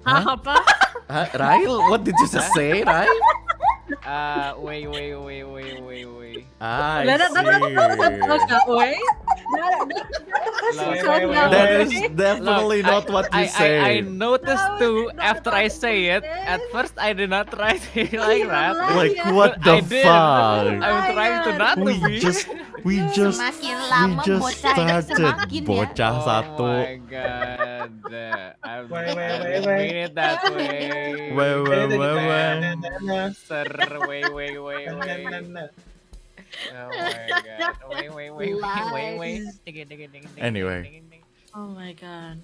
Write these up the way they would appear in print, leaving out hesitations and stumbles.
Apa? Rai, what did you just say, Rai? Wait. I see. That is definitely not what you say. I noticed too after I say it. At first, I did not write it like that. Like what the fuck? I'm trying to not to be. We just started. Bocah Oh satu. my god. I made it that way. Sir, wait. Oh my god. Wait. Anyway. Oh my god.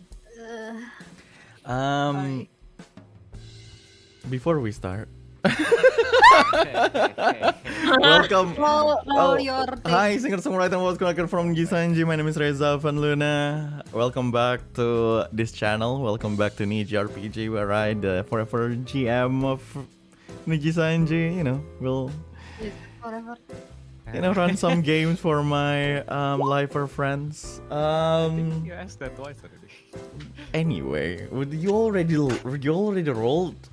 Before we start. Welcome. Hi, singer-songwriter and voice actor from NIJISANJI. My name is Reza Avanluna. Welcome back to this channel. Welcome back to NIJI RPG, where I, the forever GM of NIJISANJI, will run some games for my lifer friends. You asked that twice already. Anyway, you already rolled?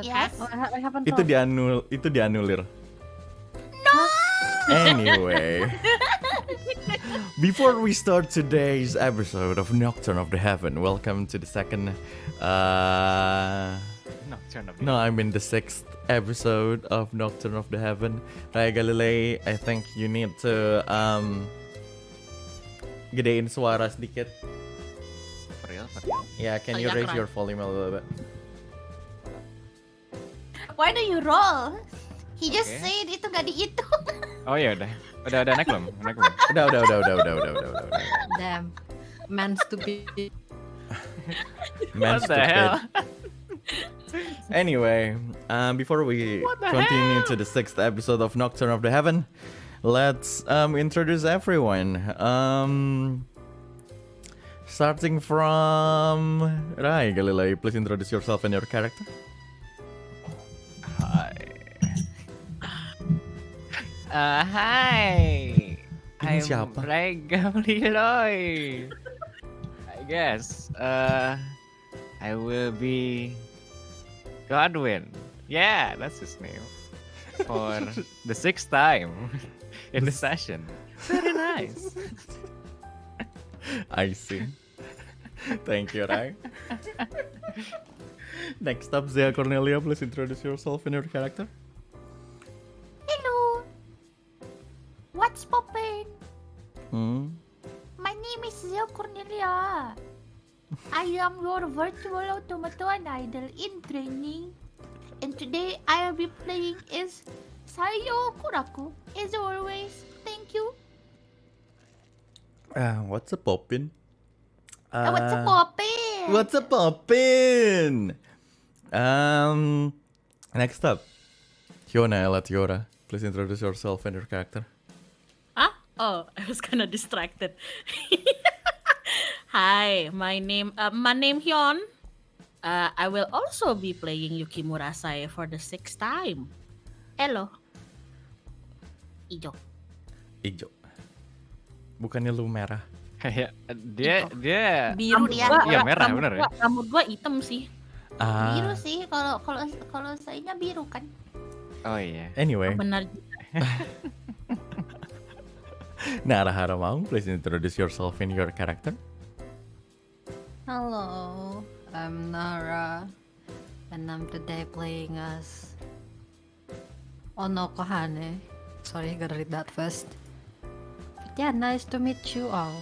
Yes. I haven't Itu dianulir. No. Anyway, before we start today's episode of Nocturne of the Heaven, welcome to the second. The sixth episode of Nocturne of the Heaven. Raya Galilei, I think you need to gedein suara sedikit. For real? Yeah, can you raise your volume a little bit? Why do you roll? He just said itu gak dihitung. Oh ya udah naik belum? Udah. Damn. Man stupid. Man What the stupid. hell? Anyway, before we continue to the sixth episode of Nocturne of the Heaven, let's introduce everyone. Starting from Rai Galilei, please introduce yourself and your character. Hi. Ini I'm siapa? Reza Avanluna. I guess I will be Godwynn. Yeah, that's his name. For the sixth time in the session. Very nice. I see. Thank you, Rai. Next up, Zia Cornelia, please introduce yourself and your character. Hello. What's poppin'? My name is Zia Cornelia. I am your virtual automaton idol in training. And today I will be playing as Saiyou Kurako. As always, thank you. What's a poppin'? What's a poppin'? What's a poppin'? Next up, Fiona Elatiora. Please introduce yourself and your character. Oh, I was kind of distracted. Hi, my name Hyun. I will also be playing Yukimura Sae for the sixth time. Hello. Ijo. Bukannya lu merah? dia Biru dia. Iya merah bener ya. Rambut gua hitam sih. Biru sih, kalau saya biru kan. Oh iya. Anyway. Benar. Nara Haramang, please introduce yourself and your character. Hello, I'm Nara, and I'm today playing as Ono Kohane. Sorry, gotta read that first. But yeah, nice to meet you all.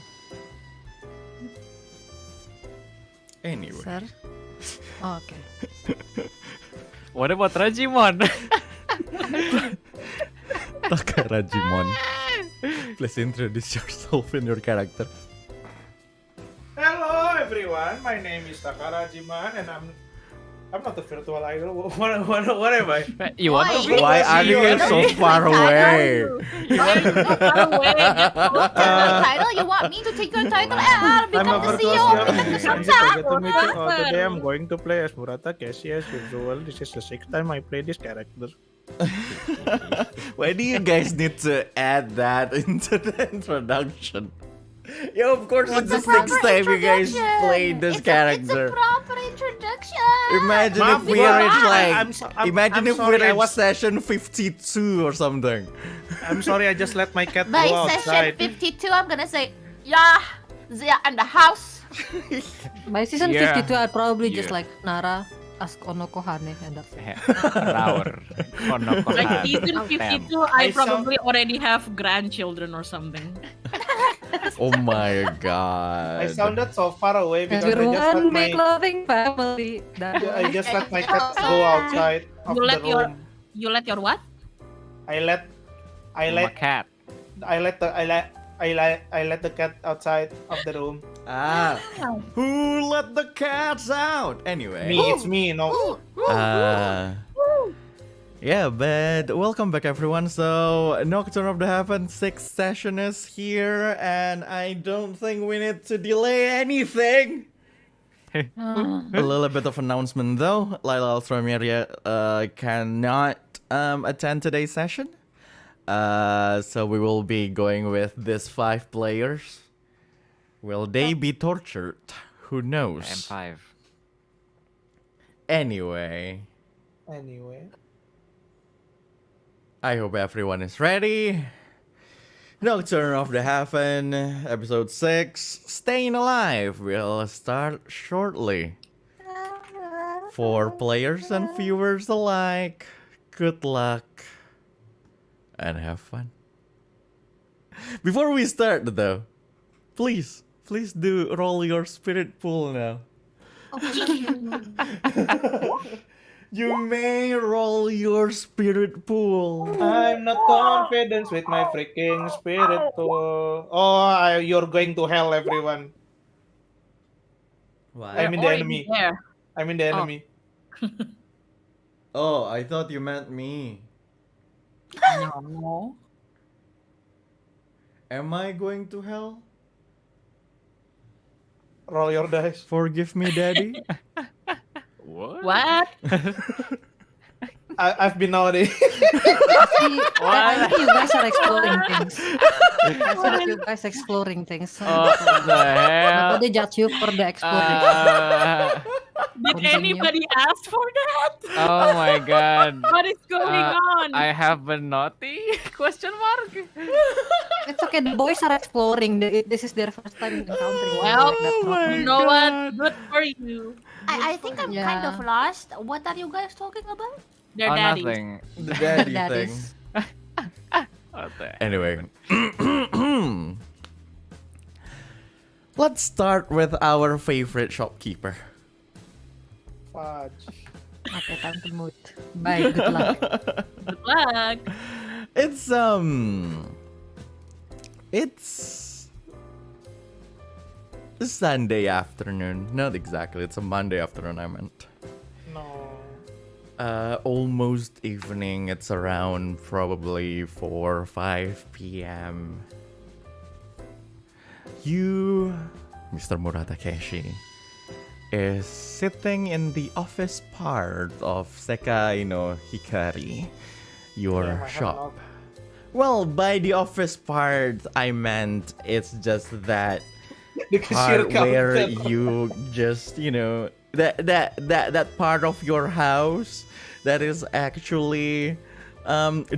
Anyway. Sir? Oh, okay. What about Rajimon? Takarajimon. Please introduce yourself and your character. Hello everyone, my name is Takarajiman and I'm I'm not a virtual idol. What am I? You want to be? Why are you so far away? Title? You want me to take your title? I'll I'm become a the virtual CEO. CEO. Become the Nijisanji, Samsa. pleasure to meet you. Today I'm going to play as Murata Keshi as usual. This is the 6th time I play this character. Why do you guys need to add that into the introduction? Yeah, of course it's the Proper 6th time you guys introduction. played this It's character. a proper introduction. Imagine Ma'am, if we well, reach I'm imagine if sorry, we I reach was- session 52 or something. I'm sorry, I just let my cat By go session outside. 52, I'm gonna say, yeah, they are in the house. By season Yeah. 52, I'd probably just Yeah. like Nara ask Ono Kohane and that's it. Rawr. Ono Like Kohane. season Damn. 52, I I sound- probably already have grandchildren or something. Oh my god. I sounded so far away because We're I just let one my big loving family. I just let my cat go outside of You the let your- room. You let your what? I let My cat. I let the cat outside of the room. Ah, who let the cats out? Anyway. Me, it's me, no. Yeah, but welcome back everyone. So Nocturne of the Heaven 6th session is here, and I don't think we need to delay anything. A little bit of announcement though. Lila Alphonsia cannot attend today's session. So we will be going with these 5 players. Will they be tortured? Who knows? M5. Anyway, I hope everyone is ready. Nocturne of the Heaven, episode 6, Stayin Alive, will start shortly. For players and viewers alike, good luck and have fun. Before we start though, please do roll your spirit pool now. You may roll your spirit pool. I'm not confident with my freaking spirit pool. Oh, you're going to hell, everyone. Why? I'm in the enemy. There. I'm in the enemy. Oh, I thought you meant me. No. Am I going to hell? Roll your dice. Forgive me, Daddy. What? What? I've been naughty. I see you guys are exploring things. I see that you guys exploring things. What the hell? They judge you for the exploring. Did Continue. anybody ask for that? Oh my god. What is going on? I have been naughty? Question mark. It's okay, the boys are exploring. This is their first time encountering Well, something like that. you know what? Good for you. I think I'm kind of Yeah. lost. What are you guys talking about? They're Oh, daddies. nothing. The daddy That thing. is- What the Anyway. Let's start with our favorite shopkeeper. Fudge. Okay, time to move. Bye, good luck. Good luck. It's a Sunday afternoon. Not exactly. It's a Monday afternoon, I meant. No. Almost evening. It's around probably 4 or 5 p.m. You, Mr. Murata Keshi, is sitting in the office part of Sekai no Hikari, your Damn, I have shop. not- Well, by the office part, I meant it's just that The cashier part where counter. you just, that part of your house that is actually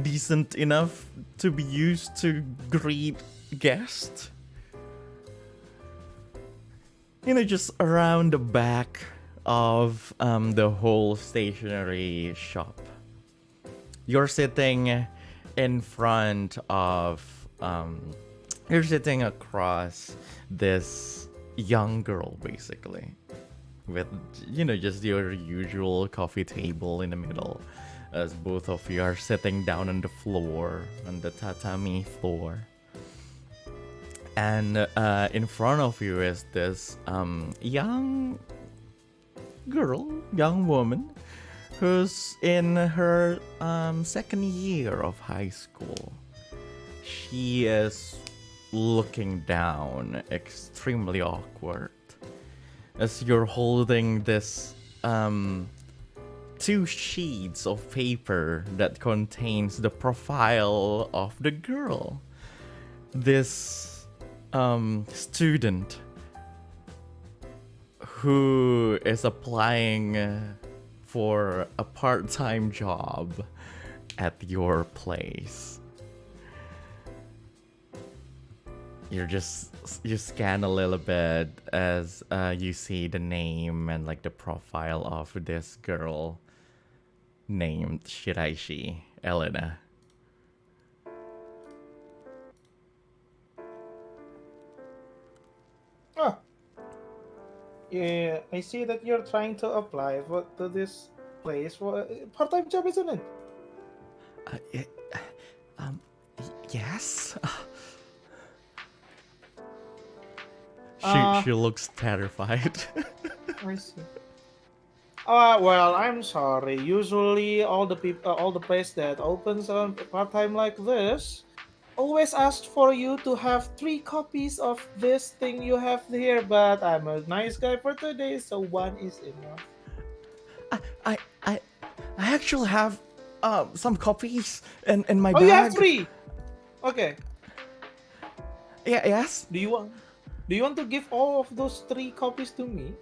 decent enough to be used to greet guests. Just around the back of the whole stationery shop. You're sitting in front of you're sitting across this young girl basically with just your usual coffee table in the middle, as both of you are sitting down on the floor, on the tatami floor, and in front of you is this young young woman, who's in her second year of high school. She is looking down, extremely awkward, as you're holding this 2 sheets of paper that contains the profile of the girl. This student who is applying for a part-time job at your place. You scan a little bit as you see the name and like the profile of this girl named Shiraishi Elena. Oh. Yeah, I see that you're trying to apply to this place for a part-time job, isn't it? Yes. She looks terrified. I see. Well, I'm sorry. Usually, all the place that opens on part-time like this always ask for you to have 3 copies of this thing you have here. But I'm a nice guy for today, so 1 is enough. I actually have some copies in my bag. Oh, you have 3. Okay. Yeah. Yes. Do you want to give all of those 3 copies to me?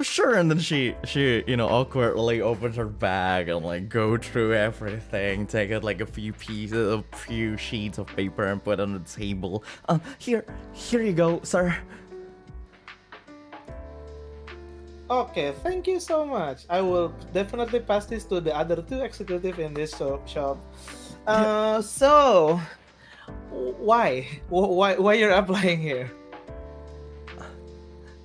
Sure. And then she awkwardly opens her bag and like go through everything, take out like a few sheets of paper and put it on the table. Here you go, sir. Okay, thank you so much. I will definitely pass this to the other 2 executives in this shop. So why you're applying here?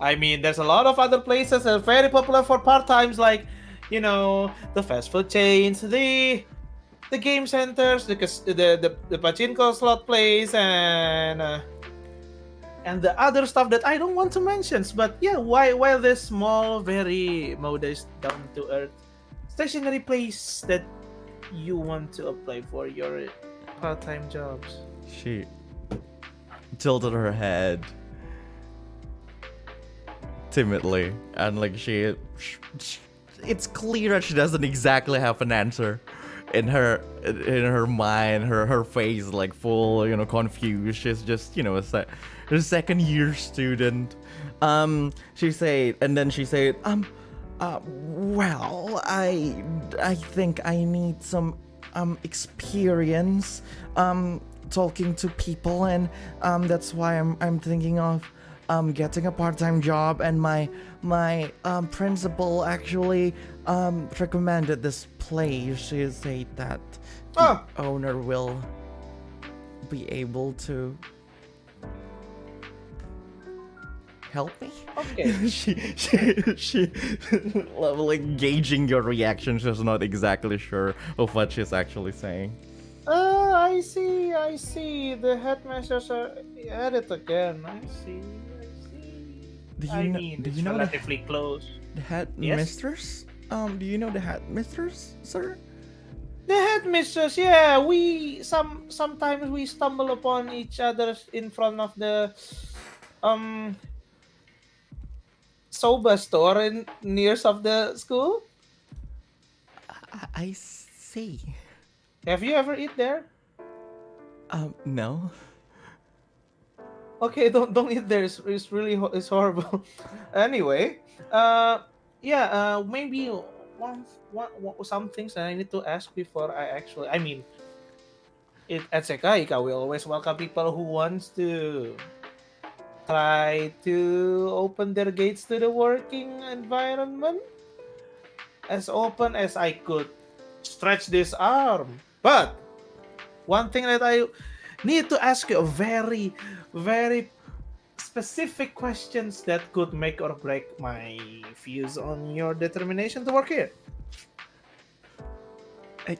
I mean, there's a lot of other places that are very popular for part-times, like, the fast food chains, the game centers, the pachinko slot place, and the other stuff that I don't want to mention. But yeah, why this small, very modest, down-to-earth stationery place that you want to apply for your part-time jobs? She tilted her head timidly, and like it's clear that she doesn't exactly have an answer in her mind. Her face is like full, confused. She's just a second year student. She said, well, I think I need some experience talking to people, and that's why I'm thinking of getting a part-time job, and my principal actually recommended this place. She said that the owner will be able to help me. Okay. she like gauging your reaction. She's not exactly sure of what she's actually saying. I see. The headmasters are at it again. I see. Do you know relatively close. The headmisters? Do you know the headmisters, sir? The headmistress, yeah. Sometimes we stumble upon each other in front of the soba store in near of the school. I see. Have you ever eat there? No. Okay, don't eat there. It's really horrible. Anyway, maybe one some things that I need to ask before I mean, at Sekaika we always welcome people who wants to try to open their gates to the working environment as open as I could stretch this arm. But one thing that I need to ask you, a very, very specific questions that could make or break my views on your determination to work here.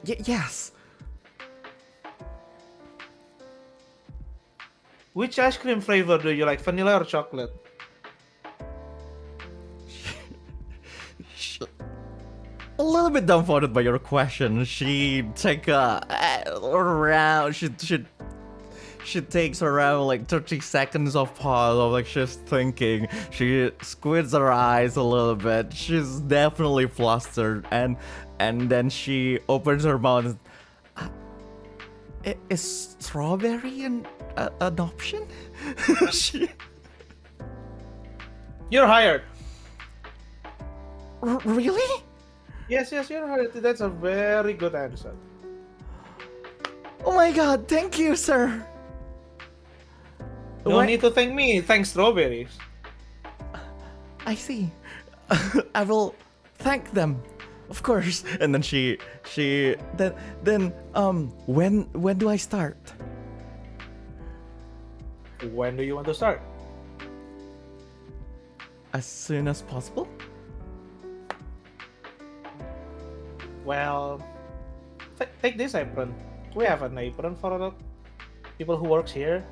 Yes. Which ice cream flavor do you like, vanilla or chocolate? a little bit dumbfounded by your question. She take around. She takes around like 30 seconds of pause of like she's thinking. She squints her eyes a little bit. She's definitely flustered, and then she opens her mouth. Is strawberry an option? You're hired. Really? Yes, you're hired. That's a very good answer. Oh my god, thank you, sir. No need to thank me. Thank strawberries. I see. I will thank them, of course. And then when do I start? When do you want to start? As soon as possible. Well, take this apron. We have an apron for the people who works here.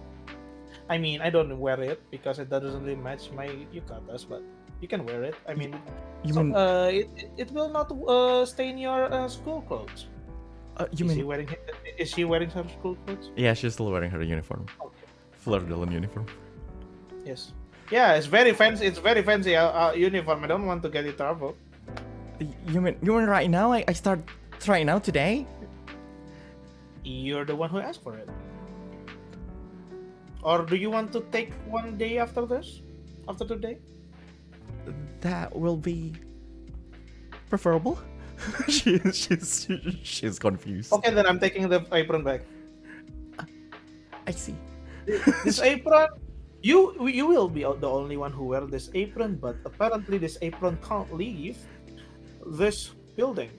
I mean, I don't wear it because it doesn't really match my yukatas, but you can wear it. I mean, it will not stain your school clothes. Is she wearing her school clothes? Yeah, she's still wearing her uniform. Okay. Fleur-de-lune uniform. Yes. Yeah, it's very fancy. It's very fancy uniform. I don't want to get in trouble. You mean right now? I start trying out today? You're the one who asked for it. Or do you want to take one day after this? After today? That will be preferable. she's confused. Okay, then I'm taking the apron back. I see. This apron, you will be the only one who wear this apron, but apparently this apron can't leave this building.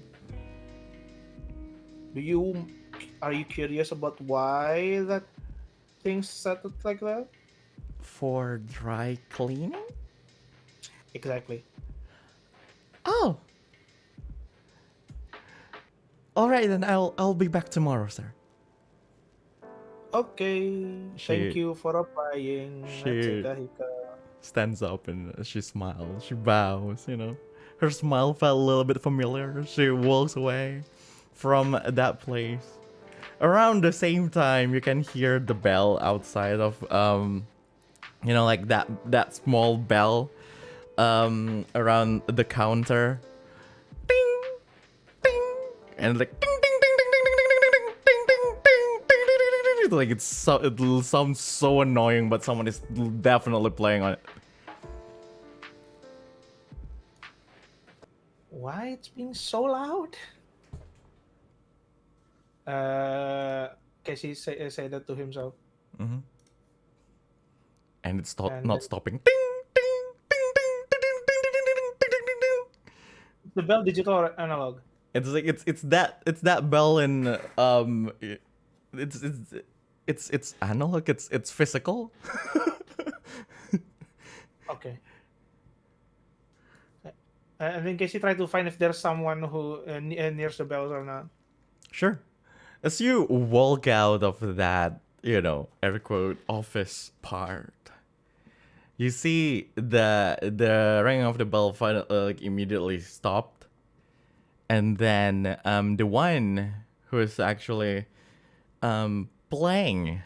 Are you curious about why that thing's set up like that? For dry cleaning? Exactly. Oh. All right, then I'll be back tomorrow, sir. Okay. Thank you for applying. She stands up and she smiles. She bows, you know. Her smile felt a little bit familiar. She walks away from that place. Around the same time, you can hear the bell outside of you know, like that small bell around the counter. Ding, ding, and like ding, ding, ding, ding, ding, ding, ding, ding, ding, ding, ding, ding, ding, ding. Like it sounds so annoying, but someone is definitely playing on it. Why it's being so loud? Casey say that to himself. Mm-hmm. And it's not And stopping. Ding, ding, ding, ding, ding, ding, ding, ding, ding, ding, ding, ding. The bell digital or analog? It's like it's that bell in it's analog. It's physical. Okay. And then Casey try to find if there's someone who nears the bells or not. Sure. As you walk out of that, you know, air quote office part, you see the ringing of the bell like immediately stopped, and then the one who is actually playing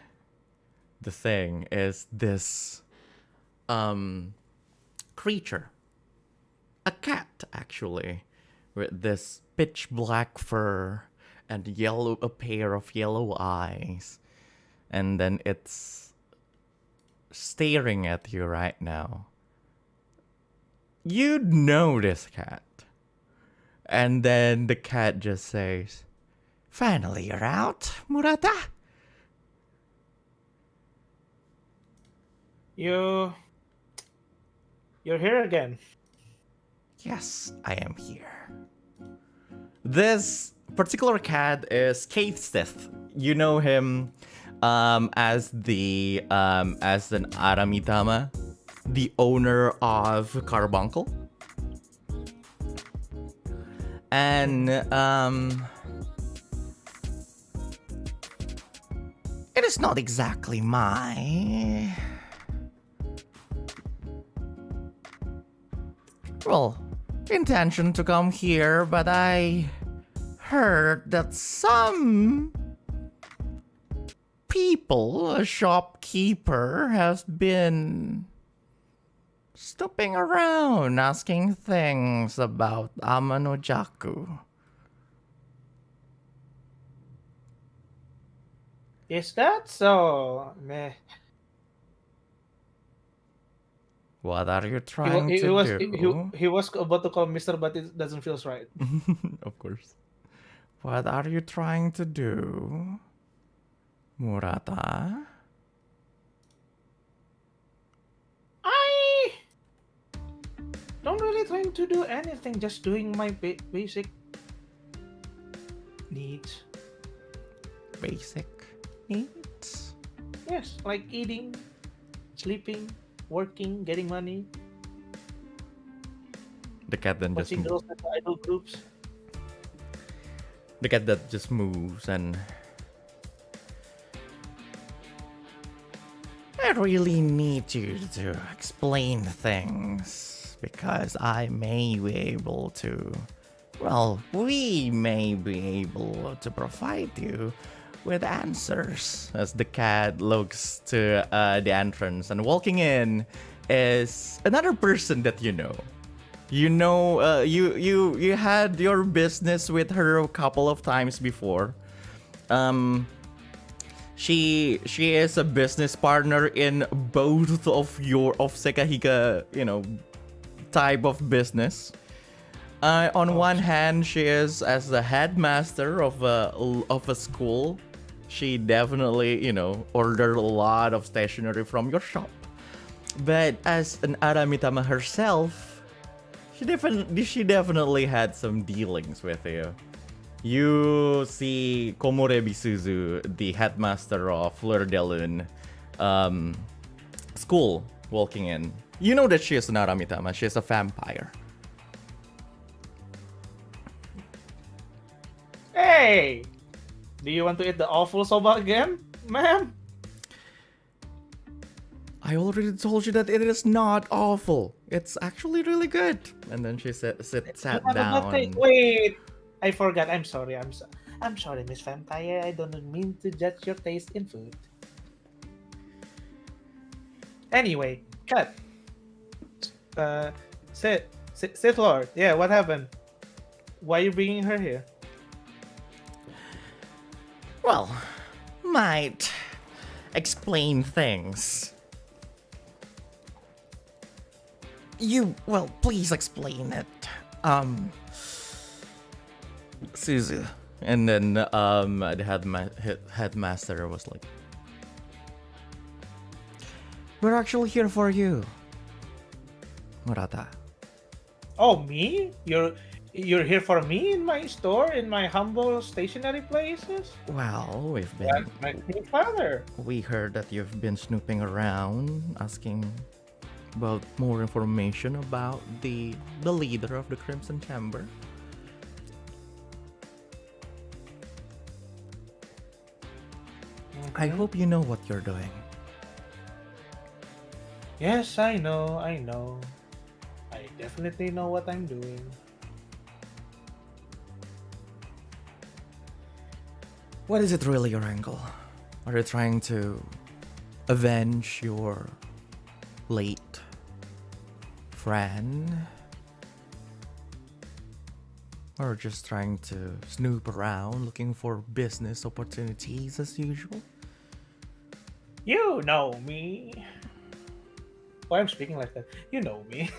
the thing is this creature, a cat actually, with this pitch black fur and a pair of yellow eyes, and then it's staring at you right now. You know this cat. And then the cat just says, "Finally you're out, Murata." You're here again. Yes, I am here. This particular cat is Keith Sith. You know him as an Aramitama, the owner of Carbuncle. And it is not exactly my intention to come here, but I heard that some people, a shopkeeper, has been snooping around asking things about Amanojaku. Is that so? Meh. What are you He, trying he to was do? he was about to call Mister, but it doesn't feel right. Of course. What are you trying to do, Murata? I don't really trying to do anything. Just doing my basic needs. Basic needs? Yes, like eating, sleeping, working, getting money, The cat then just watching moves. girls at the idol groups. The cat that just moves and I really need you to explain things because I may be able to, well, we may be able to provide you with answers. As the cat looks to the entrance and walking in is another person that you know. You know, you had your business with her a couple of times before. She is a business partner in both of Sekahika, type of business. On one hand, she is as the headmaster of a school. She definitely, ordered a lot of stationery from your shop. But as an Aramitama herself, she definitely had some dealings with you. You see Komore Bisuzu, the headmaster of Fleur de Lune school, walking in. You know that she is an Aramitama. She is a vampire. Hey, do you want to eat the awful soba again, ma'am? I already told you that it is not awful. It's actually really good. And then she sat down. Wait, I forgot. I'm sorry. I'm sorry, Miss Vampire. I don't mean to judge your taste in food. Anyway, cut. Sit, Lord. Yeah, what happened? Why are you bringing her here? Well, might explain things. Please explain it. Suzu. And then the headmaster was like, we're actually here for you, Murata. Oh, me? You're here for me in my store, in my humble stationery places? Well, we've been. That's my sweet father. We heard that you've been snooping around, asking about more information about the leader of the Crimson Chamber. I hope you know what you're doing. Yes, I know. I definitely know what I'm doing. What is it really, your angle? Are you trying to avenge your late friend? Or just trying to snoop around looking for business opportunities as usual? You know me. Why I'm speaking like that? You know me.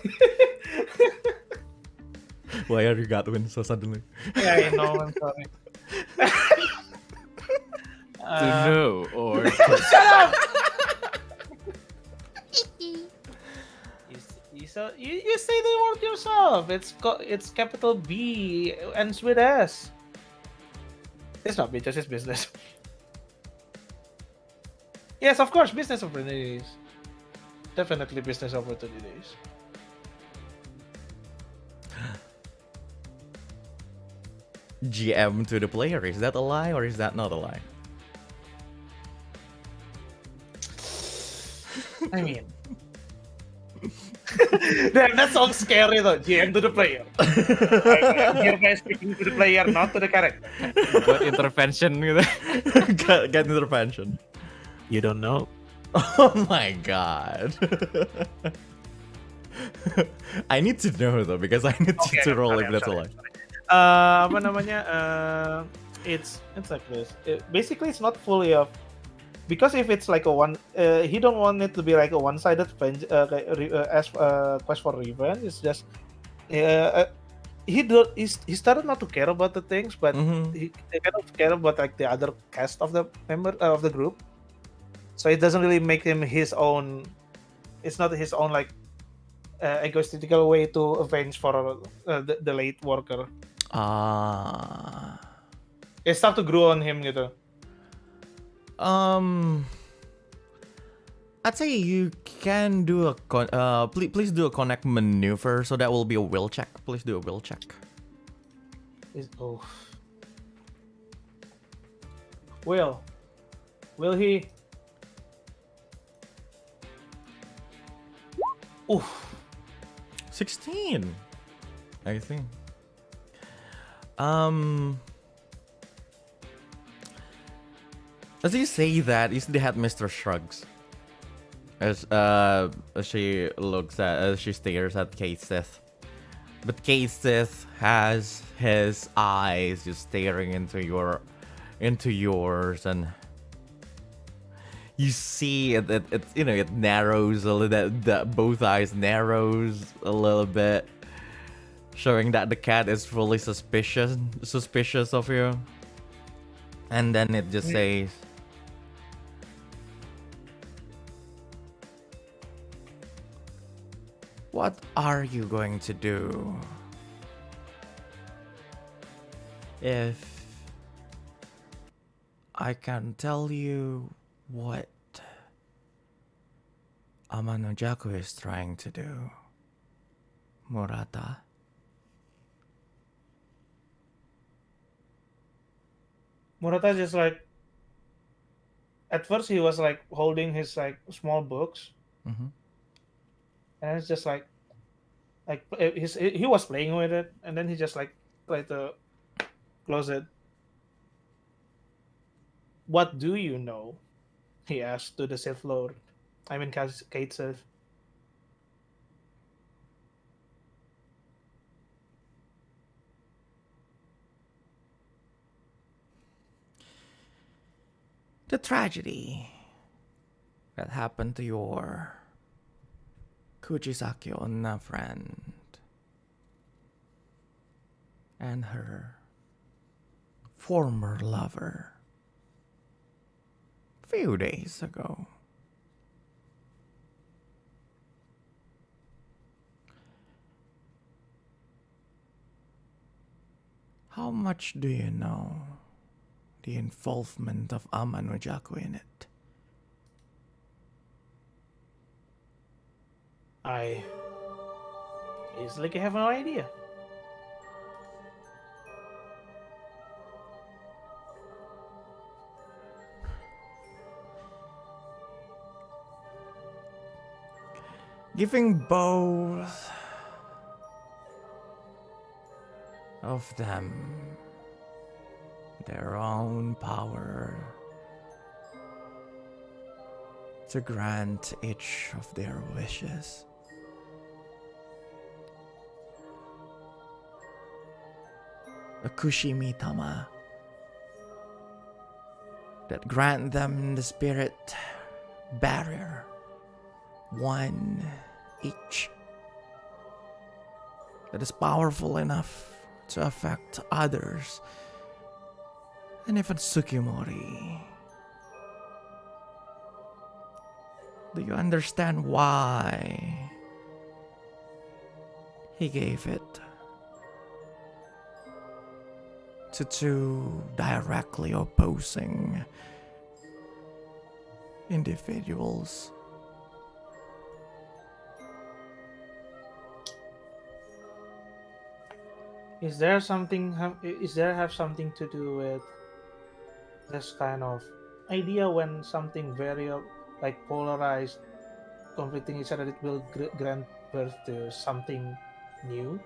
Why are you Godwynn so suddenly? Yeah, I know. I'm sorry. To know or Shut up! You say the word yourself. It's capital B ends with S. It's not bitches, it's business. Yes, of course, business opportunities. Definitely business opportunities. GM to the player, is that a lie or is that not a lie? I mean, That sounds scary though. GM to the player. Here by speaking to the player, not to the character. Buat intervention gitu. Get intervention. You don't know. Oh my god. I need to know though because I need you to roll if that's allowed. Apa namanya? It's like this. Basically, it's not fully of because if it's like a one, he don't want it to be like a one-sided quest for revenge. It's just he started not to care about the things, but he kind of care about like the other cast of the member of the group. So it doesn't really make him his own. It's not his own like egotistical way to avenge for the late worker. It start to grow on him gitu. I'd say you can do a please do a connect maneuver, so that will be a will check. Please do a will check. Will he? Oof. 16, I think. As you say that, you see the headmistress shrugs as she stares at Kaesith. But Kaesith has his eyes just staring into yours, and you see it narrows a little. That both eyes narrows a little bit, showing that the cat is fully suspicious of you. And then it just says, "What are you going to do if I can tell you what Amanojaku is trying to do, Murata?" Murata just like at first he was like holding his like small books, and it's just like he was playing with it, and then he just like tried to close it. What do you know? He asked to the Sith Lord. I mean, Kate Sith. The tragedy that happened to your Kujisaki Onna friend and her former lover a few days ago. How much do you know the involvement of Amanojaku in it? I easily have no idea. Giving both of them their own power to grant each of their wishes. A Kushimi-tama that grant them the spirit barrier, one each, that is powerful enough to affect others, and even Tsukimori. Do you understand why he gave it to two directly opposing individuals? Is there something? Is there have something to do with this kind of idea when something very like polarized, conflicting each other, it will grant birth to something new?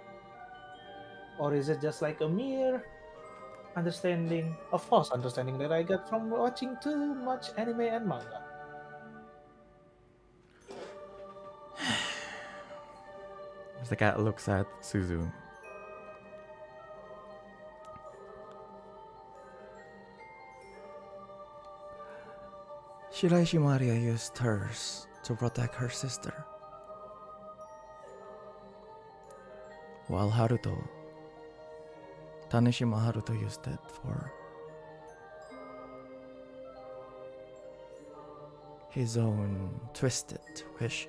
Or is it just like a mere understanding, a false understanding that I got from watching too much anime and manga? The cat looks at Suzu. Shiraishi Maria used hers to protect her sister, while Tanishima Haruto used it for his own twisted wish.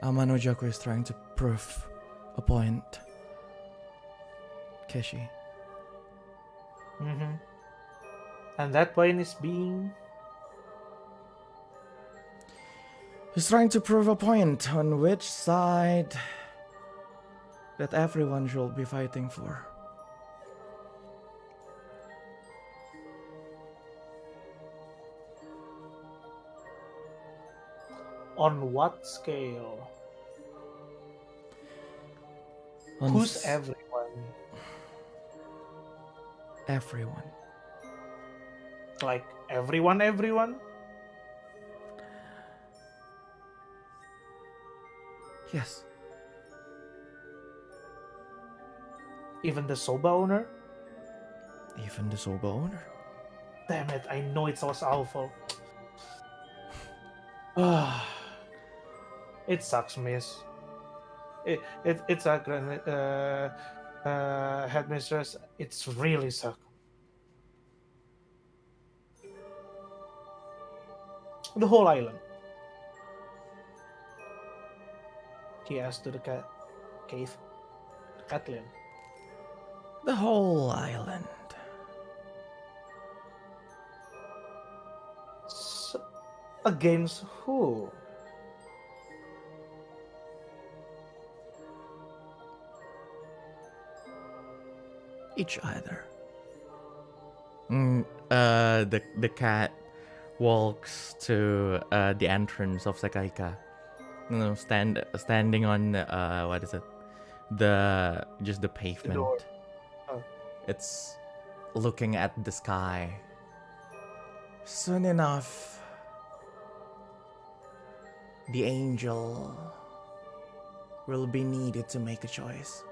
Amano Jaku is trying to prove a point. Keshi. And that point is being... He's trying to prove a point on which side that everyone should be fighting for. On what scale? On Who's s- everyone? Everyone. Like everyone? Yes. Even the soba owner? Even the soba owner. Damn it, I know it was awful. It sucks, miss. It's a headmistress. It's really suck. The whole island. He asked to the cave. Catlin. The whole island. Against who? Each other. The cat walks to the entrance of Sakaika. Standing on what is it? Just the pavement. door. Oh. It's looking at the sky. Soon enough, the angel will be needed to make a choice.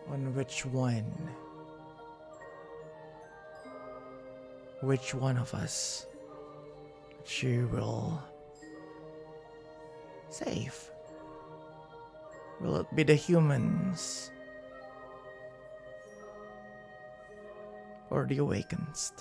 On which one of us she will save? Will it be the humans or the awakens?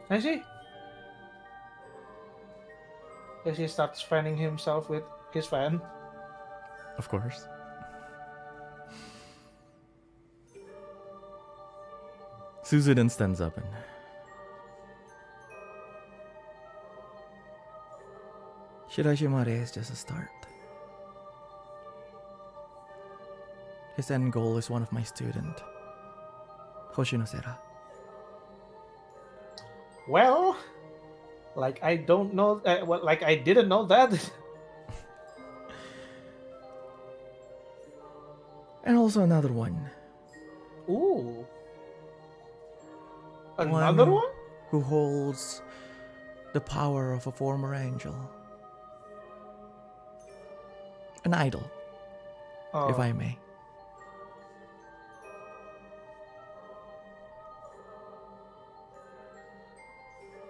I see. As he starts fanning himself with his fan. Of course. Suzu then stands up and... Shirashimare is just a start. His end goal is one of my students, Hoshino Sera. Well, like I don't know. Like I didn't know that. And also another one. Ooh. Another one? Who holds the power of a former angel. An idol, if I may.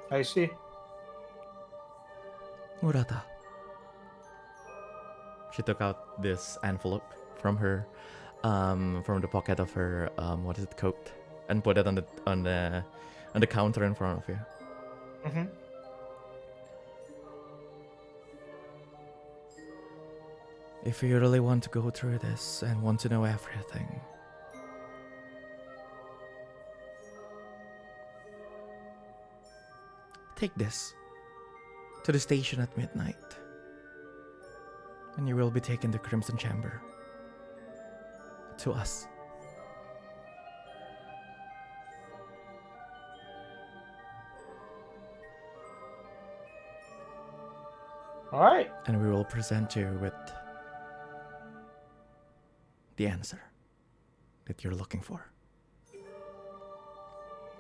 I see. Murata. She took out this envelope from her, from the pocket of her, coat, and put it on the counter in front of you. Mm-hmm. If you really want to go through this and want to know everything, take this to the station at midnight, and you will be taken to Crimson Chamber. To us. All right. And we will present you with the answer that you're looking for.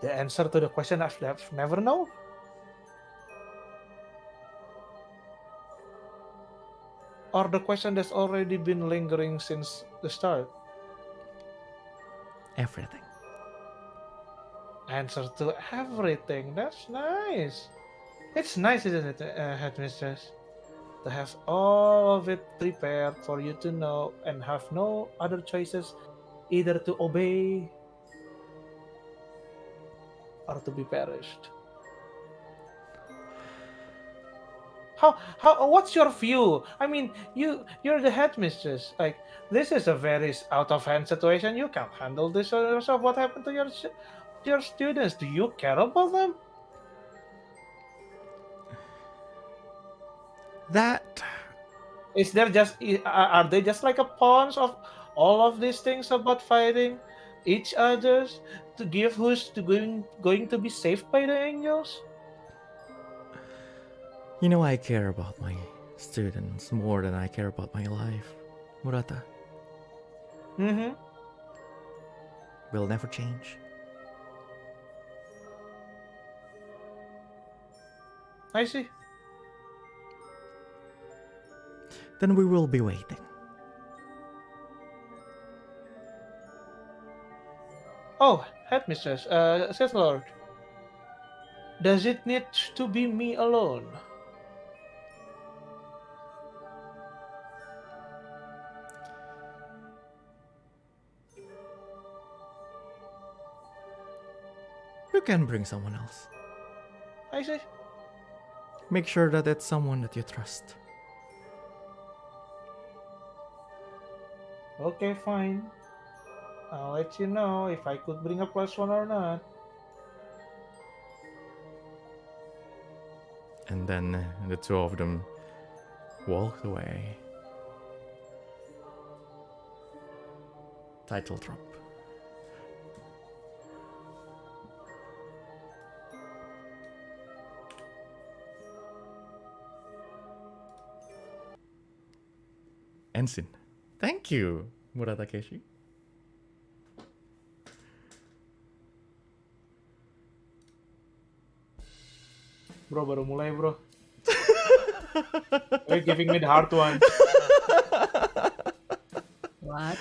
The answer to the question I've never known. Or the question that's already been lingering since the start. Everything. Answer to everything. That's nice. It's nice, isn't it, Headmistress? To have all of it prepared for you to know and have no other choices, either to obey or to be perished. How what's your view? I mean, you're the headmistress. Like, this is a very out of hand situation. You can't handle this yourself. What happened to your students? Do you care about them? That Is there just are they just like a pawns of all of these things about fighting each other's to give who's going to be saved by the angels? you know, I care about my students more than I care about my life, Murata. Mm-hmm. Will never change. I see. Then we will be waiting. Oh, headmistress, says Lord. Does it need to be me alone? You can bring someone else. I see. Make sure that it's someone that you trust. Okay, fine. I'll let you know if I could bring a +1 or not. And then the two of them walked away. Title drop. Ensign. Thank you, Murata Keshi. Bro, baru mulai, bro. You're giving me the hard one. What?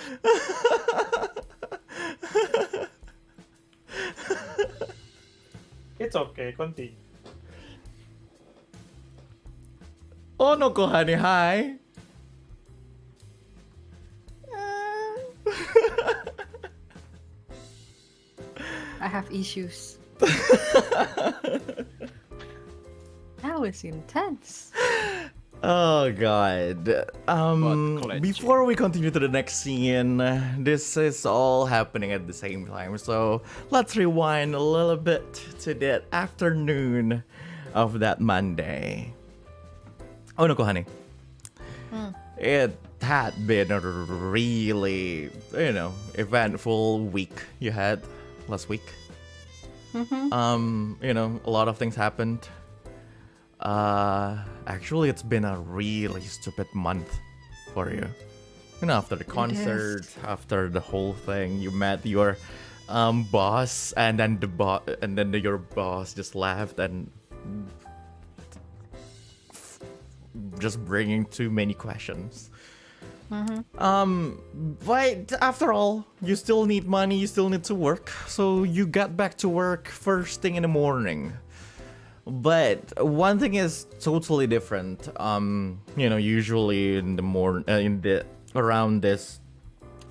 It's okay, continue. Ono Kohane, hi. I have issues. That was intense. Oh god. college? Before we continue to the next scene, this is all happening at the same time. So let's rewind a little bit to the afternoon of that Monday. Ono Kohane. It had been a really, eventful week you had last week. A lot of things happened. Actually, it's been a really stupid month for you. After the concert, after the whole thing, you met your boss, and then your boss just left and just bringing too many questions. But after all, you still need money, you still need to work, so you got back to work first thing in the morning. But one thing is totally different. Usually in the around this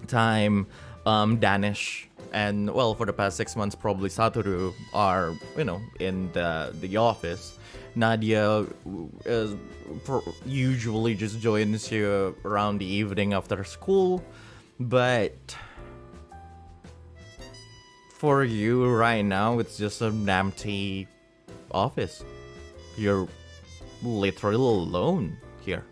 time, Danish and for the past 6 months probably Satoru are in the office. Nadia usually just joins you around the evening after school, but for you right now, it's just an empty office. You're literally alone here.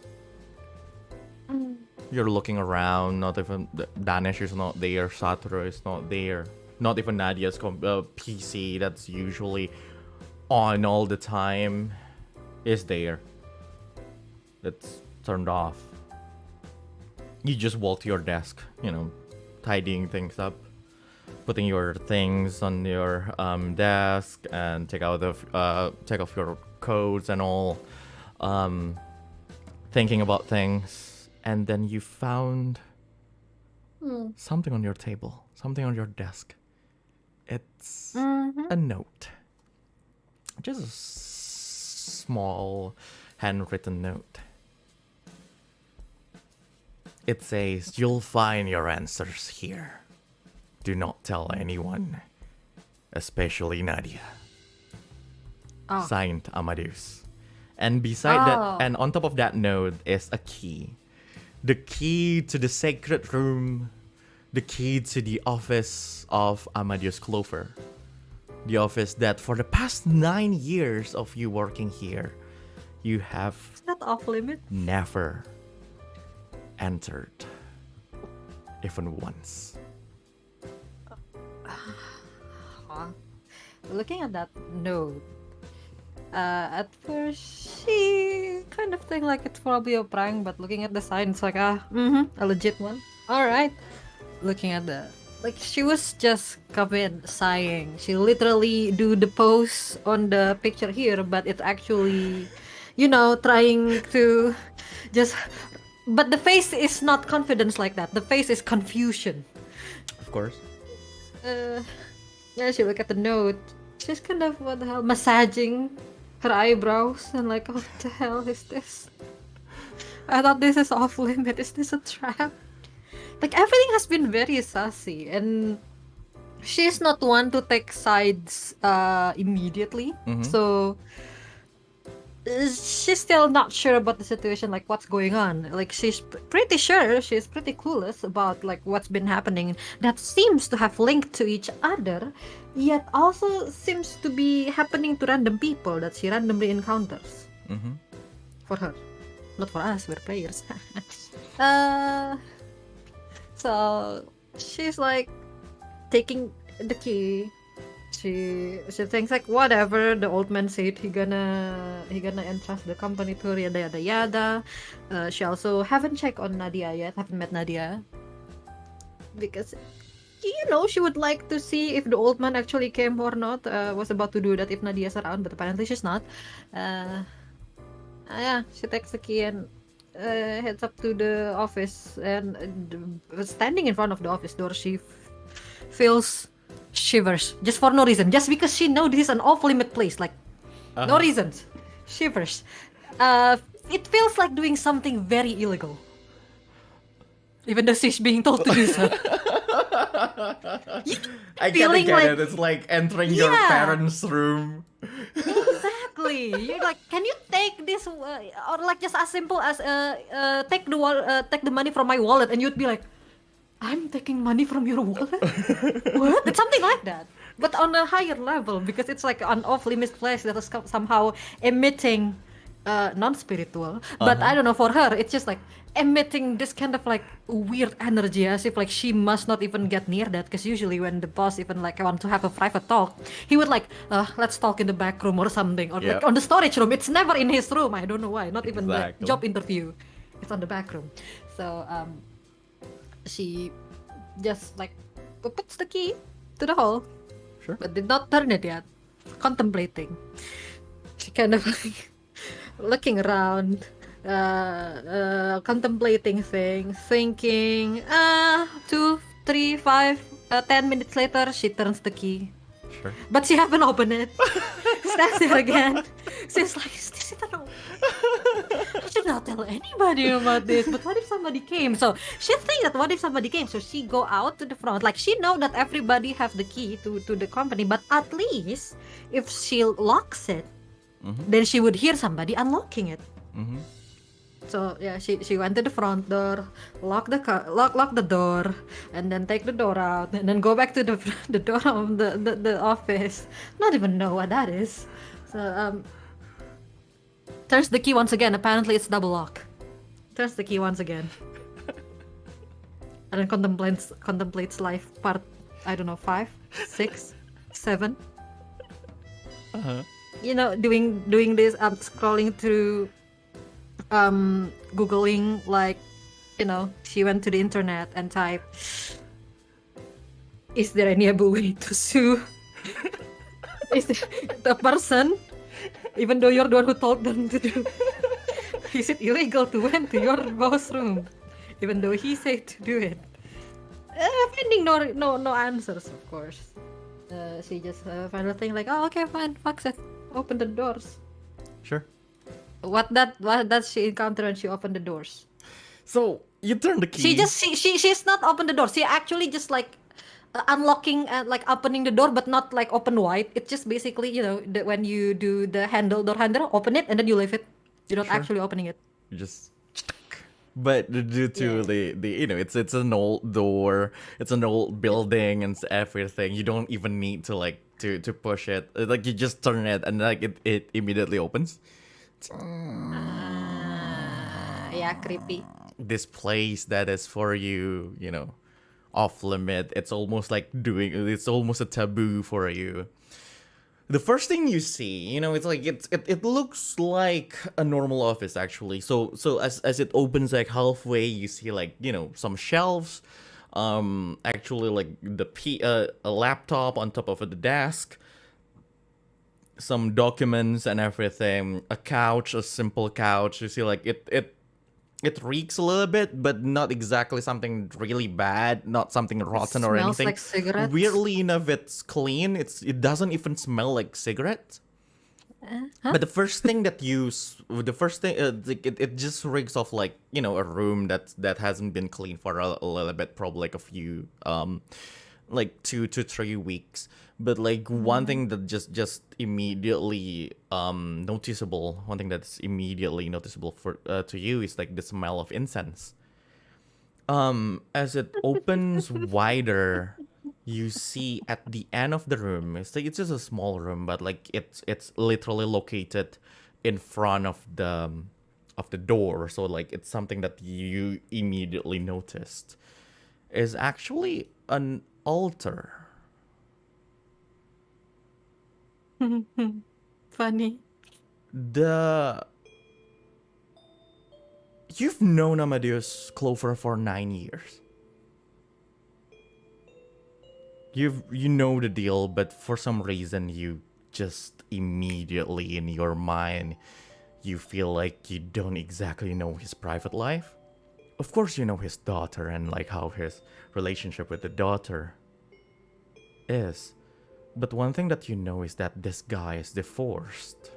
You're looking around, not even Danish is not there, Satoru is not there, not even Nadia's PC that's usually on all the time is there. It's turned off. You just walk to your desk, you know, tidying things up, putting your things on your desk, and take off your coats and all, thinking about things. And then you found something on your table, something on your desk. It's a note. Just a small handwritten note. It says, "You'll find your answers here. Do not tell anyone, especially Nadia." Signed, Amadeus. And beside that, and on top of that note is a key. The key to the sacred room, the key to the office of Amadeus Clover. The office that for the past 9 years of you working here, you have Not off limit. never entered, even once. Looking at that note, at first she kind of think like it's probably a prank, but looking at the sign, it's like a legit one. All right. Looking at the she was just coming sighing. She literally do the pose on the picture here, but it's actually, trying to just. But the face is not confidence like that. The face is confusion. Of course. Yeah, she look at the note. She's kind of, what the hell, massaging her eyebrows and like, what the hell is this? I thought this is off limit. Is this a trap? Like, everything has been very sassy, and she's not one to take sides immediately. So she's still not sure about the situation, like what's going on. Like, she's pretty sure, she's pretty clueless about like what's been happening that seems to have linked to each other, yet also seems to be happening to random people that she randomly encounters. For her, not for us, we're players. So she's like taking the key. She thinks like, whatever the old man said, he gonna entrust the company to her, yada yada yada. She also haven't checked on Nadia yet, haven't met Nadia, because she would like to see if the old man actually came or not. Was about to do that if Nadia's around, but apparently she's not. Yeah, she takes the key and heads up to the office, and standing in front of the office door, she feels shivers just for no reason, just because she knows this is an off-limit place, like no reasons. Shivers. It feels like doing something very illegal, even though she's being told to do so. I kinda get it. It's like entering your parents' room. Exactly. You're like, can you take this, or like just as simple as take the money from my wallet, and you'd be like, I'm taking money from your wallet? What? It's something like that. But on a higher level, because it's like an off-limits place that is somehow emitting non-spiritual. But I don't know, for her, it's just like emitting this kind of like weird energy, as if like she must not even get near that. Because usually when the boss even like want to have a private talk, he would like, let's talk in the back room or something. Or like on the storage room. It's never in his room. I don't know why. Not even the job interview. It's on the back room. So, she just like puts the key to the hole, but did not turn it yet. Contemplating, she kind of like looking around, contemplating things, thinking. 2, 3, 5, 10 minutes later, she turns the key. But she haven't opened it. Stands there again. She's like, is this it? I should not tell anybody about this. But what if somebody came? So she thinks that what if somebody came? So she go out to the front. Like, she know that everybody have the key to the company. But at least if she locks it, then she would hear somebody unlocking it. So yeah, she went to the front door, lock the door, and then take the door out, and then go back to the door of the office. Not even know what that is. So Turns the key once again. Apparently, it's double lock. Turns the key once again. And then contemplates life part, I don't know, 5, 6, 7. You know, doing this, scrolling through, googling, like, you know, she went to the internet and typed, is there any able way to sue is the person, even though you're the one who told them to do? Is it illegal to went to your boss room, even though he said to do it? Finding no answers, of course. She just final thing like, oh, okay, fine, fuck it, open the doors. Sure. What does she encounter when she opened the doors? So you turn the key. She's not open the door. She actually just like unlocking and like opening the door, but not like open wide. It's just basically, you know, when you do the door handle, open it and then you leave it. You're not actually opening it. You just. But due to the you know, it's an old door, it's an old building and everything. You don't even need to like to push it. Like you just turn it and like it immediately opens. Yeah, creepy. This place that is for you, you know, off limit. It's almost like it's almost a taboo for you. The first thing you see, you know, it's like it looks like a normal office actually. So as it opens like halfway, you see like, you know, some shelves, actually like a laptop on top of the desk, some documents and everything, a couch, a simple couch. You see like it reeks a little bit, but not exactly something really bad, not something rotten or Smells anything. like cigarettes. Weirdly enough, it's clean. It doesn't even smell like cigarettes. But the first thing it just reeks of like, you know, a room that hasn't been cleaned for a little bit, probably like a few like 2 to 3 weeks. But like one thing that just immediately noticeable, one thing that's immediately noticeable for to you is like the smell of incense. As it opens wider, you see at the end of the room, it's just a small room, but like it's literally located in front of the door. So like it's something that you immediately noticed is actually an altar. Funny. You've known Amadeus Clover for 9 years. You know the deal, but for some reason you just immediately in your mind you feel like you don't exactly know his private life. Of course you know his daughter and like how his relationship with the daughter is. But one thing that you know is that this guy is divorced.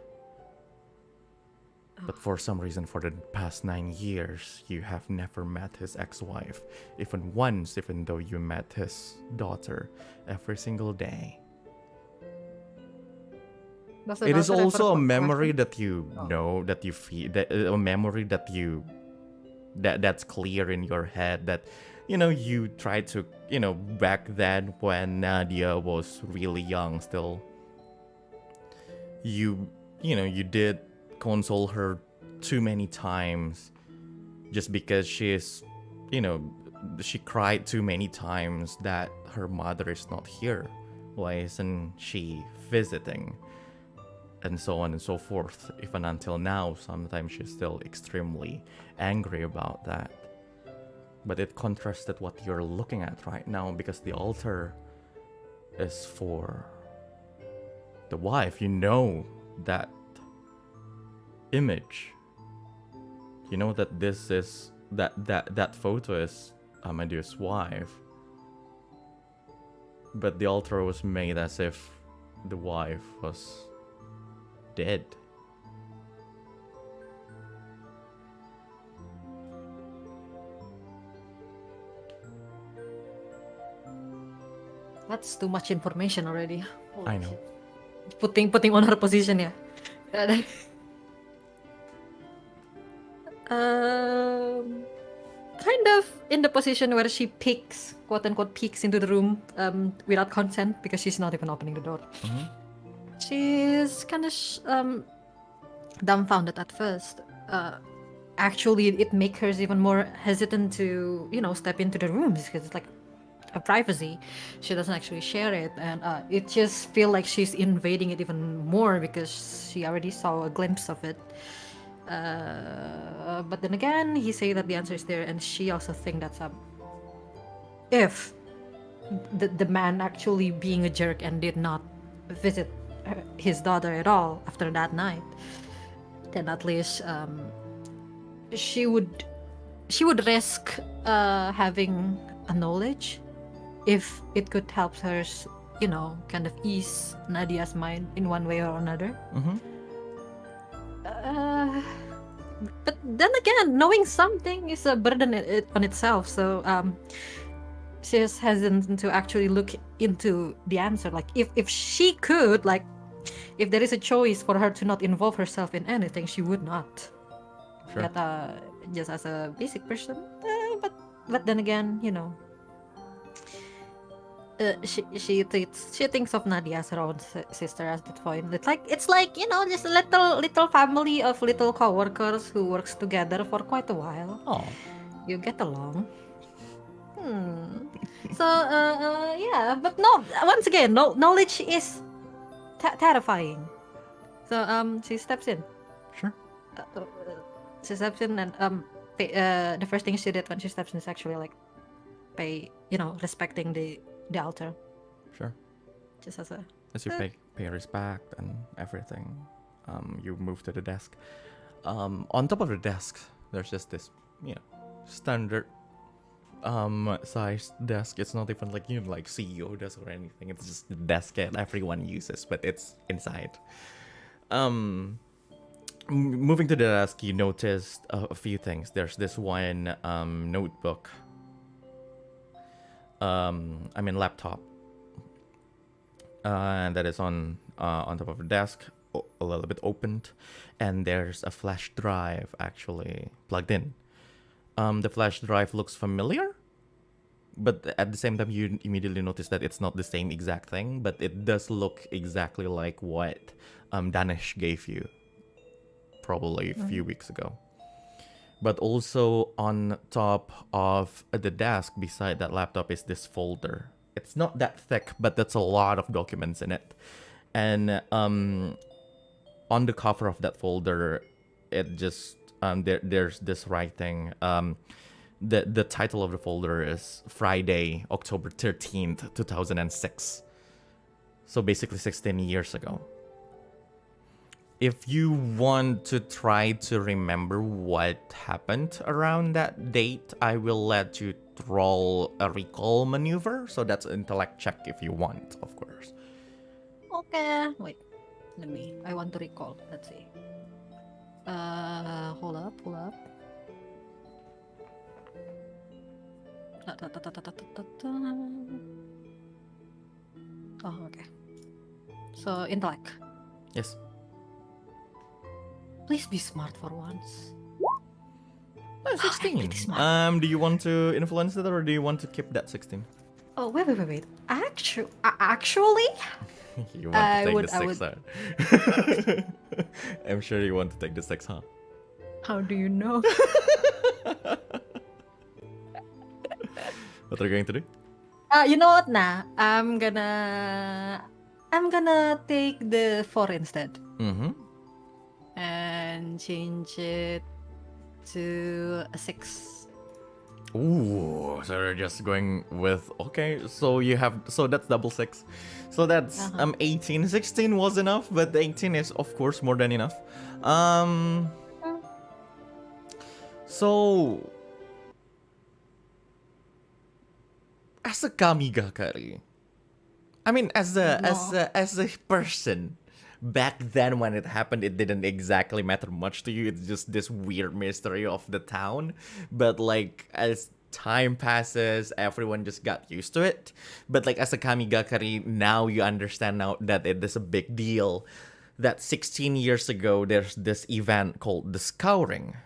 But for some reason, for the past 9 years, you have never met his ex-wife. Even once, even though you met his daughter every single day. It is also a memory that you know, that you feel, a memory that that's clear in your head that, you know, you tried to, you know, back then when Nadia was really young still, you did console her too many times just because she's, you know, she cried too many times that her mother is not here. Why isn't she visiting? And so on and so forth. Even until now, sometimes she's still extremely angry about that. But it contrasted what you're looking at right now, because the altar is for the wife. You know that image. You know that this is that photo is Amadeus' wife. But the altar was made as if the wife was dead. That's too much information already. I know. Putting on her position, yeah. Kind of in the position where she peeks, quote unquote, peeks into the room without consent, because she's not even opening the door. Mm-hmm. She's kind of dumbfounded at first. Actually, it makes her even more hesitant to, step into the rooms because it's like a privacy. She doesn't actually share it, and it just feel like she's invading it even more because she already saw a glimpse of it. But then again, he say that the answer is there, and she also think that's if the man actually being a jerk and did not visit his daughter at all after that night, then at least she would risk having a knowledge if it could help her, kind of ease Nadia's mind in one way or another. But then again, knowing something is a burden on itself. So she's hesitant to actually look into the answer. Like if she could, like if there is a choice for her to not involve herself in anything, she would not. Sure. But just as a basic person, but then again, she thinks of Nadia as her own sister at that point. It's like just a little family of little coworkers who works together for quite a while. Oh. You get along. So yeah, but no. Once again, knowledge is terrifying. So she steps in. Sure. She steps in, and the first thing she did when she steps in is actually like pay, respecting the altar. Sure. Just as you pay respect and everything, you move to the desk. On top of the desk, there's just this, standard sized desk. It's not even like like CEO desk or anything. It's just the desk that everyone uses, but it's inside. Moving to the desk, you noticed a few things. There's this one notebook. Laptop. And that is on top of the desk, a little bit opened, and there's a flash drive actually plugged in. The flash drive looks familiar, but at the same time you immediately notice that it's not the same exact thing, but it does look exactly like what Danish gave you probably a few weeks ago. But also on top of the desk beside that laptop is this folder. It's not that thick, but that's a lot of documents in it. And on the cover of that folder, it just there's this writing. The title of the folder is Friday, October 13th, 2006. So basically 16 years ago. If you want to try to remember what happened around that date, I will let you roll a recall maneuver. So that's an intellect check if you want, of course. Okay. Wait. I want to recall. Let's see. Hold up. Oh, okay. So, intellect. Yes. Please be smart for once. 16. Smart. Do you want to influence it or do you want to keep that 16? Oh, wait. Actually, You want to take the 6, huh? I'm sure you want to take the 6, huh? How do you know? What are you going to do? You know what? Nah, I'm gonna take the 4 instead. And change it to a 6. Ooh, so you're just going with so that's double 6. So that's 18. 16 was enough, but 18 is of course more than enough. So as a Kamigakari, as a person, back then when it happened, it didn't exactly matter much to you. It's just this weird mystery of the town. But like as time passes, everyone just got used to it. But like as a Kamigakari, now you understand now that it is a big deal. That 16 years ago, there's this event called the Scouring.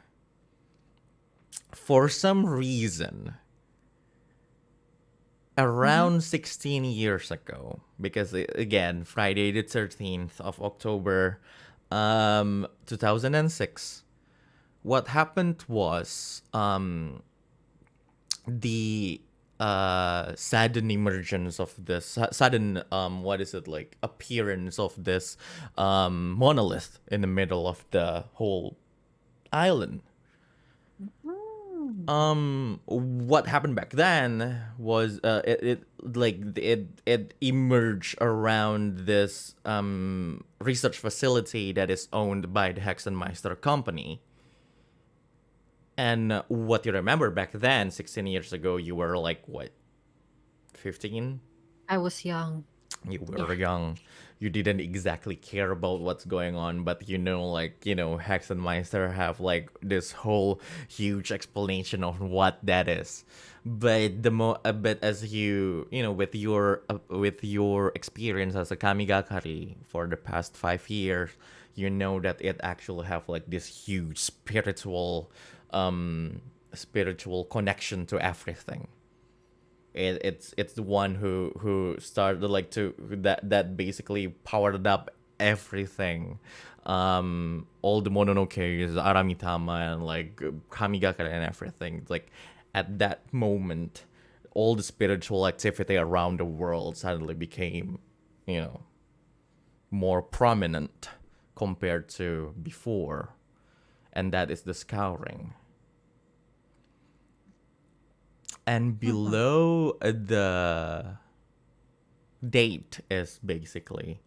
For some reason, around 16 years ago, because again, Friday the 13th of October, 2006. What happened was the sudden emergence of this sudden appearance of this monolith in the middle of the whole island. What happened back then was it emerged around this research facility that is owned by the Hexenmeister company. And what you remember back then, 16 years ago, you were like, what, 15? I was young. You were young. You didn't exactly care about what's going on, but Hexenmeister have like this whole huge explanation of what that is. But but as with your experience as a Kamigakari for the past 5 years, you know that it actually have like this huge spiritual connection to everything. It's the one who started like to that basically powered up everything. All the Mononokes, Aramitama, and like Kamigakari and everything. It's like at that moment, all the spiritual activity around the world suddenly became, more prominent compared to before. And that is the scouring. And below the date is basically,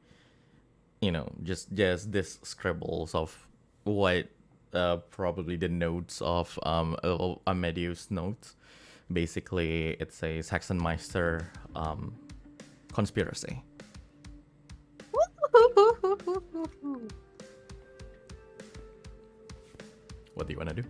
just this scribbles of what probably the notes of Amedius notes. Basically, it says Hexenmeister conspiracy. What do you want to do?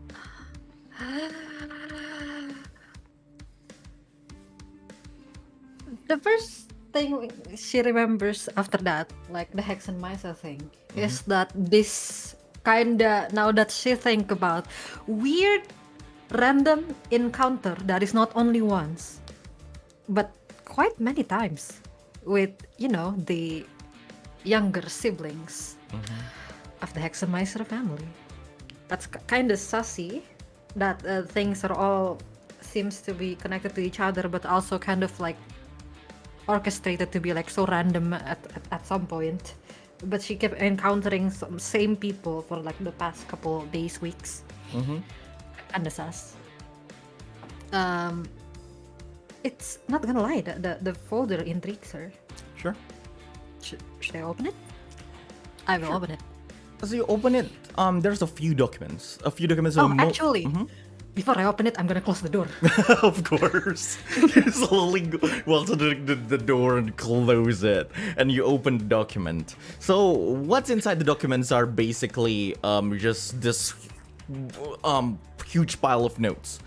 The first thing she remembers after that, like the Hexenmeister thing, is that this kinda, now that she think about, weird random encounter that is not only once, but quite many times with, the younger siblings of the Hexenmeister family. That's kind of sassy that things are all seems to be connected to each other, but also kind of like orchestrated to be like so random at some point. But she kept encountering some same people for like the past couple days, weeks. Kinda sus. It's not gonna lie, the folder intrigues her. Sure. Should I open it? I will open it. So you open it. There's a few documents. Actually, before I open it, I'm gonna close the door. Of course. You slowly go to the door and close it, and you open the document. So what's inside the documents are basically just this huge pile of notes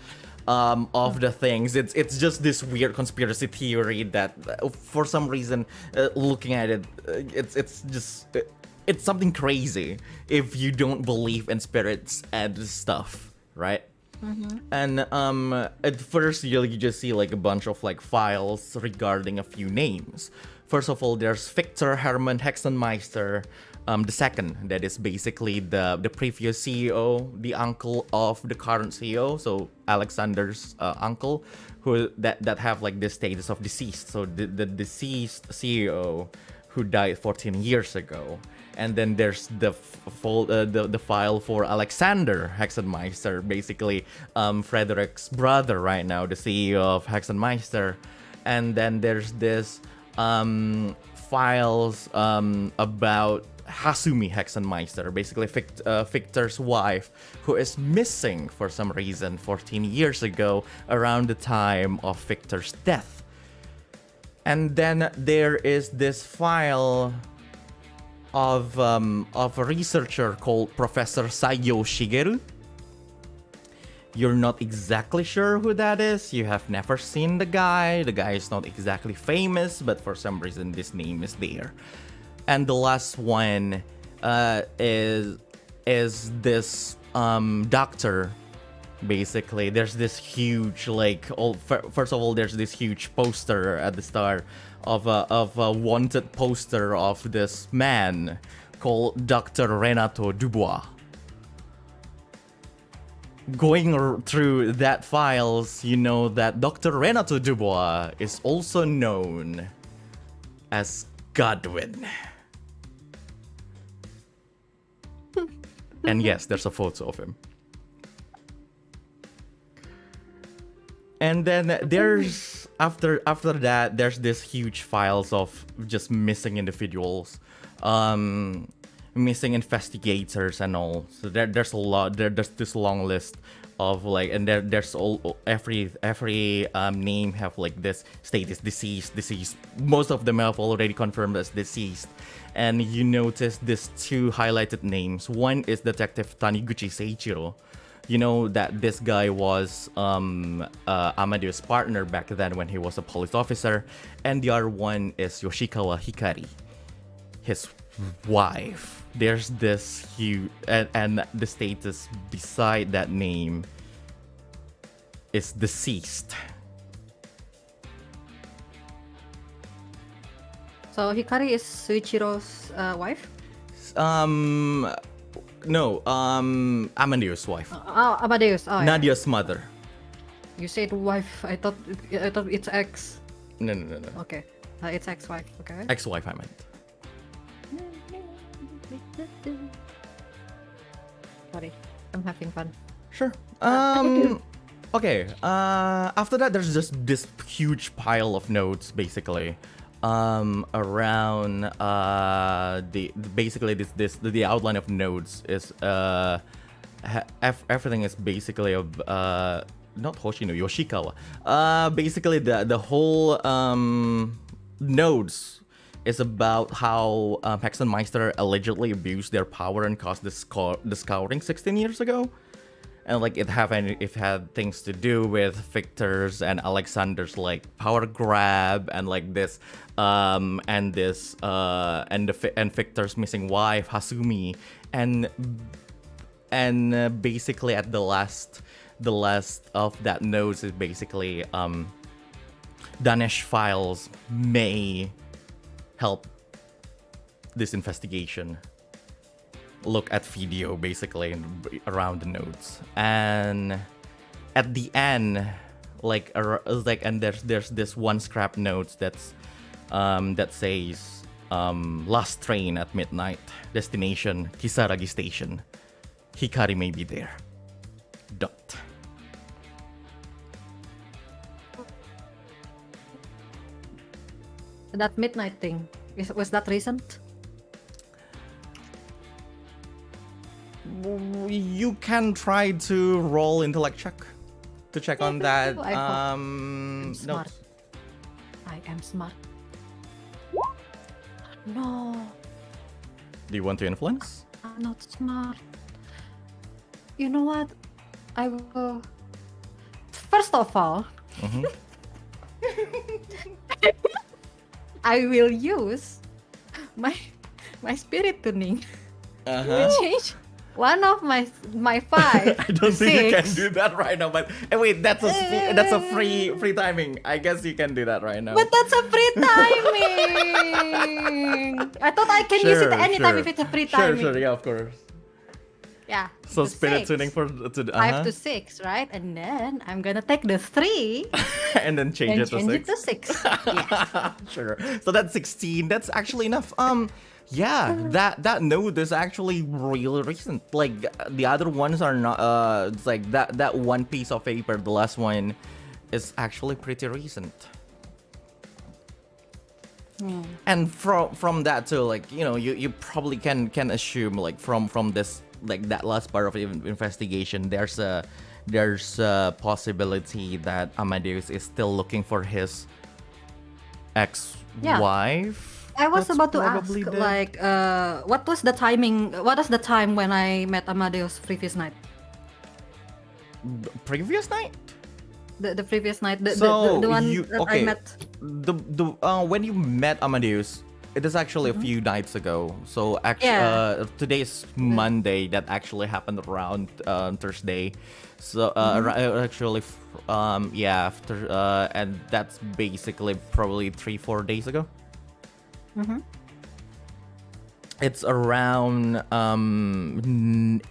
of the things. It's just this weird conspiracy theory that for some reason, looking at it, it's something crazy if you don't believe in spirits and stuff, right? And at first you just see like a bunch of like files regarding a few names. First of all, there's Victor Hermann Hexenmeister, the second, that is basically the previous CEO, the uncle of the current CEO, so Alexander's uncle, who that have like this status of deceased. So the deceased CEO who died 14 years ago. And then there's the file for Alexander Hexenmeister, basically Frederick's brother right now, the CEO of Hexenmeister. And then there's this files about Hasumi Hexenmeister, basically Victor's wife, who is missing for some reason 14 years ago, around the time of Victor's death. And then there is this file of a researcher called Professor Saiyou Shigeru. You're not exactly sure who that is. You have never seen the guy. The guy is not exactly famous, but for some reason this name is there. And the last one is this doctor. Basically, there's this huge first of all, there's this huge poster at the start of a wanted poster of this man called Dr. Renato Dubois. Going through that files, you know that Dr. Renato Dubois is also known as Godwynn. And yes, there's a photo of him. And then there's after that there's this huge files of just missing individuals, missing investigators and all. So there's a lot. There's this long list of like, and there's all every name have like this status deceased. Most of them have already confirmed as deceased. And you notice these two highlighted names. One is Detective Taniguchi Seiichiro. You know that this guy was Amadeus' partner back then when he was a police officer. And the other one is Yoshikawa Hikari, his wife. There's this huge... And the status beside that name is deceased. So Hikari is Suichiro's wife? No, Amadeus' wife. Oh, Amadeus. Oh, yeah. Nadia's mother. You said wife. I thought it's ex. No. Okay, it's ex-wife. Okay. Ex-wife, I meant. Sorry, I'm having fun. Sure. Okay. After that, there's just this huge pile of notes, basically, around the outline of notes is everything is basically of not Hoshino, Yoshikawa. Basically the whole notes is about how Hexenmeister allegedly abused their power and caused the scouring 16 years ago. And like it had things to do with Victor's and Alexander's like power grab and like this and Victor's missing wife Hasumi and basically at the last of that notes is basically Danish files may help this investigation. Look at video basically around the notes, and at the end, and there's this one scrap note that's that says last train at midnight, destination Kisaragi station, Hikari may be there. Dot. That midnight thing was that recent? You can try to roll intellect check to check on that. I'm smart. I am smart. No, Do you want to influence? I'm not smart. You know what? I will. First of all, I will use my spirit tuning to change one of my 5. I don't think you can 6. do that right now. But wait, that's a free timing. I guess you can do that right now. But that's a free timing. I thought I can use it anytime if it's a free timing. Sure, yeah, of course. Yeah. So the spirit 6. tuning for 5 to 6, right? And then I'm gonna take the 3 and then change it to 6. change it to 6. Yeah. Sure. So that's 16. That's actually enough. Yeah, that node is actually really recent. Like the other ones are not. It's like that one piece of paper. The last one is actually pretty recent. And from that too, like you probably can assume like from this like that last part of the investigation, there's a possibility that Amadeus is still looking for his ex-wife. I was That's about to ask, probably dead. like, what was the timing? What was the time when I met Amadeus previous night? Previous night? The previous night, the one I met. When you met Amadeus, it is actually a few nights ago. So actually, today is Monday. That actually happened around Thursday. So actually, after and that's basically probably 3-4 days ago. It's around 8-9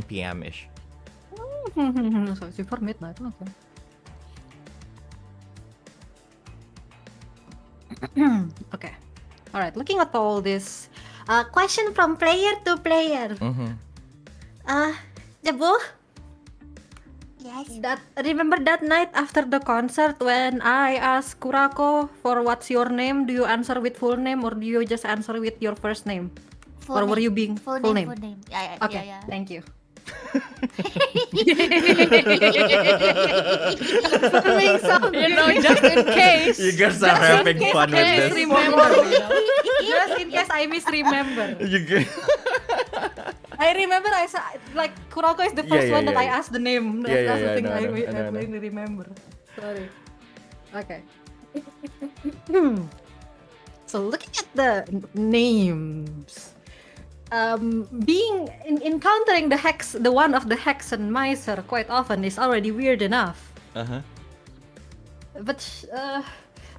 p.m. ish. So it's before midnight. Okay. Okay. All right. Looking at all this, question from player to player. Jabu, Yes. remember that night after the concert when I asked Kurako for what's your name? Do you answer with full name or do you just answer with your first name? Full Or were name. you being Full full name? name? Full name. Yeah. Okay. Yeah. Thank you. You know, just in case. You guys are having fun with this. Remember, you know? Just in case I misremember. I remember I said like Kurako is the first one that I asked the name. That's the thing I really remember. Sorry. Okay. So looking at the names, encountering the one of the Hexenmeister quite often is already weird enough. But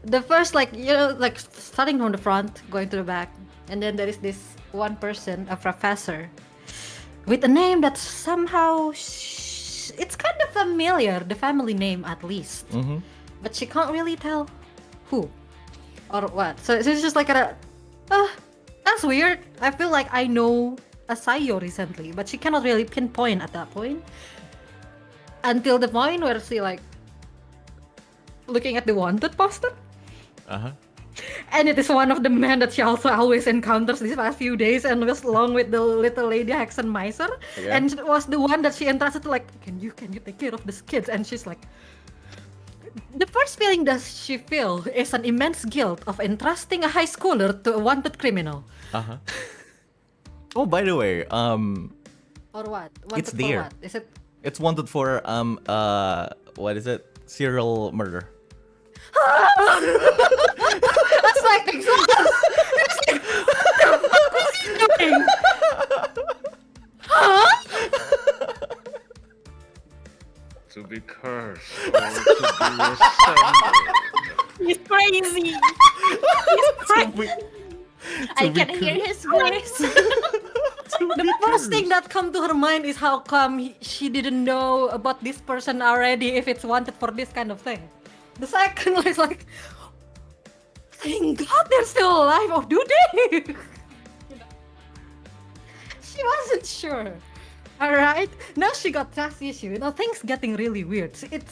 the first, like, you know, like starting from the front, going to the back, and then there is this one person, a professor, with a name that somehow it's kind of familiar, the family name at least, but she can't really tell who or what. So it's just like that's weird. I feel like I know a Saiyou recently, but she cannot really pinpoint at that point. Until the point where she like looking at the wanted poster. And it is one of the men that she also always encounters these past few days, and was along with the little lady Hexenmeister. And it was the one that she entrusted to, like, can you take care of these kids? And she's like, the first feeling that she feel is an immense guilt of entrusting a high schooler to a wanted criminal. Oh, by the way, Or what? Wanted It's for there. What? Is it? it's wanted for what is it? Serial murder. That's like exhaust. It's like, what is he doing? Huh? To be cursed or to be ascended. He's crazy. I can hear his voice. The first thing that come to her mind is how come she didn't know about this person already if it's wanted for this kind of thing. The second is like, thank God they're still alive. Oh, do they? She wasn't sure. All right. Now she got trust issue. Now things getting really weird. It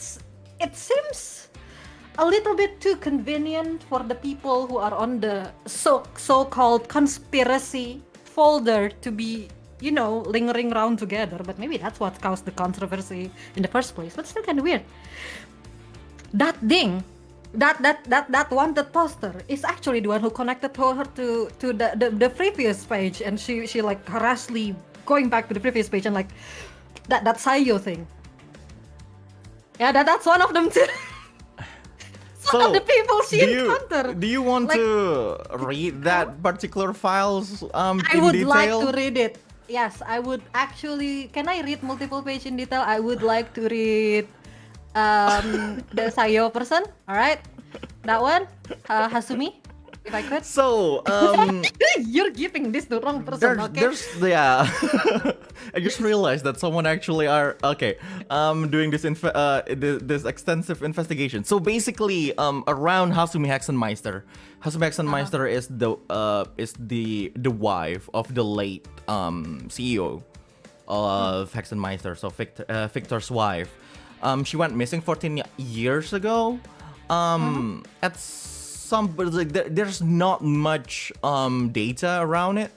seems a little bit too convenient for the people who are on the so-called conspiracy folder to be, you know, lingering around together. But maybe that's what caused the controversy in the first place. But still kind of weird. That thing, that wanted poster is actually the one who connected her to the previous page, and she like harassingly going back to the previous page and like that Saiyou thing. Yeah, that's one of them too. One of the people she encountered. Do you want to read that particular files I in would detail? like to read it. Yes, I would actually. Can I read multiple page in detail? I would like to read the Saiyou person. All right, that one, Hasumi, if I could. So, You're giving this to wrong person. there's I just realized that someone actually doing this this extensive investigation. So basically, around Hasumi Hexenmeister. Hasumi Hexenmeister is the wife of the late CEO of Hexenmeister. So Victor's wife. She went missing 14 years ago. At some, like, there's not much data around it,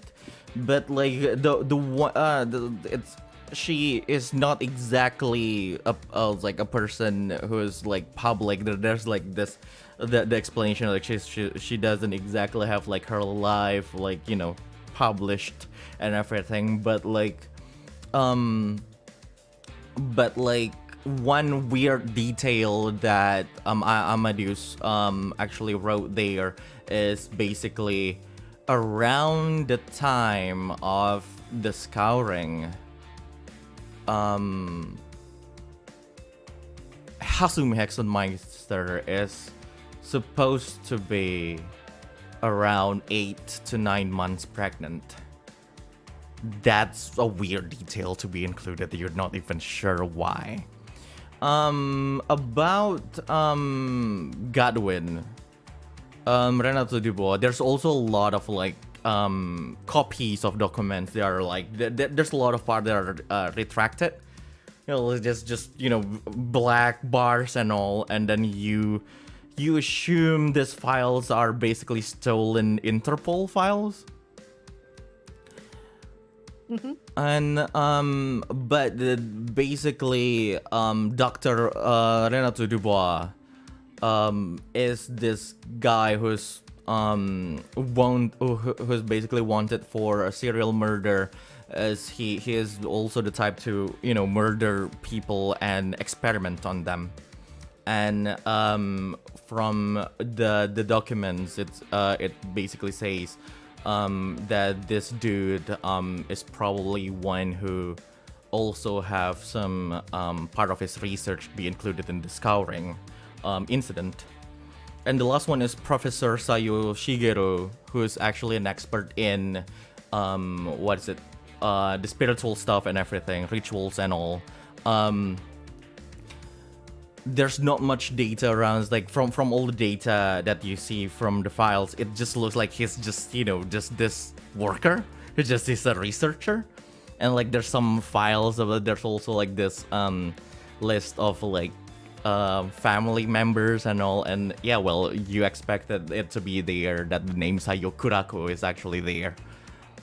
but like she is not exactly like a person who is like public. There's like this the explanation, like she doesn't exactly have like her life, like, you know, published and everything, but like one weird detail that Amadeus actually wrote there is basically around the time of the scouring, Hasumi Hexenmeister is supposed to be around 8 to 9 months pregnant. that's a weird detail to be included. You're not even sure why. About Godwynn, Renato Dubois, there's also a lot of like copies of documents. They are like there's a lot of parts that are retracted. You know, just you know, black bars and all, and then you assume these files are basically stolen Interpol files. And but basically Dr. Renato Dubois is this guy who's who's basically wanted for a serial murder, as he is also the type to, you know, murder people and experiment on them. And from the documents, it basically says that this dude is probably one who also have some part of his research be included in the scouring incident. And the last one is Professor Saiyou Shigeru, who is actually an expert in the spiritual stuff and everything, rituals and all. There's not much data around, like from all the data that you see from the files, it just looks like he's just, you know, just this worker who just is a researcher. And like there's some files of, there's also like this list of like family members and all, and yeah, well, you expected it to be there, that the name Saiyou Kurako is actually there.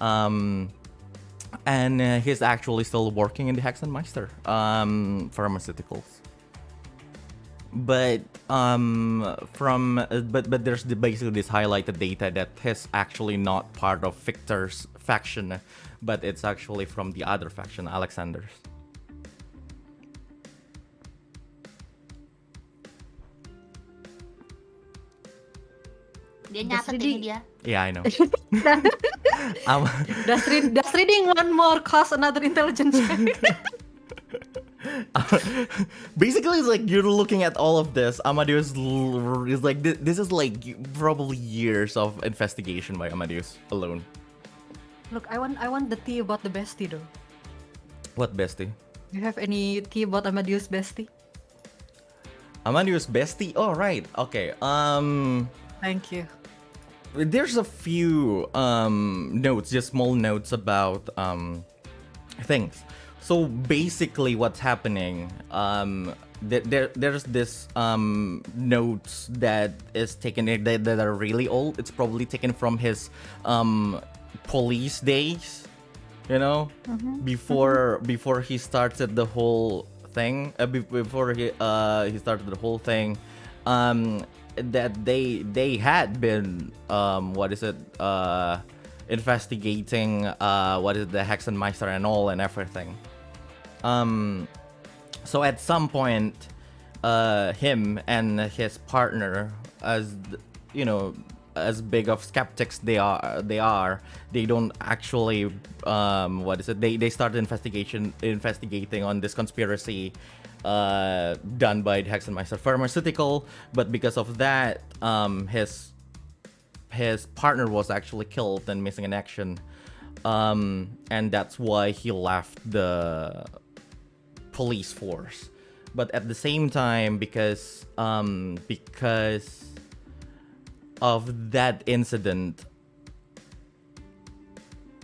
And he's actually still working in the Hexenmeister pharmaceuticals. But but there's basically this highlighted data that is actually not part of Victor's faction, but it's actually from the other faction, Alexander's. Dia nyatet ini dia. Yeah, I know. Does reading one more cost another intelligence check? Basically, it's like you're looking at all of this. Amadeus is like, this is like probably years of investigation by Amadeus alone. Look, I want the tea about the bestie though. What bestie? Do you have any tea about Amadeus bestie? Amadeus bestie? Oh, right. Okay. Thank you. There's a few notes, just small notes about things. So basically, what's happening? There's this notes that is taken that are really old. It's probably taken from his police days, you know, before he started the whole thing. Before he started the whole thing, that they had been investigating the Hexenmeister and all and everything. So at some point, him and his partner, as you know, as big of skeptics they don't actually they started investigating on this conspiracy done by the Hexenmeister pharmaceutical, but because of that, his partner was actually killed and missing in action, and that's why he left the police force. But at the same time, because of that incident,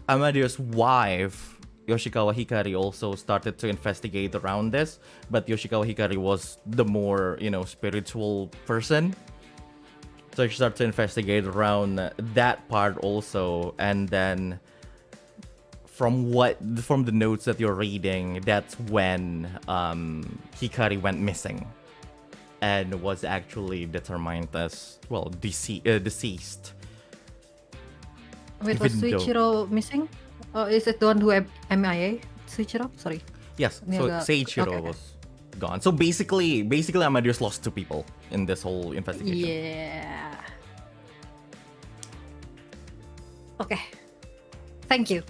Amadeus' wife, Yoshikawa Hikari, also started to investigate around this, but Yoshikawa Hikari was the more, you know, spiritual person. So she started to investigate around that part also, and then from the notes that you're reading, that's when Hikari went missing and was actually determined as, well, deceased. Wait, was Suichiro missing? Is it the one who MIA? Suichiro? Sorry. Yes, so Seiichiro was gone. So basically Amadeus lost 2 people in this whole investigation. Yeah. Okay. Thank you.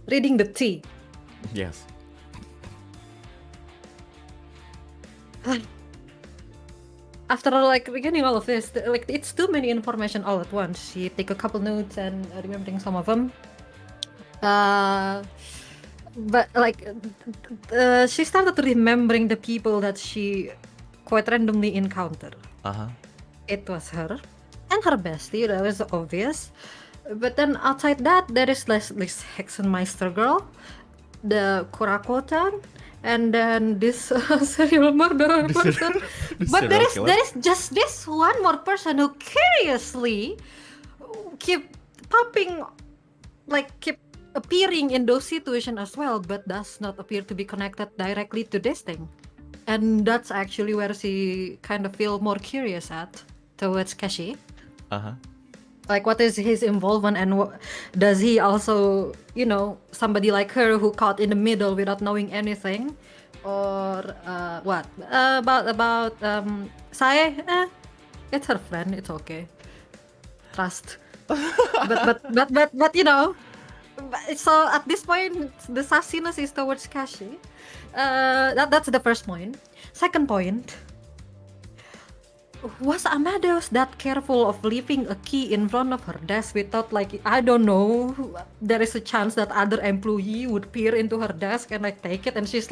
Reading the tea. Yes. After like beginning all of this, like it's too many information all at once. She take a couple notes and remembering some of them. But like, she started remembering the people that she quite randomly encountered. It was her and her bestie, that was obvious. But then outside that, there is this Hexenmeister girl, the Kurako-tan, and then this serial murderer person. But there is just this one more person who curiously keep appearing in those situations as well, but does not appear to be connected directly to this thing. And that's actually where she kind of feel more curious towards Keshi. Like, what is his involvement, and does he also, somebody like her who caught in the middle without knowing anything, or what about Sae? It's her friend. It's okay. Trust. but so at this point, the sassiness is towards Keshi. That's the first point. Second point. Was Amadeus that careful of leaving a key in front of her desk without, I don't know, there is a chance that other employee would peer into her desk and take it, and she's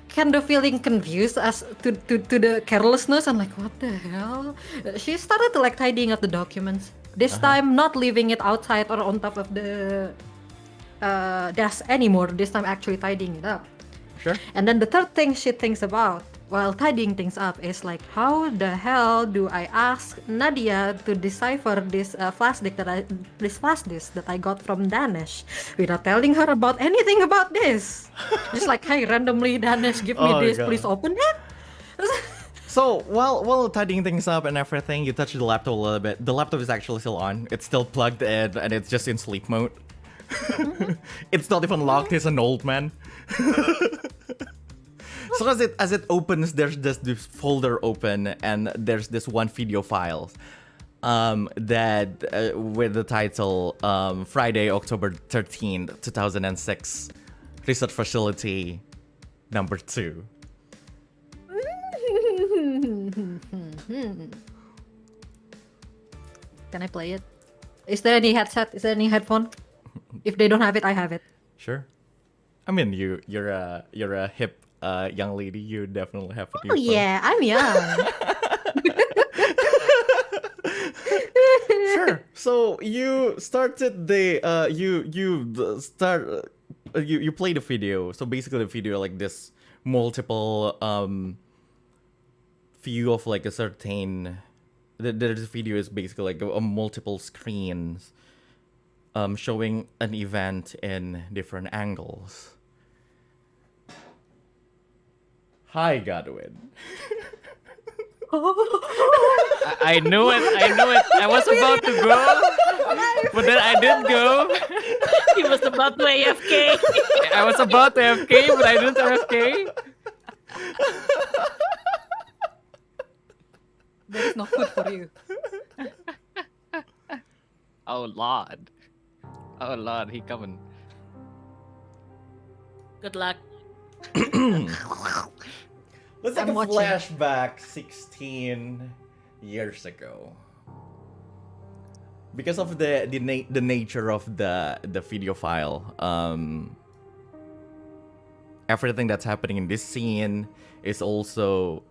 kind of feeling confused as to the carelessness, and what the hell? She started to tidying up the documents. This time not leaving it outside or on top of the desk anymore. This time actually tidying it up. Sure. And then the third thing she thinks about while tidying things up is how the hell do I ask Nadia to decipher this flash disk that I got from Danesh without telling her about anything about this? Just hey, randomly Danesh, give me this, please open it. So while tidying things up and everything, you touch the laptop a little bit. The laptop is actually still on. It's still plugged in, and it's just in sleep mode. It's not even locked. He's an old man. So as it opens, there's just this folder open, and there's this one video file that with the title Friday, October 13th, 2006, Research Facility number 2. Can I play it? Is there any headset? Is there any headphone? If they don't have it, I have it. Sure. I mean, you're a hip young lady. You definitely have it. Oh yeah, I'm young. Sure. So you started the you played the video. So basically, the video this multiple view of a certain. This video is basically a multiple screens, showing an event in different angles. Hi, Godwynn. I knew it. I was about to go, but then I didn't go. He was about to AFK. I was about to AFK, but I didn't AFK. There is no food for you. Oh Lord, he coming. Good luck. Let's take I'm a watching. flashback 16 years ago. Because of the nature of the video file, everything that's happening in this scene is also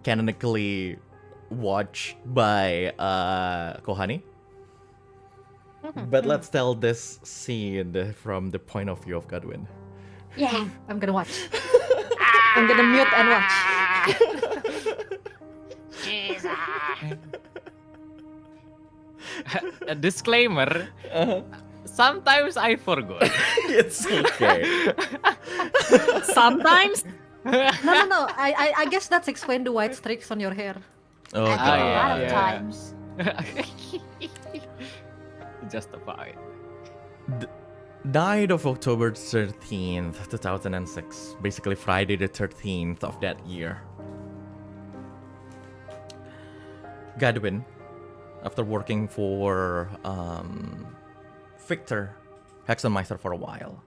canonically watched by Kohane. But let's tell this scene from the point of view of Godwynn. Yeah, I'm gonna watch. I'm gonna mute and watch. A disclaimer. Sometimes I forgot. It's okay. Sometimes. No. I guess that's explained the white streaks on your hair. Oh, I think God. a lot of yeah. times. Justified. Died of October 13th, 2006. Basically Friday the 13th of that year. Godwynn, after working for Victor Hexenmeister for a while,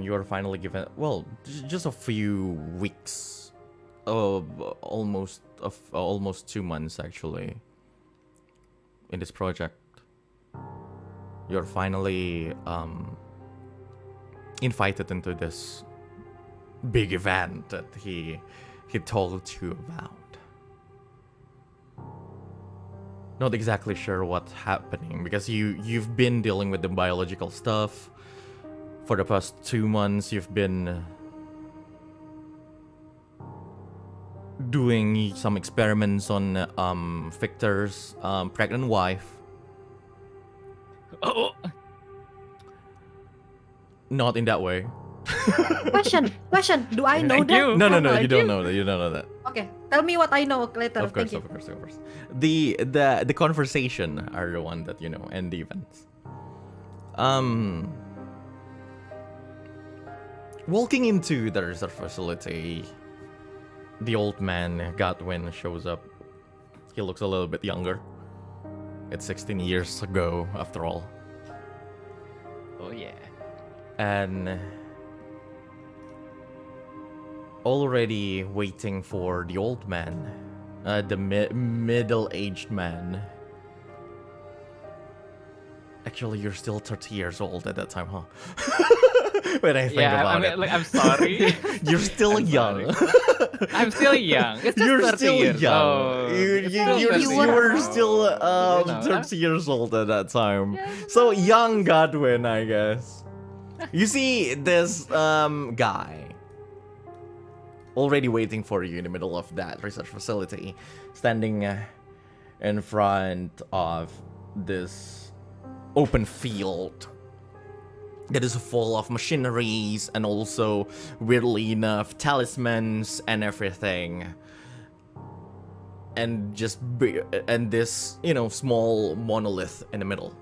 you were finally given, well, just a few weeks, almost 2 months actually, in this project. you're finally invited into this big event that he told you about. Not exactly sure what's happening because you've been dealing with the biological stuff for the past 2 months. You've been doing some experiments on Victor's pregnant wife. Oh, Not in that way. Question. Do I know Thank that? you. No, How you I don't do? know that. You don't know that. Okay, tell me what I know later. Of course, Thank you. of course. The conversation are the one that you know, and the events. Walking into the research facility, the old man Godwynn shows up. He looks a little bit younger. It's 16 years ago, after all. oh yeah. And already waiting for the old man, the middle-aged man. Actually, you're still 30 years old at that time, huh? When I think about it. I'm sorry. You're still I'm young. I'm still young. It's just You're 30 still years. young. Oh, You it's still 30 were years. still You know, 30 years old at that time. So young Godwynn, I guess. You see this guy already waiting for you in the middle of that research facility, standing in front of this open field that is full of machineries and also, weirdly enough, talismans and everything. And and this, small monolith in the middle.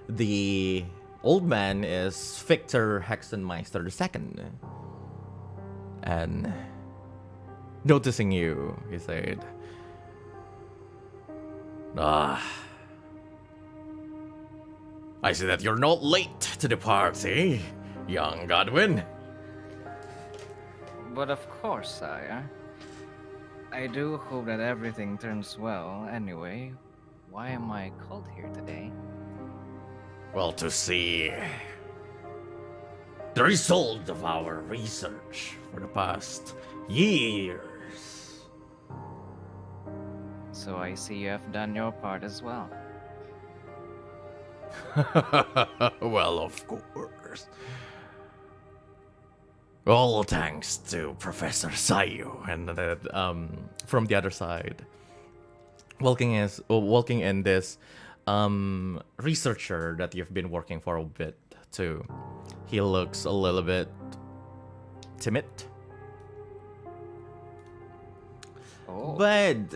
The old man is Victor Hexenmeister II. And noticing you, he said, I see that you're not late to the party, young Godwynn. But of course, sire. I do hope that everything turns well. Anyway, why am I called here today? Well, to see the result of our research for the past years. So I see you have done your part as well. Well, of course. All thanks to Professor Saiyou and from the other side, walking in this researcher that you've been working for a bit too. He looks a little bit timid. Oh. But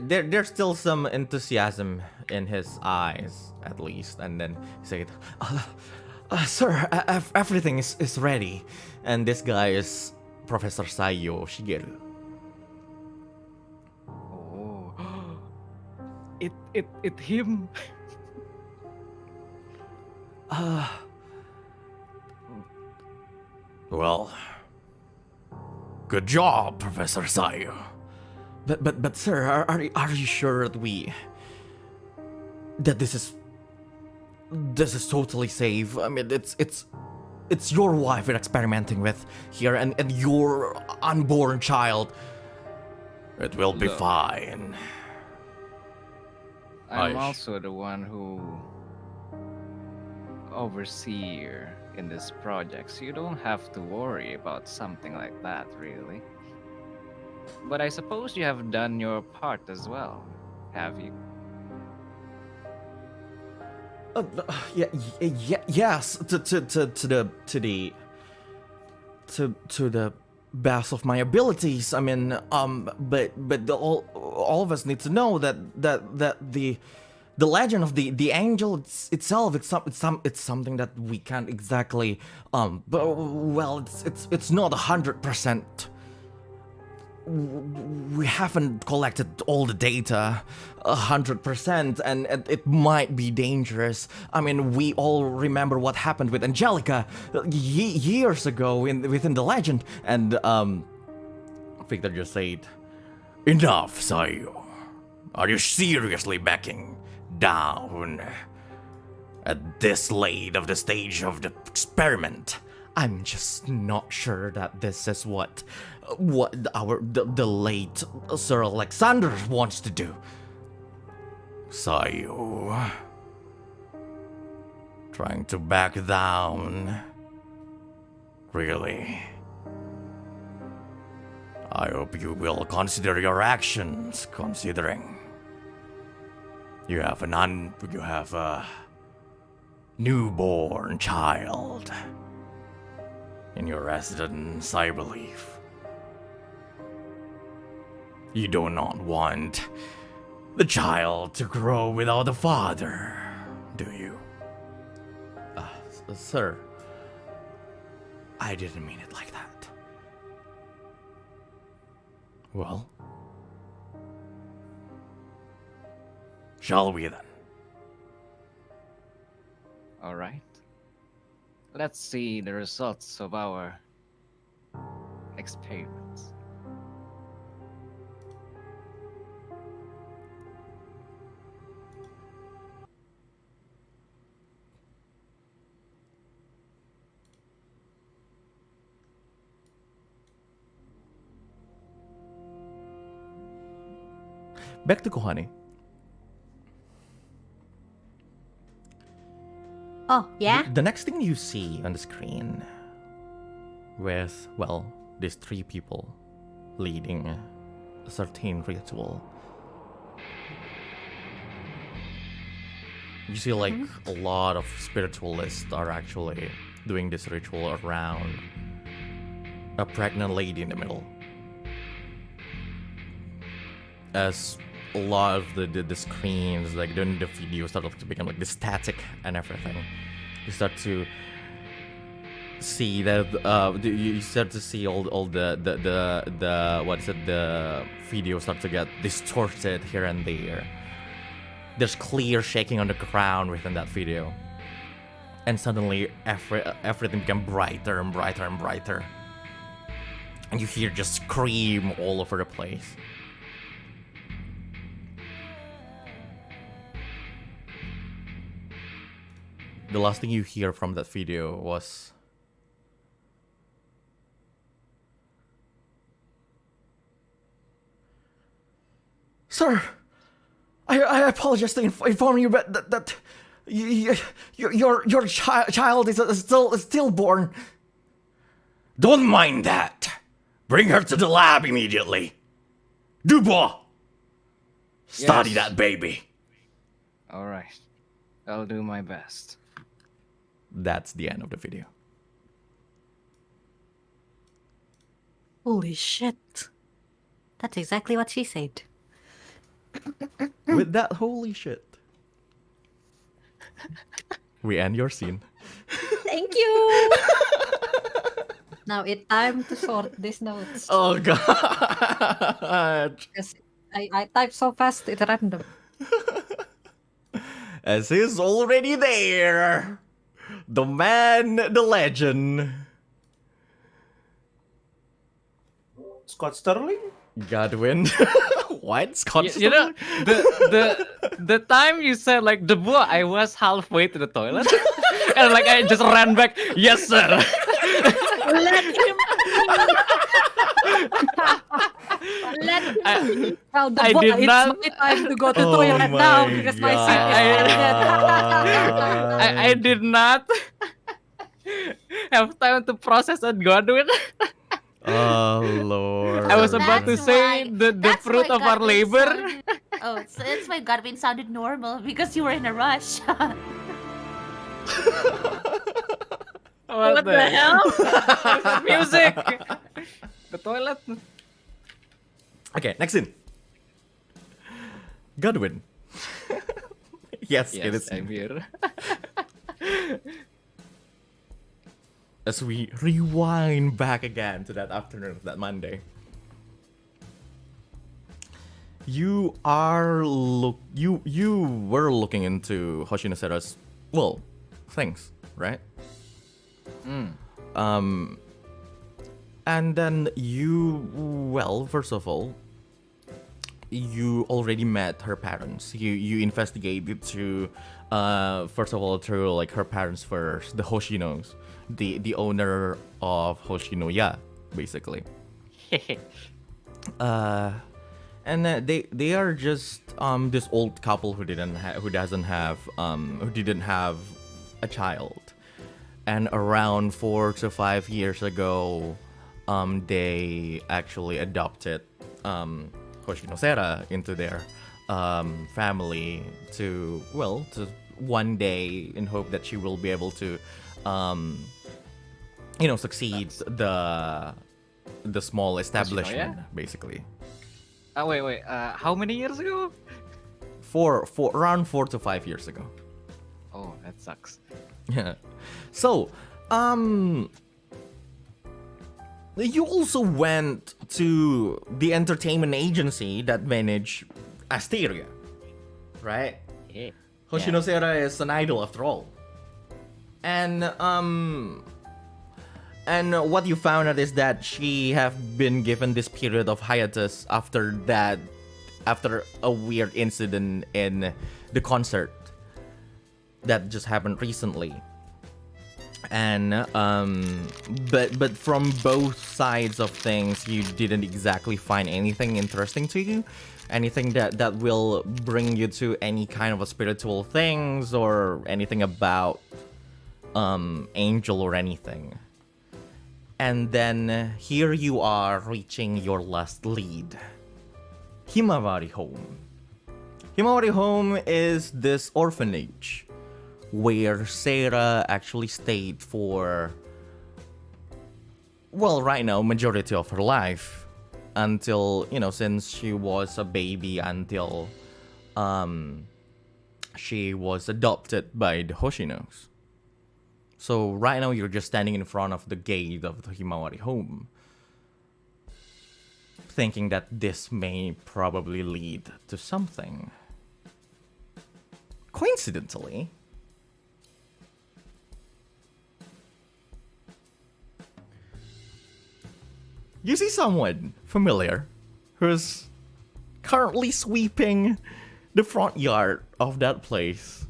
there's still some enthusiasm in his eyes, at least. And then he said, "Sir, everything is ready." And this guy is Professor Saiyou Shigeru. Oh. It him. Well, good job, Professor Saiyou. But sir, are you sure that this is totally safe? I mean, it's your wife we're experimenting with here, and your unborn child. It will be Look. fine. I'm Aish. also the one who overseer in this project, so you don't have to worry about something like that, really. But I suppose you have done your part as well, have you? Yes, to the best of my abilities. I mean, but all of us need to know that the legend of the angel itself, it's something that we can't exactly but well, it's not 100%. We haven't collected all the data 100%, and it might be dangerous. I mean, we all remember what happened with Angelica years ago within the legend, and Victor just said, "Enough, Saiyou. Are you seriously backing down at this late of the stage of the experiment. I'm just not sure that this is what the late Sir Alexander wants to do. Saiyou, trying to back down. Really? I hope you will consider your actions, considering you have a newborn child in your residence, I believe. You do not want the child to grow without a father, do you? Sir, I didn't mean it like that. Well, shall we then? All right. Let's see the results of our experiments. Back to Kohane. Oh, yeah? The next thing you see on the screen with, well, these three people leading a certain ritual. You see, like, a lot of spiritualists are actually doing this ritual around a pregnant lady in the middle. As a lot of the screens, like the video started to become like the static and everything. You start to see that you start to see all the what is it, the video start to get distorted here and there. There's clear shaking on the ground within that video, and suddenly everything became brighter and brighter and brighter, and you hear just scream all over the place. The last thing you hear from that video was, "Sir, I apologize to inform you, but that your child is stillborn. Don't mind that. Bring her to the lab immediately. Dubois, study Yes. that baby." All right. I'll do my best. That's the end of the video. Holy shit. That's exactly what she said. With that holy shit, we end your scene. Thank you! Now it's time to sort these notes. Oh god. Because I type so fast, it's random. As he's already there. The man, the legend. Scott Sterling? Godwynn. What? Scott You know, the time you said like the boy, I was halfway to the toilet, and like I just ran back. Yes, sir. Let him. Let him. Now the I boy, did it's not- my time to go to Oh toilet now my because my God. seat is dead. I did not have time to process at Godwyn. Oh lord. I was about to That's say why- the that's fruit why of our Godwyn labor. sounded- Oh, so that's why Godwyn sounded normal because you were in a rush. What the hell? Music. The toilet. Okay, next scene. Godwyn. Yes, it is. I'm here. As we rewind back again to that afternoon of that Monday, you were looking into Hoshino Sera's, well, things, right? And then you, well, first of all, you already met her parents. You investigated to first of all through like her parents first, the Hoshinos, the owner of Hoshinoya, basically. And they are just this old couple who didn't have a child, and around 4 to 5 years ago, they actually adopted Hoshino Sera into their family to one day in hope that she will be able to succeed the small establishment, basically. Wait. How many years ago? Around 4 to 5 years ago. Oh, that sucks. Yeah. So, you also went to the entertainment agency that managed Asteria, right? Yeah. Hoshino Sera is an idol after all. And what you found out is that she have been given this period of hiatus after a weird incident in the concert that just happened recently. And but from both sides of things, you didn't exactly find anything interesting to you, anything that will bring you to any kind of a spiritual things or anything about angel or anything. And then here you are reaching your last lead, Himawari Home. Himawari Home is this orphanage where Sarah actually stayed for, right now, majority of her life until, since she was a baby until she was adopted by the Hoshinos. So right now you're just standing in front of the gate of the Himawari Home, thinking that this may probably lead to something. Coincidentally, you see someone familiar who's currently sweeping the front yard of that place.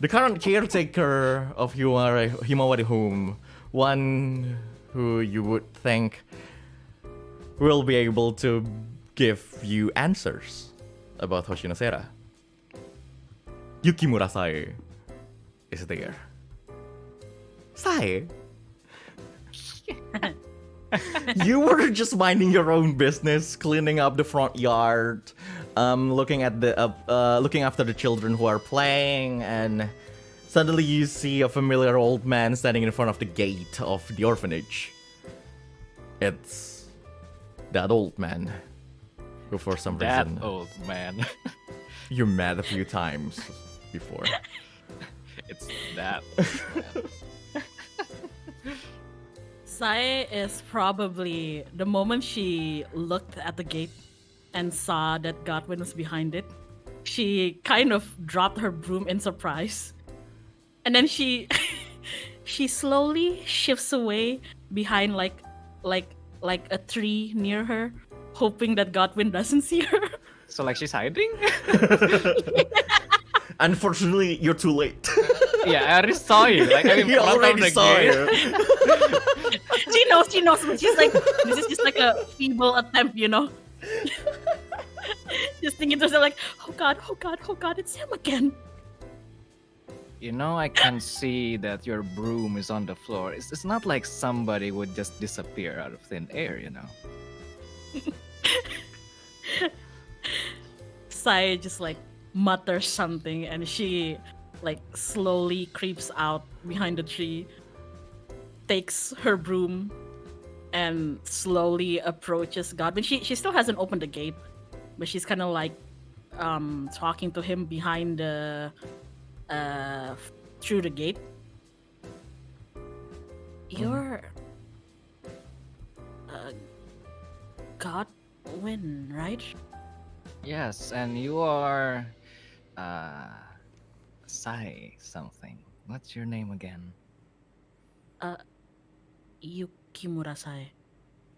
The current caretaker of Himawari Home, one who you would think will be able to give you answers about Hoshino Sera. Yukimura Sae is there. Sae? You were just minding your own business, cleaning up the front yard, looking after the children who are playing, and suddenly you see a familiar old man standing in front of the gate of the orphanage. It's that old man who, for some reason, That old man. you met a few times before. It's that. Sae is probably the moment she looked at the gate and saw that Godwynn was behind it, she kind of dropped her broom in surprise. And then she slowly shifts away behind like a tree near her, hoping that Godwynn doesn't see her. So like she's hiding? Unfortunately, you're too late. Yeah, I already saw you. Like I He already saw you. She knows, but she's like, this is just like a feeble attempt, Just thinking to herself like, oh god, it's him again. I can see that your broom is on the floor. It's not like somebody would just disappear out of thin air, Sae just like mutters something and she like slowly creeps out behind the tree, takes her broom, and slowly approaches Godwynn. She still hasn't opened the gate, but she's kind of like talking to him behind the through the gate. You're Godwynn, right? Yes, and you are Sae something. What's your name again? Yukimura Sae.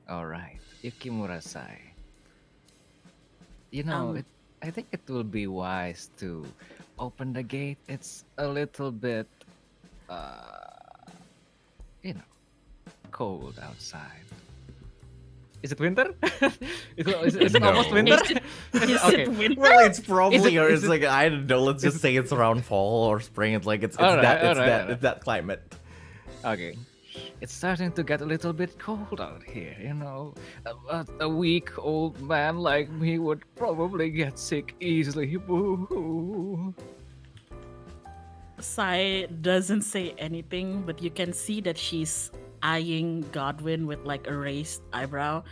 Alright, Yukimura Sae. I think it will be wise to open the gate. It's a little bit, cold outside. Is it winter? is it No. almost winter? Okay. Well, it's probably, or is it's like, I don't know. Let's just say it's around fall or spring. It's like it's that climate. Okay. It's starting to get a little bit cold out here, A weak old man like me would probably get sick easily. Boo. Sae doesn't say anything, but you can see that she's eyeing Godwynn with like a raised eyebrow.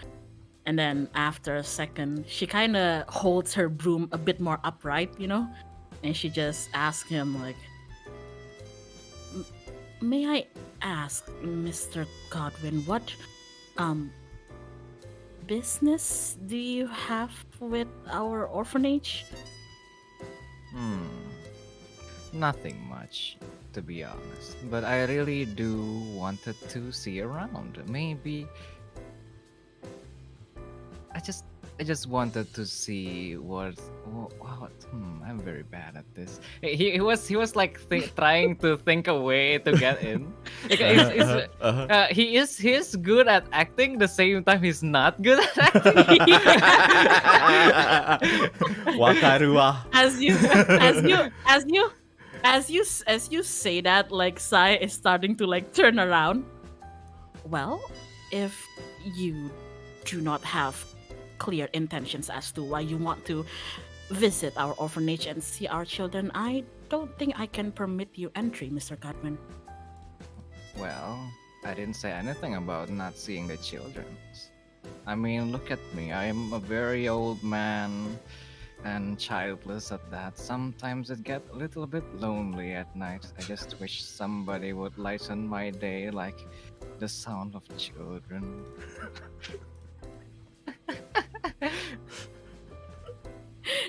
And then after a second, she kind of holds her broom a bit more upright, And she just asks him like, may I ask, Mr. Godwynn, what business do you have with our orphanage? Nothing much, to be honest. But I really do wanted to see around. Maybe I just wanted to see what. I'm very bad at this. He was like trying to think a way to get in. He is good at acting. The same time he's not good at acting. Wakaru wa. As you say that, like Sae is starting to like turn around. Well, if you do not have clear intentions as to why you want to visit our orphanage and see our children, I don't think I can permit you entry, Mr. Godwynn. Well, I didn't say anything about not seeing the children. I mean, look at me. I am a very old man and childless at that. Sometimes it gets a little bit lonely at night. I just wish somebody would lighten my day, like the sound of children.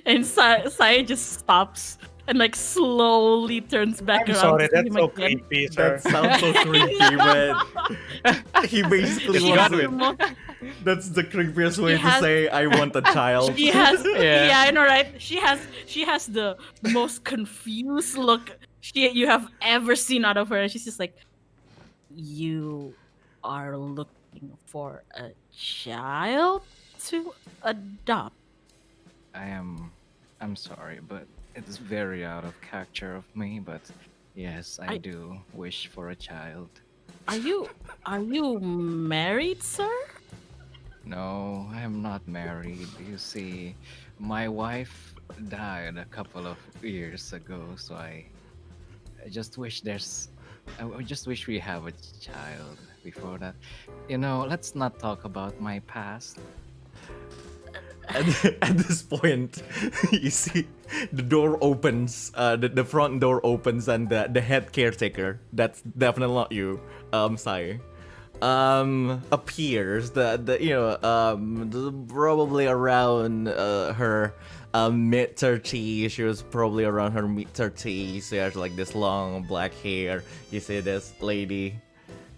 And Sae just stops and like slowly turns back I'm around. sorry, to that's him so again. creepy, sir. That sounds so creepy, but he basically It's wants Godwynn. to. That's the creepiest way to has- say I want a child. She has, Yeah. yeah, I know, right? She has the most confused look you have ever seen out of her, and she's just like, "You are looking for a child to adopt." I'm sorry, but it's very out of character of me, but yes, I do wish for a child. Are you married, sir? No, I am not married. You see, my wife died a couple of years ago, so I just wish I just wish we have a child before that. Let's not talk about my past. At this point, you see the door opens, the front door opens, and the head caretaker, that's definitely not you, Sae, appears. Probably around her mid-30s. She was probably around her mid-30s. She has like this long black hair. You see this lady,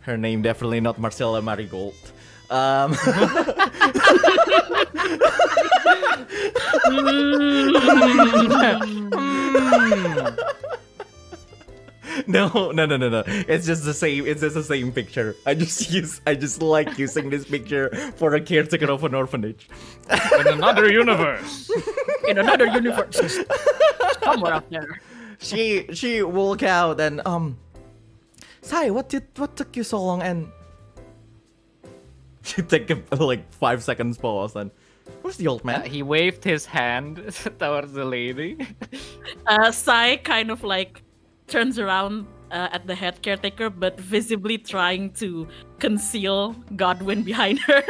her name definitely not Marcella Marigold. No. It's just the same. It's just the same picture. I just like using this picture for a caretaker of an orphanage. In another universe. In another universe, somewhere up there. She walk out and Sae, what took you so long? And she take a like 5 seconds pause and where's the old man? He waved his hand towards the lady. Sae kind of like turns around at the head caretaker, but visibly trying to conceal Godwynn behind her.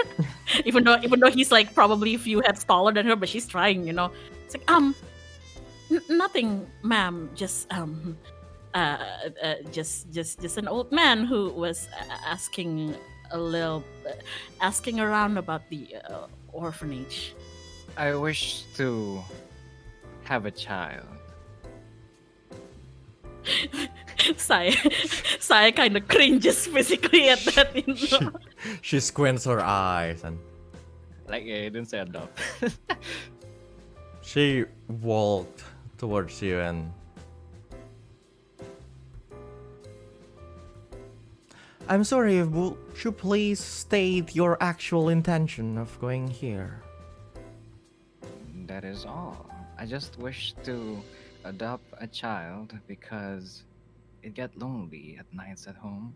even though he's like probably a few heads taller than her, but she's trying, It's like nothing, ma'am. Just just an old man who was asking around about the orphanage. I wish to have a child. Sae kind of cringes physically at that. She squints her eyes and Like, yeah, you didn't say adopt. She walked towards you and... I'm sorry, would you please state your actual intention of going here? That is all. I just wish to adopt a child because it get lonely at nights at home.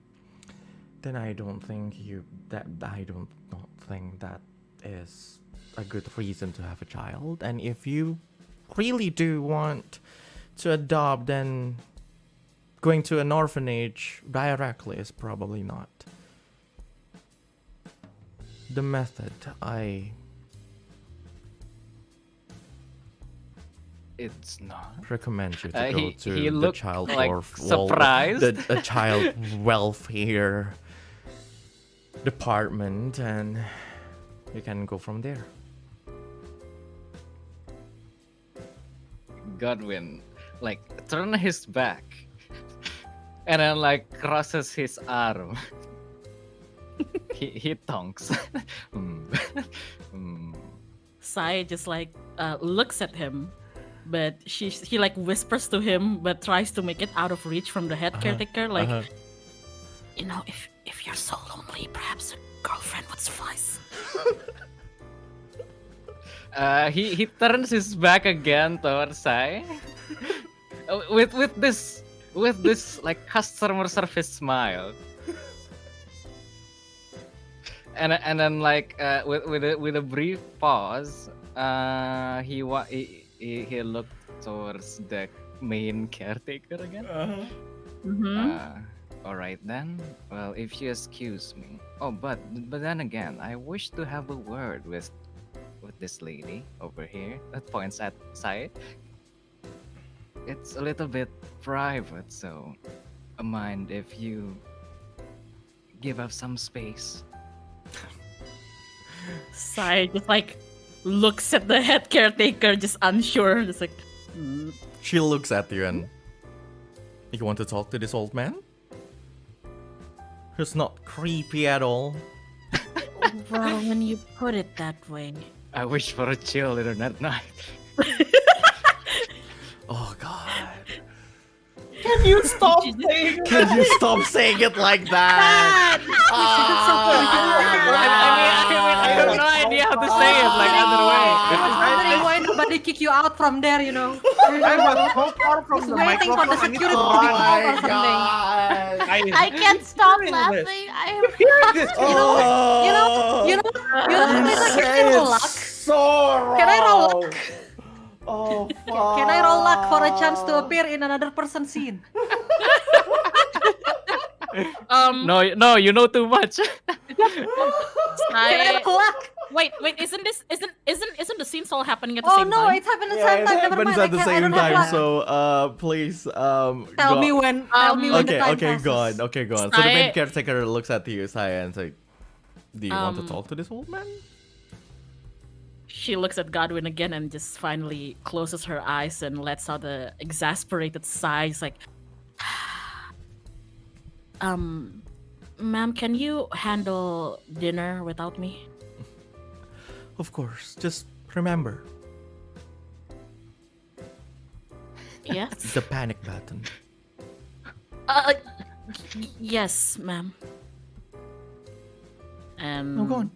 Then I don't think I don't think that is a good reason to have a child. And if you really do want to adopt, then going to an orphanage directly is probably not the method I It's not. recommend you to go He to the looked child like welfare, surprised. the child welfare department, and you can go from there. Godwynn, like, turn his back and then, like, crosses his arm. he tonks. Sae just like looks at him, but he like whispers to him, but tries to make it out of reach from the head caretaker. Like, you know, if you're so lonely, perhaps a girlfriend would suffice. He turns his back again towards Sae with this like customer service smile. And then like with a brief pause, he looked towards the main caretaker again. All right then. Well, if you excuse me. Oh, but then again, I wish to have a word with this lady over here. That points at Sae. It's a little bit private, so mind if you give up some space. Sae just like looks at the head caretaker, just unsure, just like. She looks at you and... You want to talk to this old man? He's not creepy at all. Well, when you put it that way. I wish for a chill internet night. Oh god. Can you stop saying Can you stop saying it like that? I have no idea how to say it like other way. Wondering why nobody kick you out from there, you know? I was so far from Just the waiting for the microphone. security to be called or something. I can't stop hearing laughing. this. I am. This You know, it's like can I roll luck? So wrong. Can I roll luck? Oh fuck. Can I roll luck for a chance to appear in another person's scene? No, you know too much. Can I roll luck? Wait, isn't the scenes all happening at the Oh same no, time? it's happened at the Yeah, same it time. Never happens mind. at the same I don't have time. luck. So, please, Tell me when. Tell me when the time passes. Okay, go on. So the Sae- main caretaker looks at you, Sae, and says, "Do you want to Um, talk to this old man?" She looks at Godwyn again and just finally closes her eyes and lets out the exasperated sigh. It's like, ma'am, can you handle dinner without me? Of course. Just remember Yes. the panic button. Yes, ma'am. And Oh, go on.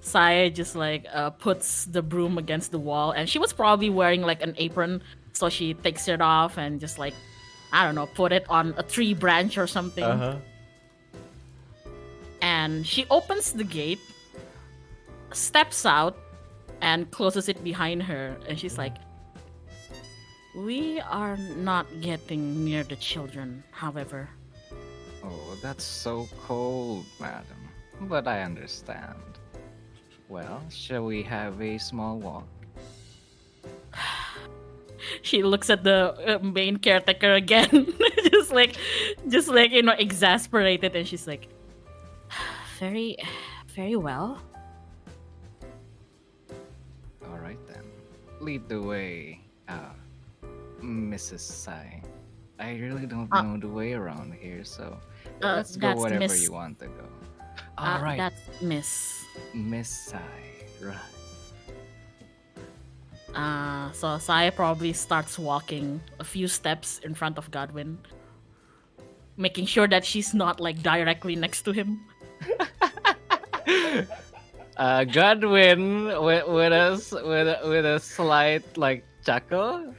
Sae just like puts the broom against the wall, and she was probably wearing like an apron, so she takes it off and just like, I don't know, put it on a tree branch or something. And she opens the gate, steps out, and closes it behind her, and she's like, "We are not getting near the children, however." Oh, that's so cold, madam. But I understand. Well, shall we have a small walk? She looks at the main caretaker again, just like you know, exasperated, and she's like, "Very, very well." All right then. Lead the way, Mrs. Sae. I really don't know the way around here, so let's go that's wherever Miss- you want to go. All right, That's Miss. Miss Sae. Right. So Sae probably starts walking a few steps in front of Godwynn, making sure that she's not like directly next to him. Godwyn with a slight like chuckle,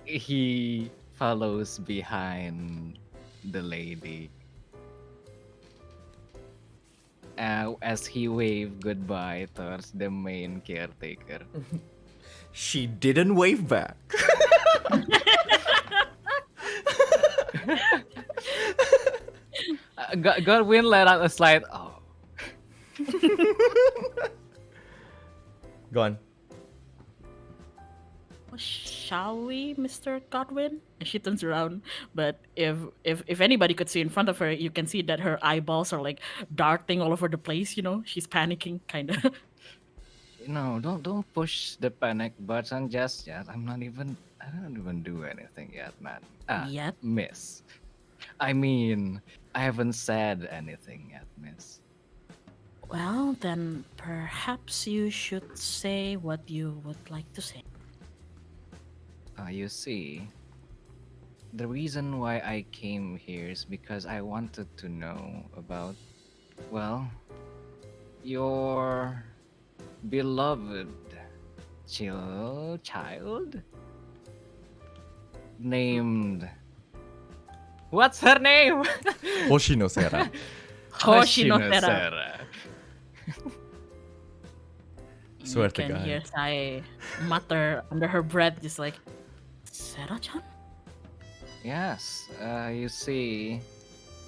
he follows behind the lady. As he waved goodbye towards the main caretaker. She didn't wave back. Godwyn let out a slight oh. Go on. Shall we, Mr. Godwyn? And she turns around, but if anybody could see in front of her, you can see that her eyeballs are like darting all over the place. You know, she's panicking, kind of. No, don't push the panic button just yet. I don't even do anything yet, man. Yet? Miss. I mean, I haven't said anything yet, miss. Well, then perhaps you should say what you would like to say. You see, the reason why I came here is because I wanted to know about, well, your beloved child named. What's her name? Hoshino Sera. Hoshino-sera. Swear You to can God. hear Sae mutter under her breath, just like, Sera-chan? Yes, you see,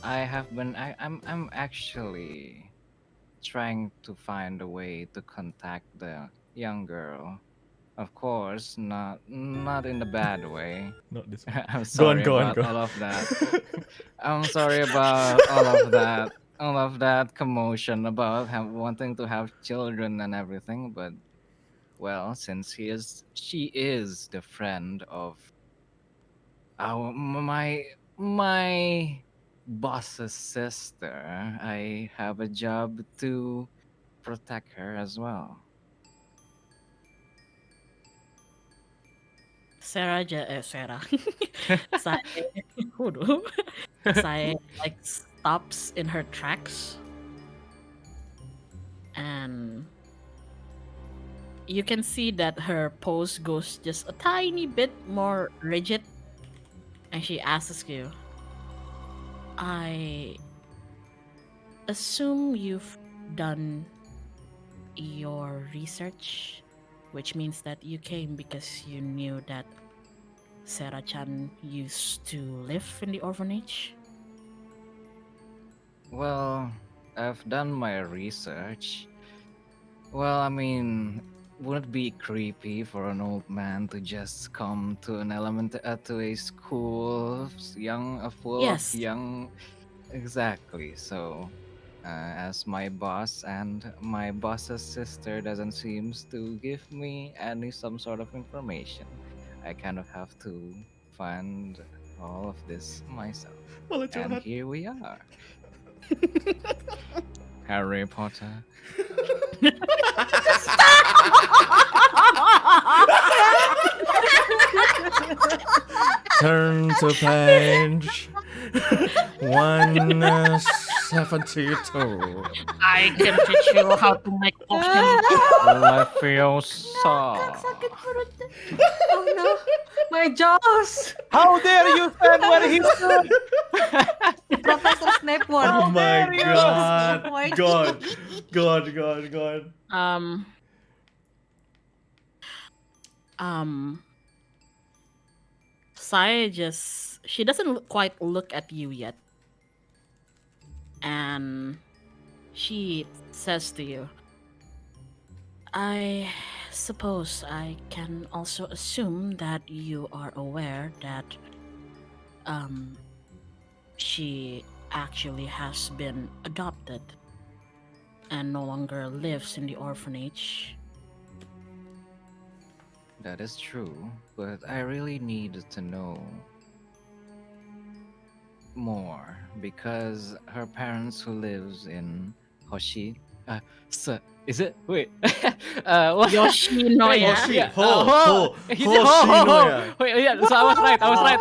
I'm actually trying to find a way to contact the young girl. Of course, not in a bad way. Not this one. I'm sorry Go on. about all of that. I'm sorry about all of that commotion about wanting to have children and everything. But well, since she is the friend of my boss's sister, I have a job to protect her as well. Sarah. Sae, Sae like stops in her tracks, and you can see that her pose goes just a tiny bit more rigid, and she asks you, I assume you've done your research, which means that you came because you knew that Sera-chan used to live in the orphanage? Well, I've done my research. Well, I mean, would it be creepy for an old man to just come to to a school full Yes. of young? Exactly. So, as my boss and my boss's sister doesn't seems to give me some sort of information, I kind of have to find all of this myself. And here we are. Harry Potter. Turn to page 172. I can teach you how to make potions. Leviosa. Sakit perut. Oh no, my jaws! How dare you stand where he stood? Professor Snape one. Oh my god. God. God. Sae she doesn't quite look at you yet. And she says to you, I suppose I can also assume that you are aware that she actually has been adopted and no longer lives in the orphanage. That is true, but I really need to know more because her parents who lives in Is it? Wait. What? Yoshinoya. Hoshinoya. Wait, yeah. So I was right. Right.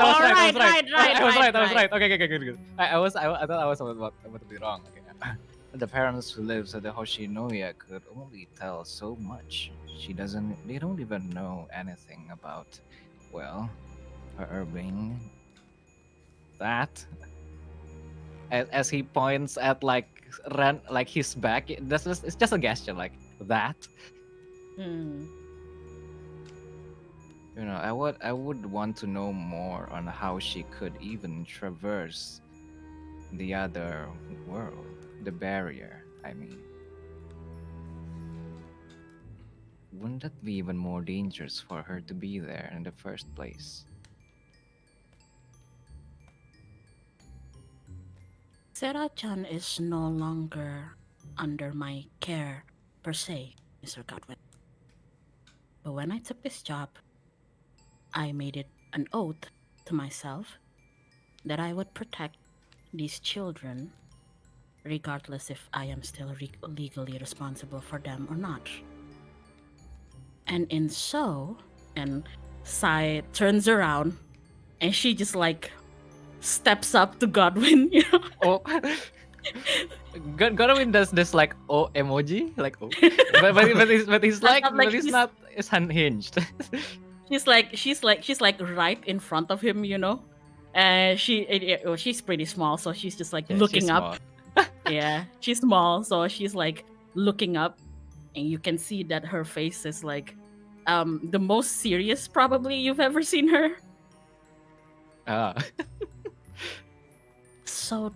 Okay, good. I thought I was about to be wrong. Okay. The parents who lives at the Hoshinoya could only tell so much. They don't even know anything about, well, her being that. As he points at like his back, it's just a gesture like that. Hmm. You know, I would want to know more on how she could even traverse the other world, the barrier, I mean. Wouldn't that be even more dangerous for her to be there in the first place? Sera-chan is no longer under my care, per se, Mr. Godwynn. But when I took this job, I made it an oath to myself that I would protect these children, regardless if I am still legally responsible for them or not. And and Sae turns around, and she just like steps up to Godwynn, you know? Oh, Godwynn does this like emoji, like but he's like, but he's not. It's unhinged. she's like right in front of him, you know, and she's pretty small, so she's just like looking up. Yeah, she's small, so she's like looking up, and you can see that her face is like the most serious probably you've ever seen her. So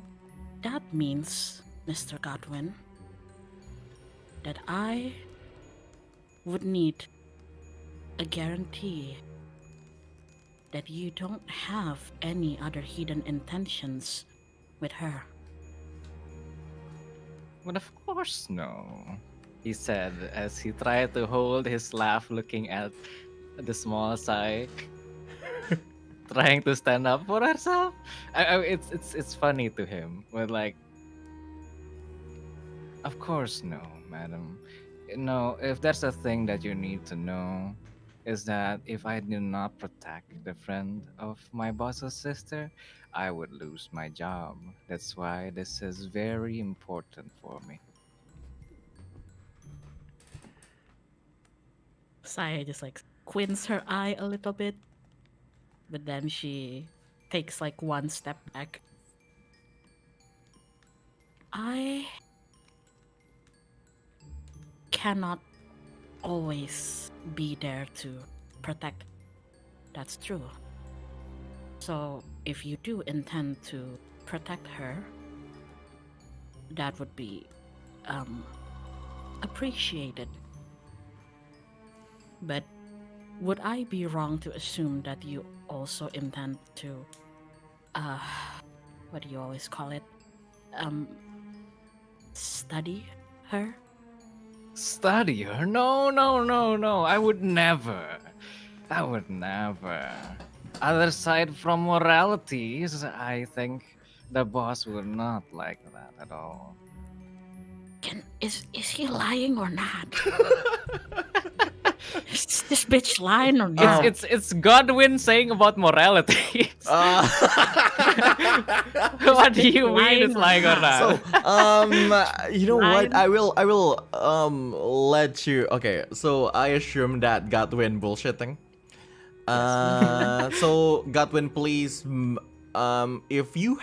that means, Mr. Godwynn, that I would need a guarantee that you don't have any other hidden intentions with her. But of course no, he said as he tried to hold his laugh looking at the small Sae trying to stand up for herself. It's funny to him, but like, of course no, madam. No, if there's a thing that you need to know, is that if I did not protect the friend of my boss's sister, I would lose my job. That's why this is very important for me. Sae just like squints her eye a little bit, but then she takes like one step back. I cannot always be there to protect. That's true. So if you do intend to protect her, that would be appreciated. But would I be wrong to assume that you also intend to what do you always call it? Study her? Study her? No. I would never. Other side from moralities, I think the boss would not like that at all. Is he lying or not? Is this bitch lying or not? It's Godwynn saying about morality. What do you mean it's lying or not? So, you know what? I will let you. Okay, so I assume that Godwynn bullshitting. So Godwynn, please, if you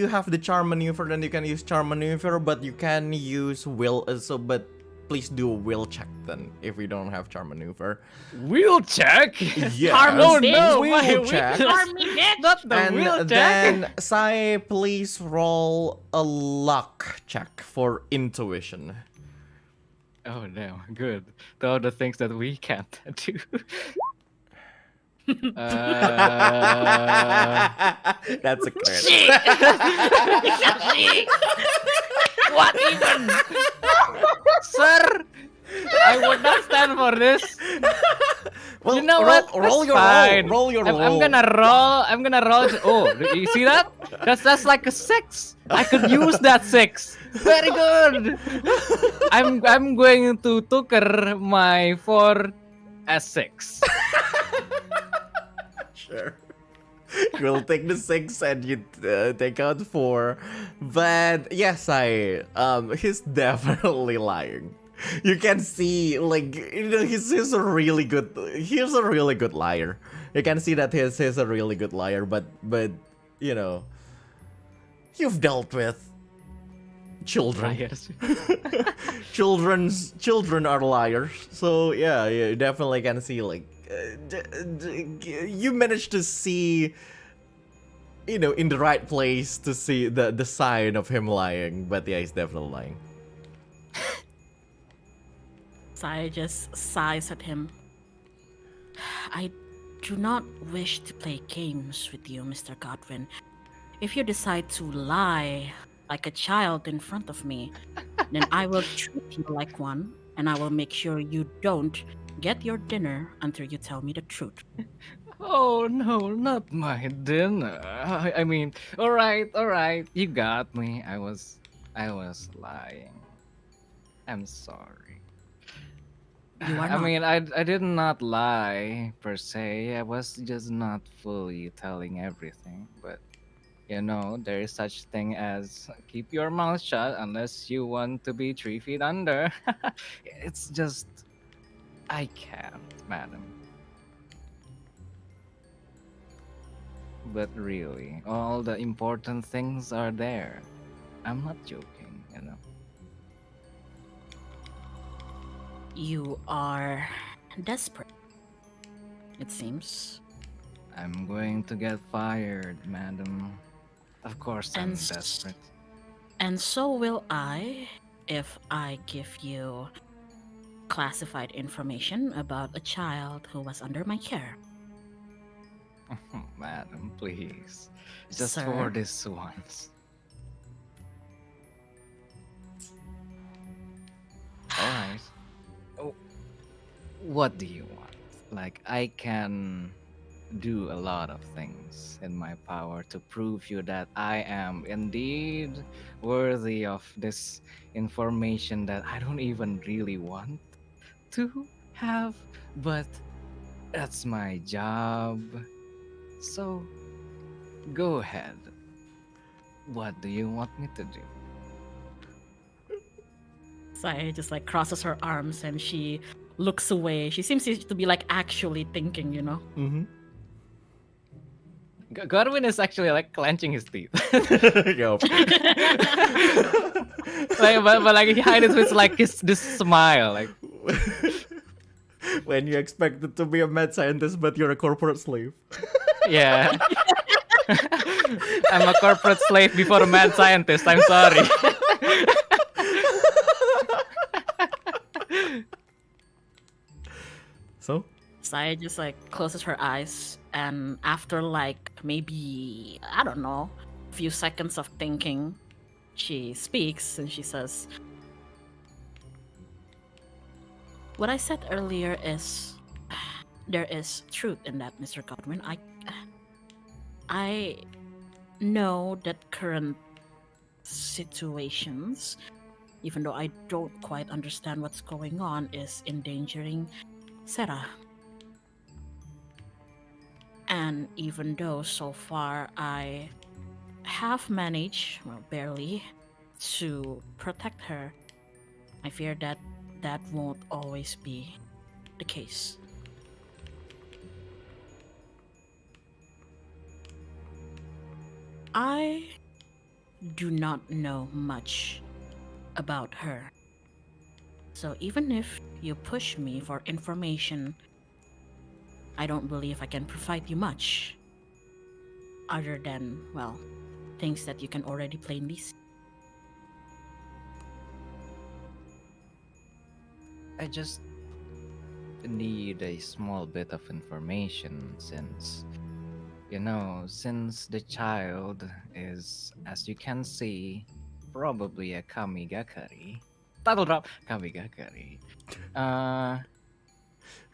have the charm maneuver, then you can use charm maneuver, but you can use will. But please do a will check then if we don't have charm maneuver. Will check? Yes. Oh no! Will check. Not the And will check. then Sae, please roll a luck check for intuition. Oh no! Good. The other things that we can't do. That's a crit. What even? Sir, I would not stand for this. Well, You know roll, what? roll That's your fine. roll. Roll your roll. I'm gonna roll. I'm gonna roll. Oh, you see that? That's like a 6. I could use that 6. Very good. I'm going to tuker my 4 as 6. Sure. You'll take the 6 and you take out 4. But yes, he's definitely lying. You can see, like, you know, he's a really good liar. You can see that he's a really good liar, but you know, you've dealt with children. Liars. Children are liars. So yeah, you definitely can see, like, you managed to see, you know, in the right place to see the sign of him lying. But yeah, he's definitely lying. Sae just sighs at him. I do not wish to play games with you, Mr. Godwynn. If you decide to lie like a child in front of me, then I will treat you like one, and I will make sure you don't get your dinner until you tell me the truth. Oh no, not my dinner. I mean, all right. You got me. I was lying. I'm sorry. You are I not. mean, I did not lie per se. I was just not fully telling everything. But you know, there is such thing as keep your mouth shut unless you want to be 3 feet under. It's just I can't, madam. But really, all the important things are there. I'm not joking, you know. You are desperate, it seems. I'm going to get fired, madam. Of course I'm And s- desperate. And so will I if I give you classified information about a child who was under my care. Madam, please. Just Sir? for this once. Alright. Oh, what do you want? Like, I can do a lot of things in my power to prove you that I am indeed worthy of this information that I don't even really want to have, but that's my job. So, go ahead. What do you want me to do? Sae just like crosses her arms and she looks away. She seems to be like actually thinking, you know? Mm-hmm. Godwynn is actually like clenching his teeth. Yup. but like he hides it with like this smile, like When you expected to be a mad scientist, but you're a corporate slave. yeah. I'm a corporate slave before a mad scientist. I'm sorry. So? Sae just like closes her eyes and after like maybe, I don't know, a few seconds of thinking, she speaks and she says, what I said earlier is there is truth in that, Mr. Godwyn. I know that current situations, even though I don't quite understand what's going on, is endangering Sarah. And even though so far I have managed, well, barely, to protect her, I fear that that won't always be the case. I do not know much about her. So even if you push me for information, I don't believe I can provide you much. Other than, well, things that you can already plainly see. I just need a small bit of information since, you know, since the child is, as you can see, probably a Kamigakari. Title drop, Kamigakari.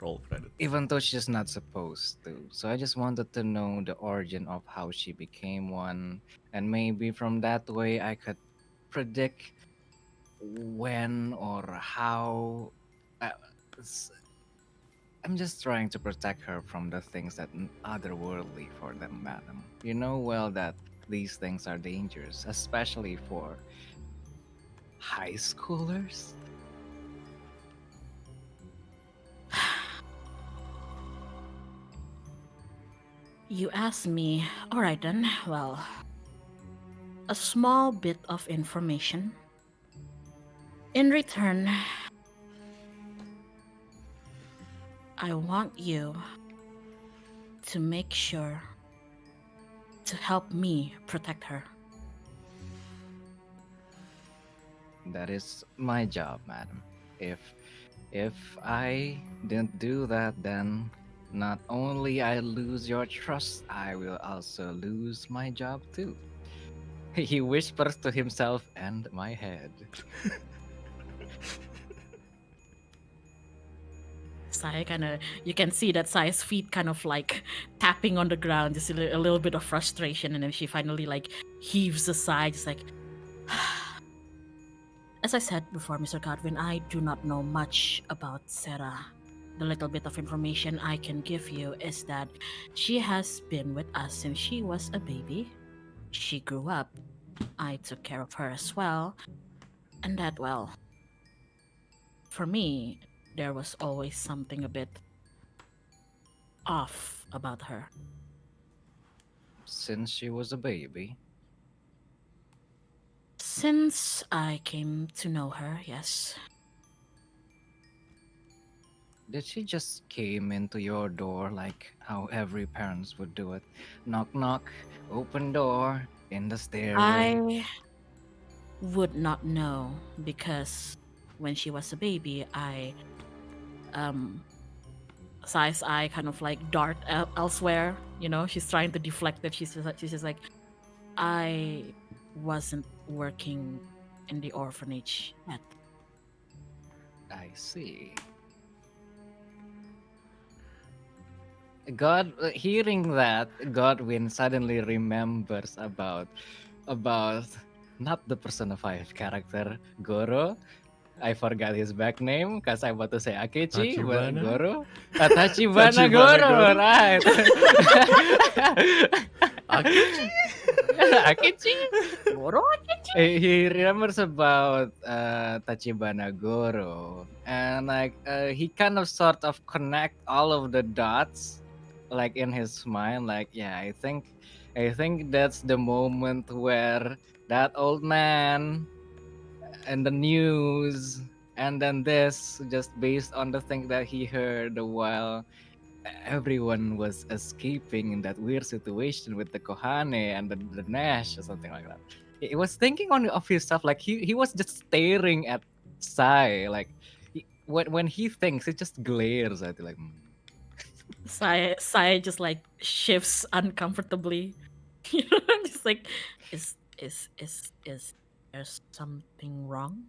Roll credit. Even though she's not supposed to. So I just wanted to know the origin of how she became one, and maybe from that way I could predict when or how. Uh, s- I'm just trying to protect her from the things that otherworldly for them, madam. You know well that these things are dangerous, especially for high schoolers. You asked me. Alright then, well, a small bit of information. In return, I want you to make sure to help me protect her. That is my job, madam. If I didn't do that, then not only I lose your trust, I will also lose my job too. He whispers to himself and my head. Sai you can see that Sai's feet kind of like tapping on the ground, just a little bit of frustration, and then she finally like heaves a sigh, just like. As I said before, Mr. Godwyn, I do not know much about Sarah. The little bit of information I can give you is that she has been with us since she was a baby. She grew up. I took care of her as well. And that, well, for me, there was always something a bit off about her. Since she was a baby, Since I came to know her, yes. did she just came into your door like how every parents would do it? Knock knock, open door, in the stairway. I would not know because when she was a baby, Sai's eye kind of like dart elsewhere. You know, she's trying to deflect it. She's just like, I wasn't working in the orphanage yet. I see. Hearing that, Godwyn suddenly remembers about not the personified character Goro. I forgot his back name because I want to say Akechi, but Tachibana? Goro. Tachibana Tachibana Goro, Goro. right? Akechi? Akechi? Goro Akechi? He remembers about Tachibana Goro, and like he kind of sort of connect all of the dots, like in his mind. Like, yeah, I think that's the moment where that old man and the news and then this just based on the thing that he heard while everyone was escaping in that weird situation with the Kohane and the Nash or something like that. He was thinking of his stuff, like he was just staring at Sai, like when he thinks, it just glares at you like. Sai just like shifts uncomfortably. You know, just like, is there something wrong?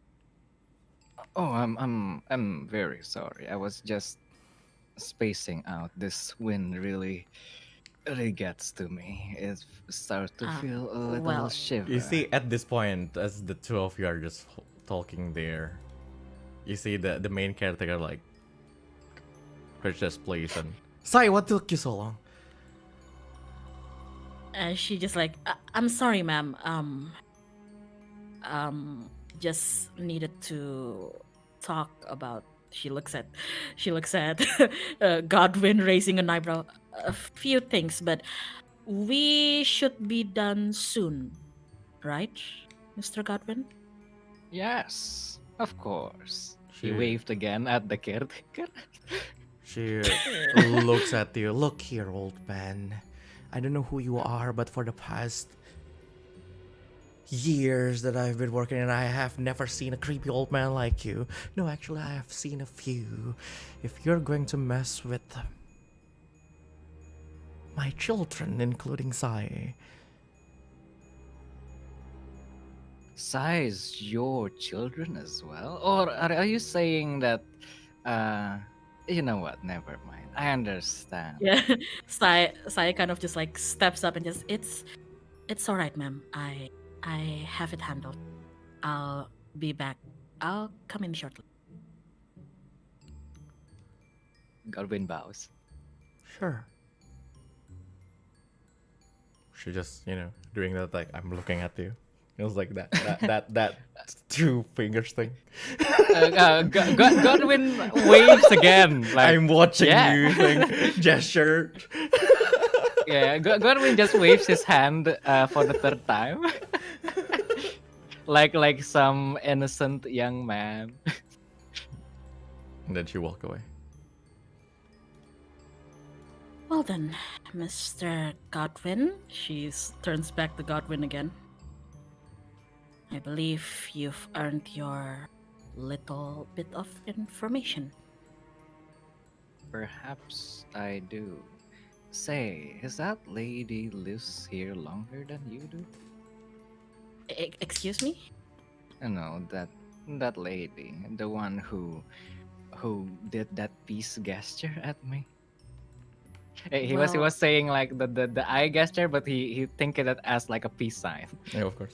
Oh, I'm very sorry. I was just spacing out. This wind really gets to me. It starts to feel a little well, shiver. You see, at this point, as the two of you are just talking there, you see the main character like, just place and Sai, what took you so long? And she just like, I'm sorry, ma'am. Just needed to talk about. She looks at Godwyn raising an eyebrow. A few things, but we should be done soon, right, Mr. Godwyn? Yes, of course. He She- waved again at the caretaker. She looks at you. Look here, old man. I don't know who you are, but for the past years that I've been working, and I have never seen a creepy old man like you. No, actually, I have seen a few. If you're going to mess with my children, including Sai, Size your children as well, or are you saying that You know what? Never mind. I understand. Yeah. Sai kind of just like steps up and just it's all right, ma'am. I have it handled. I'll be back. I'll come in shortly. Godwynn bows. Sure. She just, doing that like I'm looking at you. It was like that 2 fingers thing. Godwynn waves again. Like, I'm watching yeah. you thing. Gesture. Yeah, Godwynn just waves his hand for the 3rd time. like some innocent young man. And then she walk away. Well then, Mr. Godwynn. She turns back to Godwynn again. I believe you've earned your little bit of information. Perhaps I do. Say, is that lady lives here longer than you do? Excuse me? No, that lady, the one who did that peace gesture at me. He Well- was saying like the eye gesture, but he think it as like a peace sign. Yeah, of course.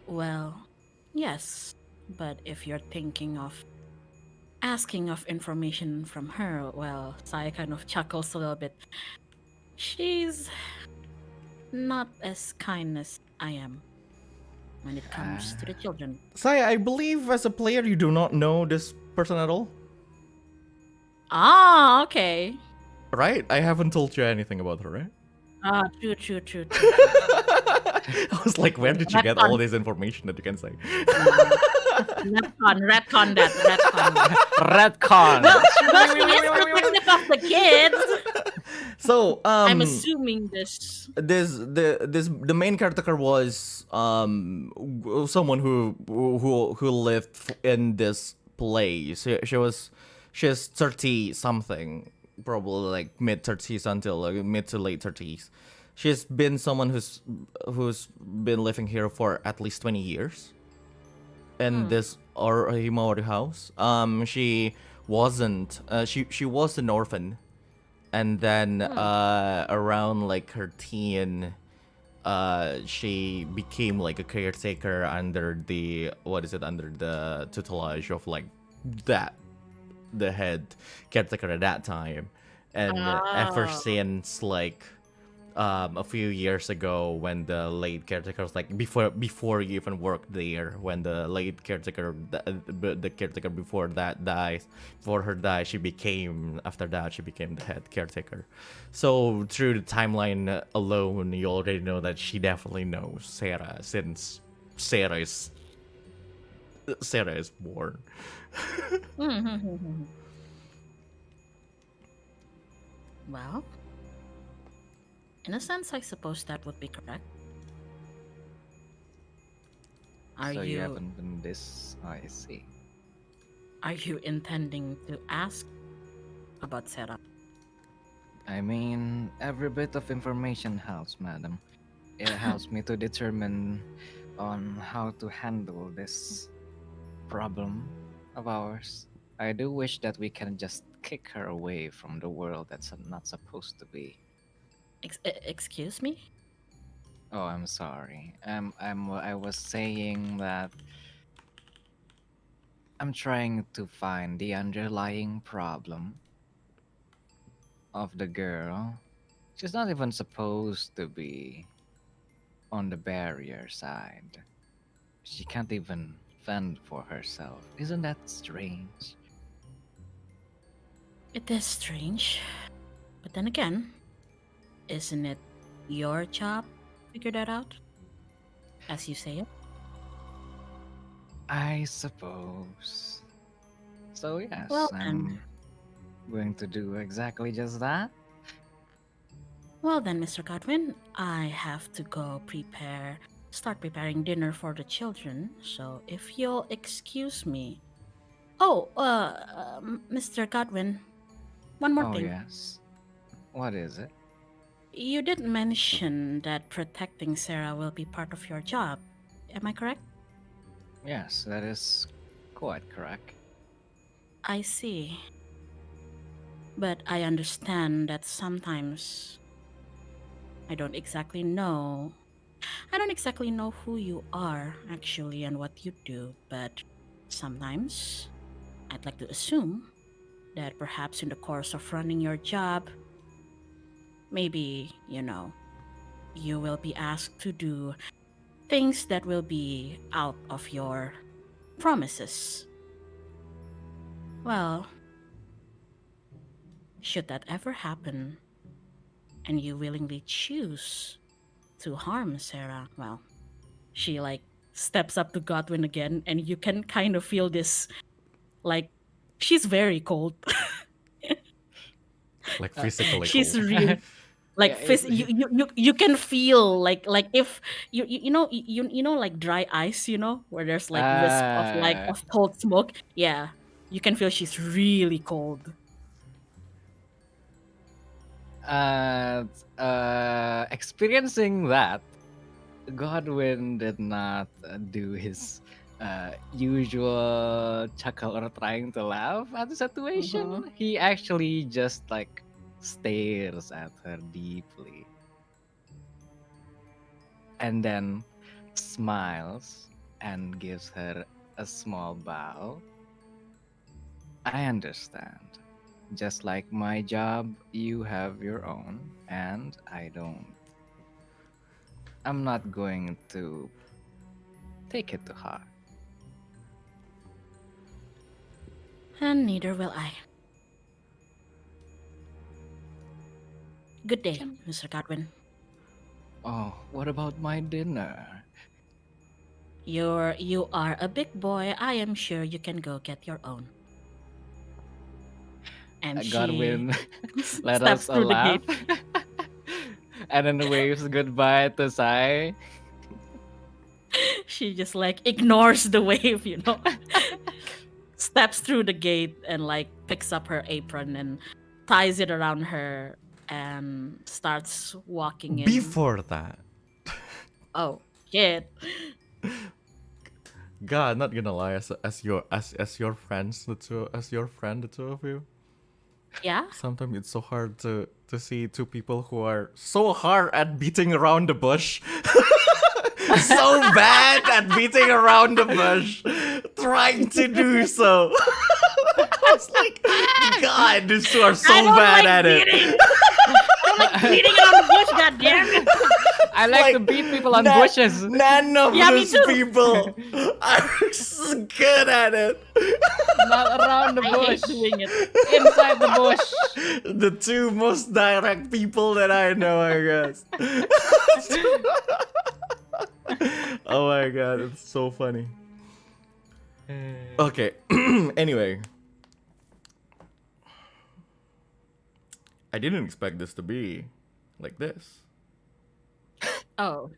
Well, yes. But if you're thinking of asking of information from her, well, Sai kind of chuckles a little bit. She's not as kind as I am when it comes to the children. Saya, I believe as a player you do not know this person at all. Ah, okay. Right? I haven't told you anything about her, right? Ah, true. I was like, where did you get all this information that you can say? Retcon that. Redcon. Well, she is protective of the kids. So, I'm assuming this. the main character was someone who lived in this place. She's 30 something, probably like mid 30s until like mid to late 30s. She's been someone who's been living here for at least 20 years in this Himawari house. She wasn't she was an orphan, and then around like her teen she became like a caretaker under the tutelage of like the head caretaker at that time. And ever since like a few years ago, when the late caretaker was like before you even worked there, when the late caretaker the caretaker before her dies, she became the head caretaker. So through the timeline alone, you already know that she definitely knows Sarah, since Sarah is born. Well, in a sense, I suppose that would be correct. So you haven't been this. Oh, I see. Are you intending to ask about Sarah? I mean, every bit of information helps, madam. It helps me to determine on how to handle this problem of ours. I do wish that we can just kick her away from the world that's not supposed to be. Excuse me? Oh, I'm sorry. I was saying that I'm trying to find the underlying problem of the girl. She's not even supposed to be on the barrier side. She can't even fend for herself. Isn't that strange? It is strange. But then again, isn't it your job to figure that out? As you say it? I suppose. So yes, Well, I'm going to do exactly just that. Well then, Mr. Godwyn, I have to go start preparing dinner for the children. So if you'll excuse me. Oh, Mr. Godwyn, one more Oh thing. yes. What is it? You did mention that protecting Sarah will be part of your job. Am I correct? Yes, that is quite correct. I see. But I understand that sometimes I don't exactly know who you are actually and what you do, but sometimes I'd like to assume that perhaps in the course of running your job, maybe, you will be asked to do things that will be out of your promises. Well, should that ever happen, and you willingly choose to harm Sarah, well, she steps up to Godwyn again, and you can kind of feel this, she's very cold. Like physically She's cold. really you can feel like if you know like dry ice, where there's like wisp of cold smoke. Yeah, you can feel she's really cold. Experiencing that, Godwyn did not do his usual chuckle or trying to laugh at the situation. He actually just stares at her deeply and then smiles and gives her a small bow. I understand. Just like my job, you have your own, and I don't. I'm not going to take it to heart. And neither will I. Good day, Mr. Godwyn. Oh, what about my dinner? You are a big boy. I am sure you can go get your own. And Godwyn let steps us a through the laugh gate. and then waves goodbye to Sae. She just ignores the wave, Steps through the gate and picks up her apron and ties it around her and starts walking in. Before that, Oh shit. God, not gonna lie, as your friends, the two of you. Yeah? Sometimes it's so hard to see two people who are so hard at beating around the bush. So bad at beating around the bush. Trying to do so. I was like, God, these two are so bad at it. Beating around the bush, goddammit. I like to beat people on bushes. None of Yeah, me those too. people are so good at it. Not around the I bush. hate doing it. Inside the bush. The two most direct people that I know, I guess. Oh my God, it's so funny. Okay, anyway. I didn't expect this to be like this. Oh.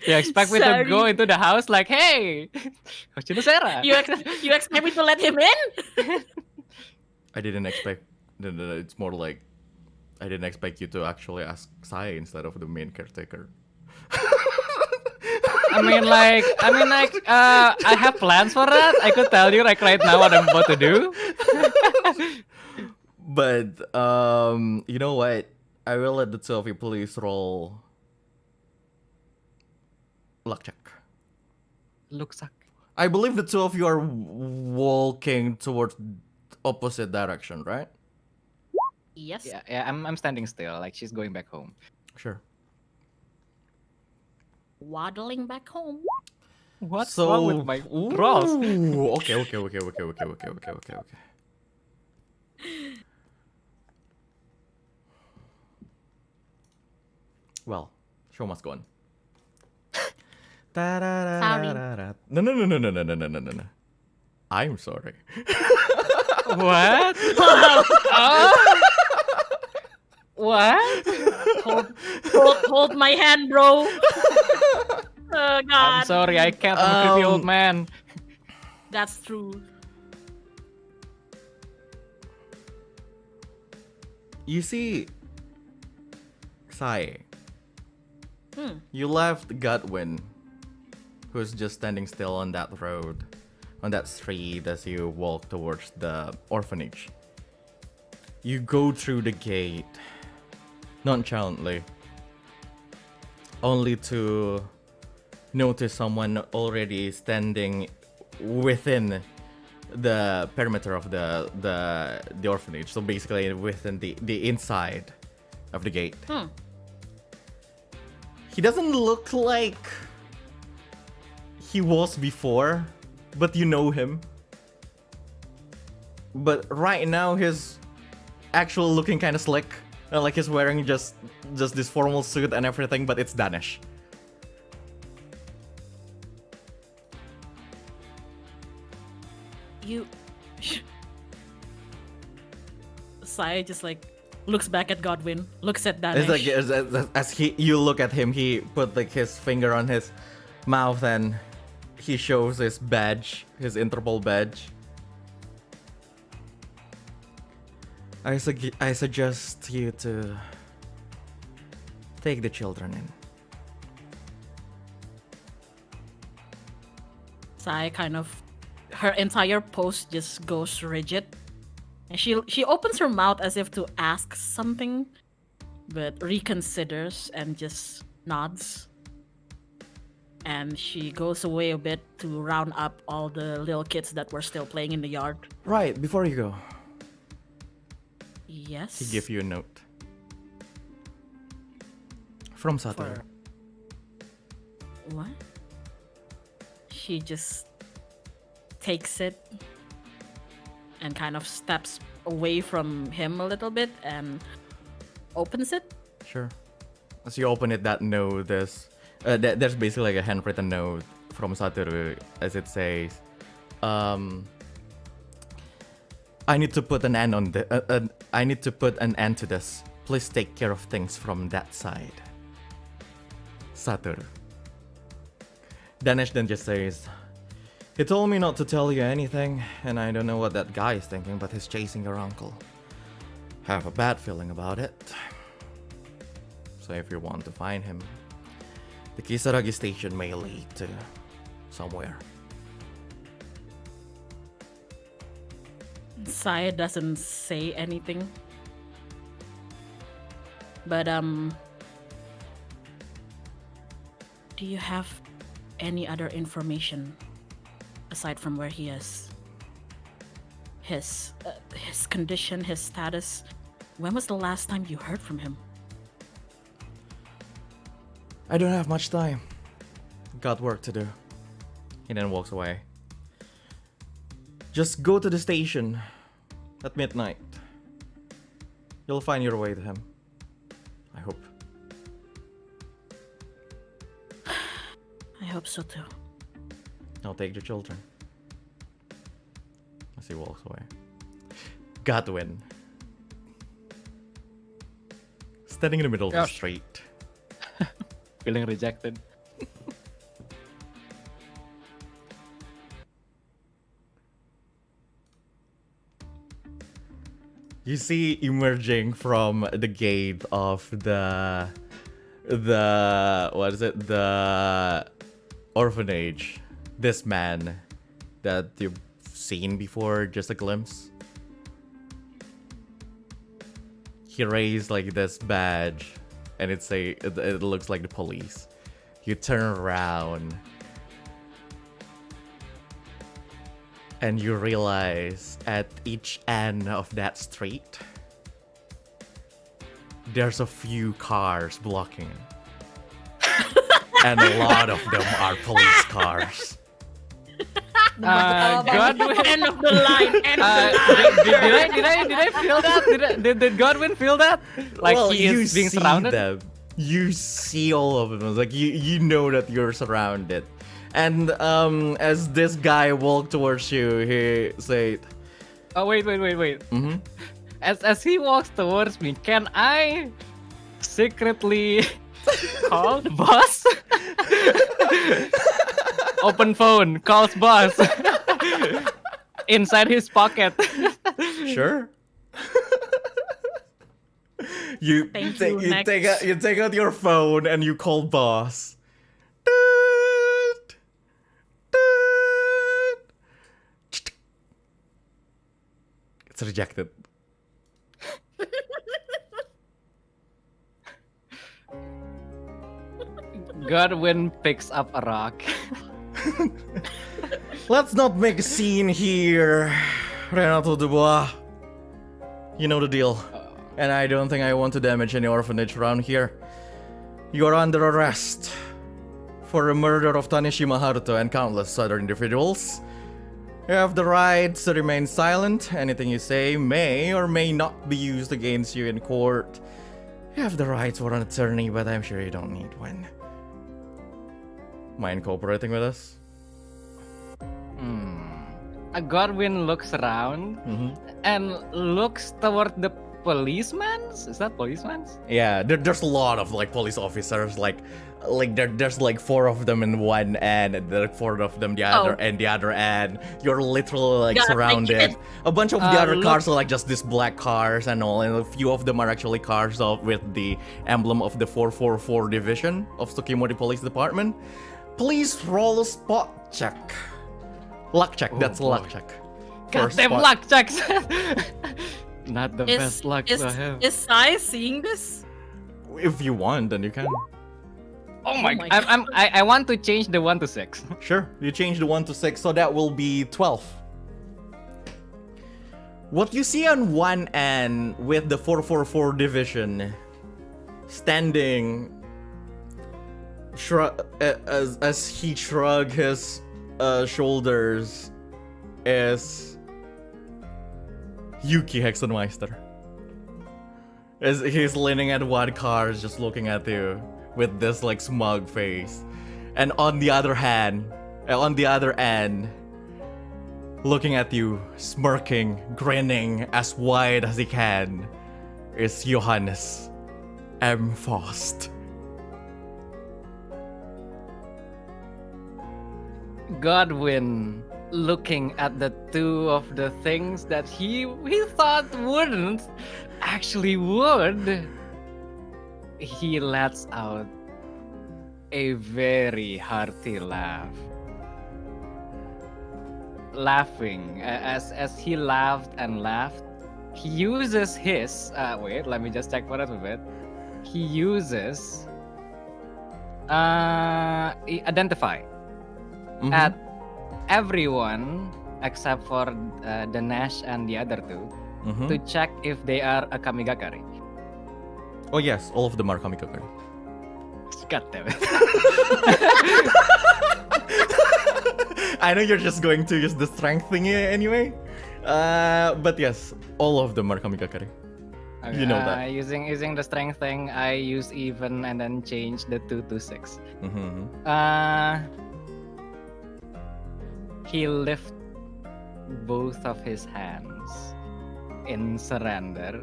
You expect me to Sorry. go into the house like, hey, Hoshino Sarah. You expect me to let him in? I didn't expect. It's more like I didn't expect you to actually ask Sae instead of the main caretaker. I mean, I have plans for that. I could tell you right now what I'm about to do. But you know what? I will let the two of you please roll luck check. Looks like. I believe the two of you are walking towards opposite direction, right? Yes. Yeah, I'm standing still. Like she's going back home. Sure. Waddling back home. What's wrong with my rolls? Okay. Well, show must go on. Sorry. No. I'm sorry. What? What? Hold my hand, bro. Oh God. I'm sorry, I can't. I'm a creepy old man. That's true. You see, Sae, you left Godwyn, who's just standing still on that road, on that street as you walk towards the orphanage. You go through the gate nonchalantly, only to notice someone already standing within the perimeter of the orphanage. So basically within the inside of the gate. He doesn't look like he was before, but you know him. But right now he's actually looking kind of slick. Like he's wearing just this formal suit and everything, but it's Danish. Sae just like looks back at Godwynn, looks at It's Danish. like as you look at him, he put like his finger on his mouth and he shows his badge, his Interpol badge. I suggest you to take the children in. Sae kind of, her entire pose just goes rigid. And she opens her mouth as if to ask something, but reconsiders and just nods. And she goes away a bit to round up all the little kids that were still playing in the yard. Right, before you go, Yes. he give you a note. From Satoru. What? She just takes it and kind of steps away from him a little bit and opens it. Sure. As you open it, that note, there's basically like a handwritten note from Satoru, as it says, I need to put an end on I need to put an end to this. Please take care of things from that side. Satoru. Danish then just says, he told me not to tell you anything, and I don't know what that guy is thinking, but he's chasing your uncle. Have a bad feeling about it. So if you want to find him, the Kisaragi station may lead to somewhere. Sae doesn't say anything. But do you have any other information aside from where he is? His condition, his status. When was the last time you heard from him? I don't have much time. Got work to do. He then walks away. Just go to the station at midnight. You'll find your way to him. I hope. I hope so too. I'll take the children. As he walks away. Godwynn. Standing in the middle of the Gosh. street. Feeling rejected. You see emerging from the gate of the what is it? The orphanage. This man that you've seen before, just a glimpse. He raised like this badge, and it looks like the police. You turn around, and you realize at each end of that street, there's a few cars blocking it. And a lot of them are police cars. Godwynn. End of the line. End of the line. Did I feel that? Did Godwyn feel that? Like Well, he is being see surrounded? them. You see all of them. Like you know that you're surrounded. And as this guy walked towards you, he said, Oh wait. mm-hmm. As he walks towards me, can I secretly call the boss? Open phone, calls boss. Inside his pocket. Sure. You Thank take you, next. you take out your phone and you call boss. It's rejected. Godwynn picks up a rock. Let's not make a scene here, Renato Dubois. You know the deal. And I don't think I want to damage any orphanage around here. You are under arrest for the murder of Tanishima Haruto and countless other individuals. You have the right to remain silent. Anything you say may or may not be used against you in court. You have the right for an attorney, but I'm sure you don't need one. Mind cooperating with us? Godwynn looks around and looks toward the policeman's. Is that policeman's? Yeah, there's a lot of like police officers. Like there's like 4 of them in one end, and there are 4 of them the other and the other end. You're literally like surrounded. A bunch of the other cars are like just these black cars and all, and a few of them are actually cars with the emblem of the 444 division of Tsukimori Police Department. Please roll a spot check. Luck check. That's a luck check. Goddamn luck checks. Not the best luck I have. Is Sai seeing this? If you want, then you can. Oh my god. I want to change the 1 to 6. Sure, you change the 1 to 6, so that will be 12. What you see on one end with the 444 division standing as he shrugs his shoulders is Yuki Hexenmeister. As he's leaning at one car, just looking at you with this like smug face. And on the other end, looking at you, smirking, grinning as wide as he can, is Johannes M. Faust. Godwynn looking at the 2 of the things that he thought wouldn't actually would. He lets out a very hearty laugh. Laughing as he laughed and laughed, he uses his wait, let me just check for it a bit. He uses identify at everyone except for Danesh and the other 2 to check if they are a Kamigakari. Oh yes, all of them are Kamigakari. God damn it. I know you're just going to use the strength thingy anyway. But yes, all of them are Kamigakari. Okay, you know that. Using the strength thing, I use even and then change the 2 to 6. He lifts both of his hands in surrender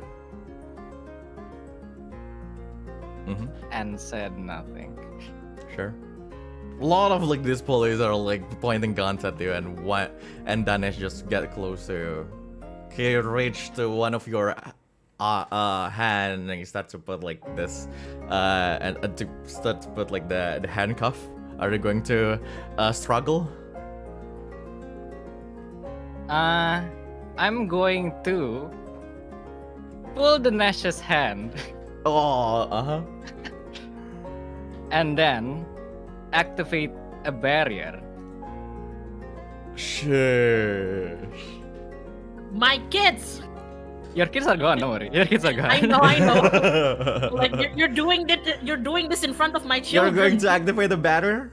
and said nothing. Sure. A lot of like these police are like pointing guns at you, and Danesh just get close to you. He reached to one of your hand and he starts to put like this and to start to put like the handcuff. Are you going to struggle? I'm going to pull the Nash's hand. Oh, And then activate a barrier. Sure. My kids! Your kids are gone, don't worry. Your kids are gone. I know. Like you're doing this in front of my children. You're going to activate the barrier?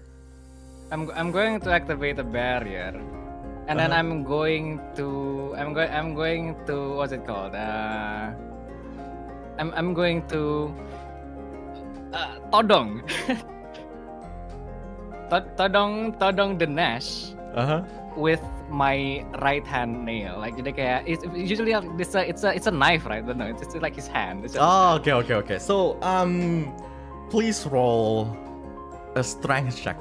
I'm going to activate a barrier. And then I'm going to what's it called? I'm going to todong. Todong the Nash with my right hand nail. Like jadi kayak it's usually it's a knife, right? But no, it's like his hand. Okay. So please roll a strength check.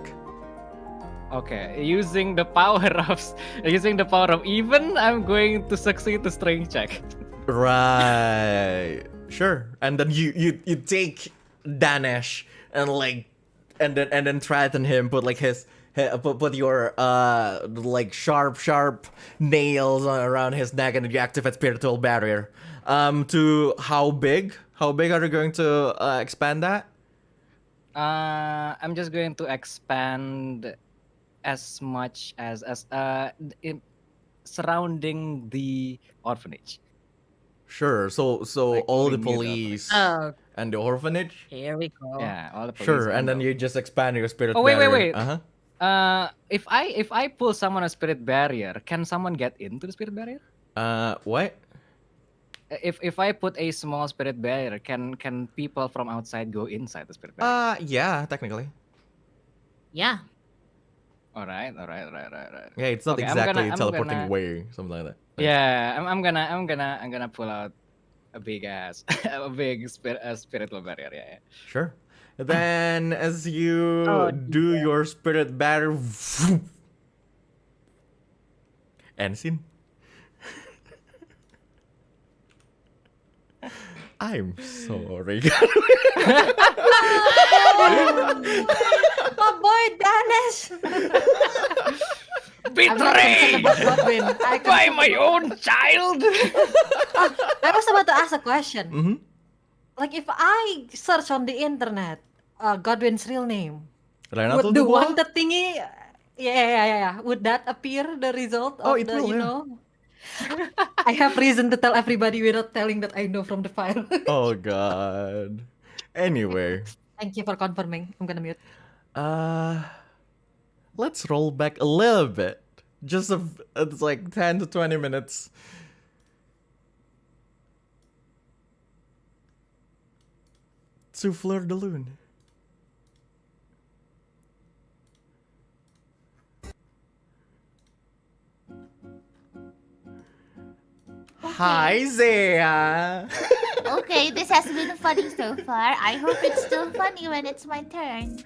Okay, using the power of even, I'm going to succeed the strength check. Right. Sure. And then you take Danesh and then threaten him, put like put your like sharp nails around his neck, and you activate spiritual barrier. To how big? How big are you going to expand that? I'm just going to expand as much as surrounding the orphanage. Sure. So Like all the we need police Oh, and the orphanage. here we go. Yeah, all the police. Sure, and then you just expand your spirit Oh, wait, wait, barrier. wait. Uh-huh. If I pull someone a spirit barrier, can someone get into the spirit barrier? What? If I put a small spirit barrier, can people from outside go inside the spirit barrier? Yeah, technically. Yeah. All right. Yeah, it's not Okay, exactly I'm teleporting gonna- away, something like that. Yeah, I'm gonna pull out a big ass, a big spiritual barrier. Yeah. Sure. Then as you Oh, do your spirit barrier, end scene. I'm sorry. My boy Danesh. I'm not concerned about Godwynn. By my own child. I was about to ask a question. Mm-hmm. Like if I search on the internet, Godwynn's real name, Renato would the Dubois? one the thingy, yeah, would that appear the result Oh, of it the, will, you yeah. know? I have reason to tell everybody without telling that I know from the file. Oh god. Anyway, Thank you for confirming. I'm gonna mute. let's roll back a little bit. It's like 10 to 20 minutes. To Fleur de Lune. Hi, Zaya. Okay, this has been funny so far. I hope it's still funny when it's my turn.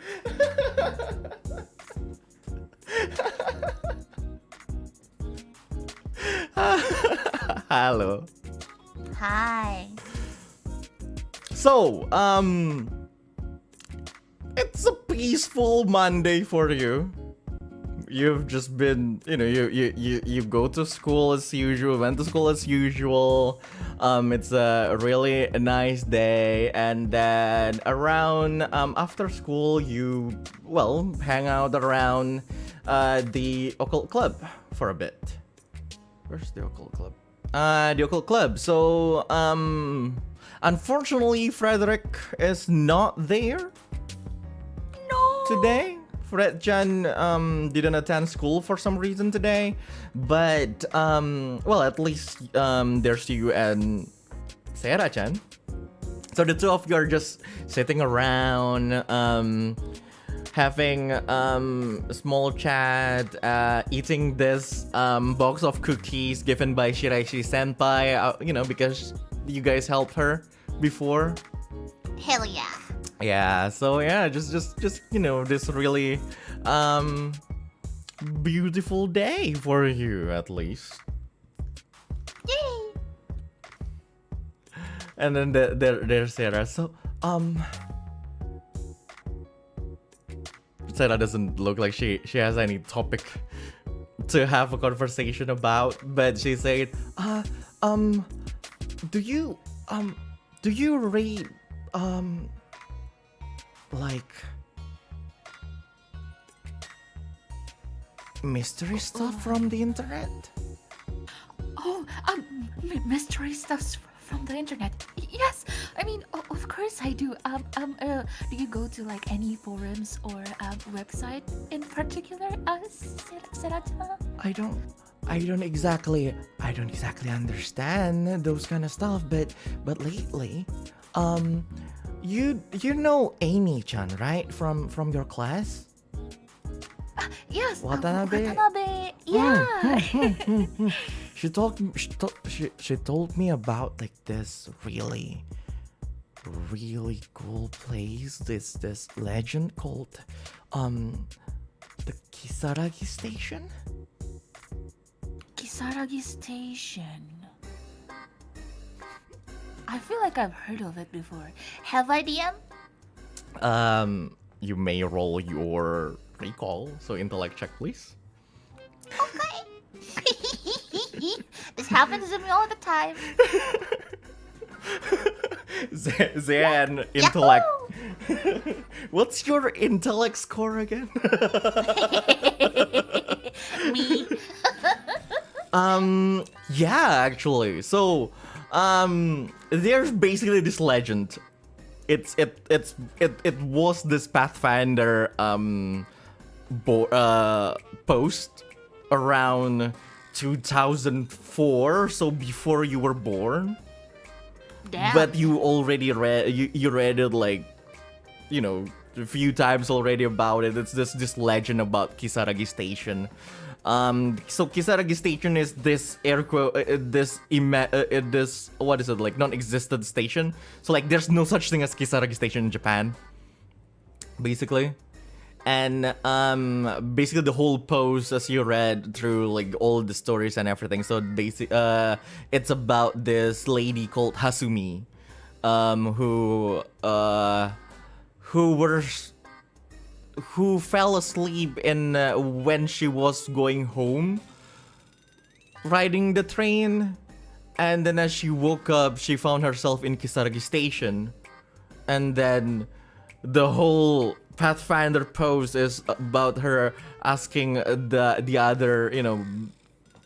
Hello. Hi. So, it's a peaceful Monday for you. You've just been, you go to school as usual, went to school as usual. It's a really nice day, and then around after school, you hang out around the occult club for a bit. Where's the occult club? The occult club. So, unfortunately, Frederique is not there. No. Today. Fred-chan didn't attend school for some reason today, but at least there's you and Sarah-chan. So the two of you are just sitting around, having a small chat, eating this box of cookies given by Shiraishi Senpai, because you guys helped her before. Hell yeah. Yeah, so yeah, just this really beautiful day for you at least. Yay. And then there's Sarah. So Sarah doesn't look like she has any topic to have a conversation about, but she said, do you read like mystery stuff from the internet? Oh, mystery stuffs from the internet. Yes, I mean, of course I do. Do you go to like any forums or website in particular, Sarata? I don't exactly understand those kind of stuff, but lately, you know Amy-chan, right? From your class? Yes. Watanabe? Watanabe. Yeah. She told me about like this really cool place, this legend called the Kisaragi Station. Kisaragi Station. I feel like I've heard of it before. Have I, DM? You may roll your recall, so intellect check, please. Okay. This happens to me all the time. Zan intellect What's your intellect score again? Me. Yeah, actually. So, there's basically this legend. It was this Pathfinder post around 2004, so before you were born. Damn. But you already read it like, a few times already about it. It's this legend about Kisaragi Station. So Kisaragi Station is this what is it, like, non-existent station. So like there's no such thing as Kisaragi Station in Japan, basically. And basically the whole post, as you read through like all the stories and everything, so it's about this lady called Hasumi, who fell asleep in when she was going home riding the train, and then as she woke up she found herself in Kisaragi Station. And then the whole Pathfinder post is about her asking the other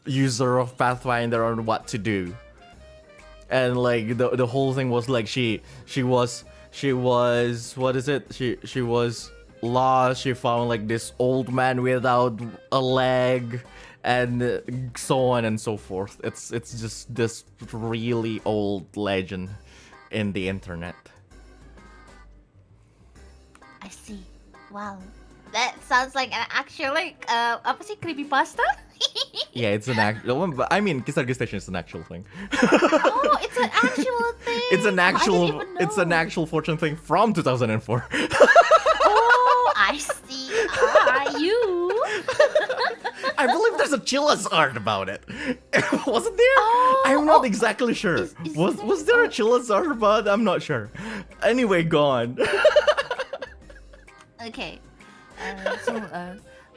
user of Pathfinder on what to do. And like the whole thing was like she was what is it, she was lost. She found like this old man without a leg, and so on and so forth. It's just this really old legend in the internet. I see. Wow. That sounds like an actual apa sih, creepypasta? Yeah, it's an actual one, but I mean Kisaragi Station is an actual thing. Oh, it's an actual thing. It's an I didn't actual even it's an know. actual fortune thing from 2004. Oh, I see. You. I believe there's a Chilla's art about it. Wasn't there? Oh, I'm not exactly sure. is Was there a Chilla's art about it? I'm not sure. Anyway, go on. Okay. So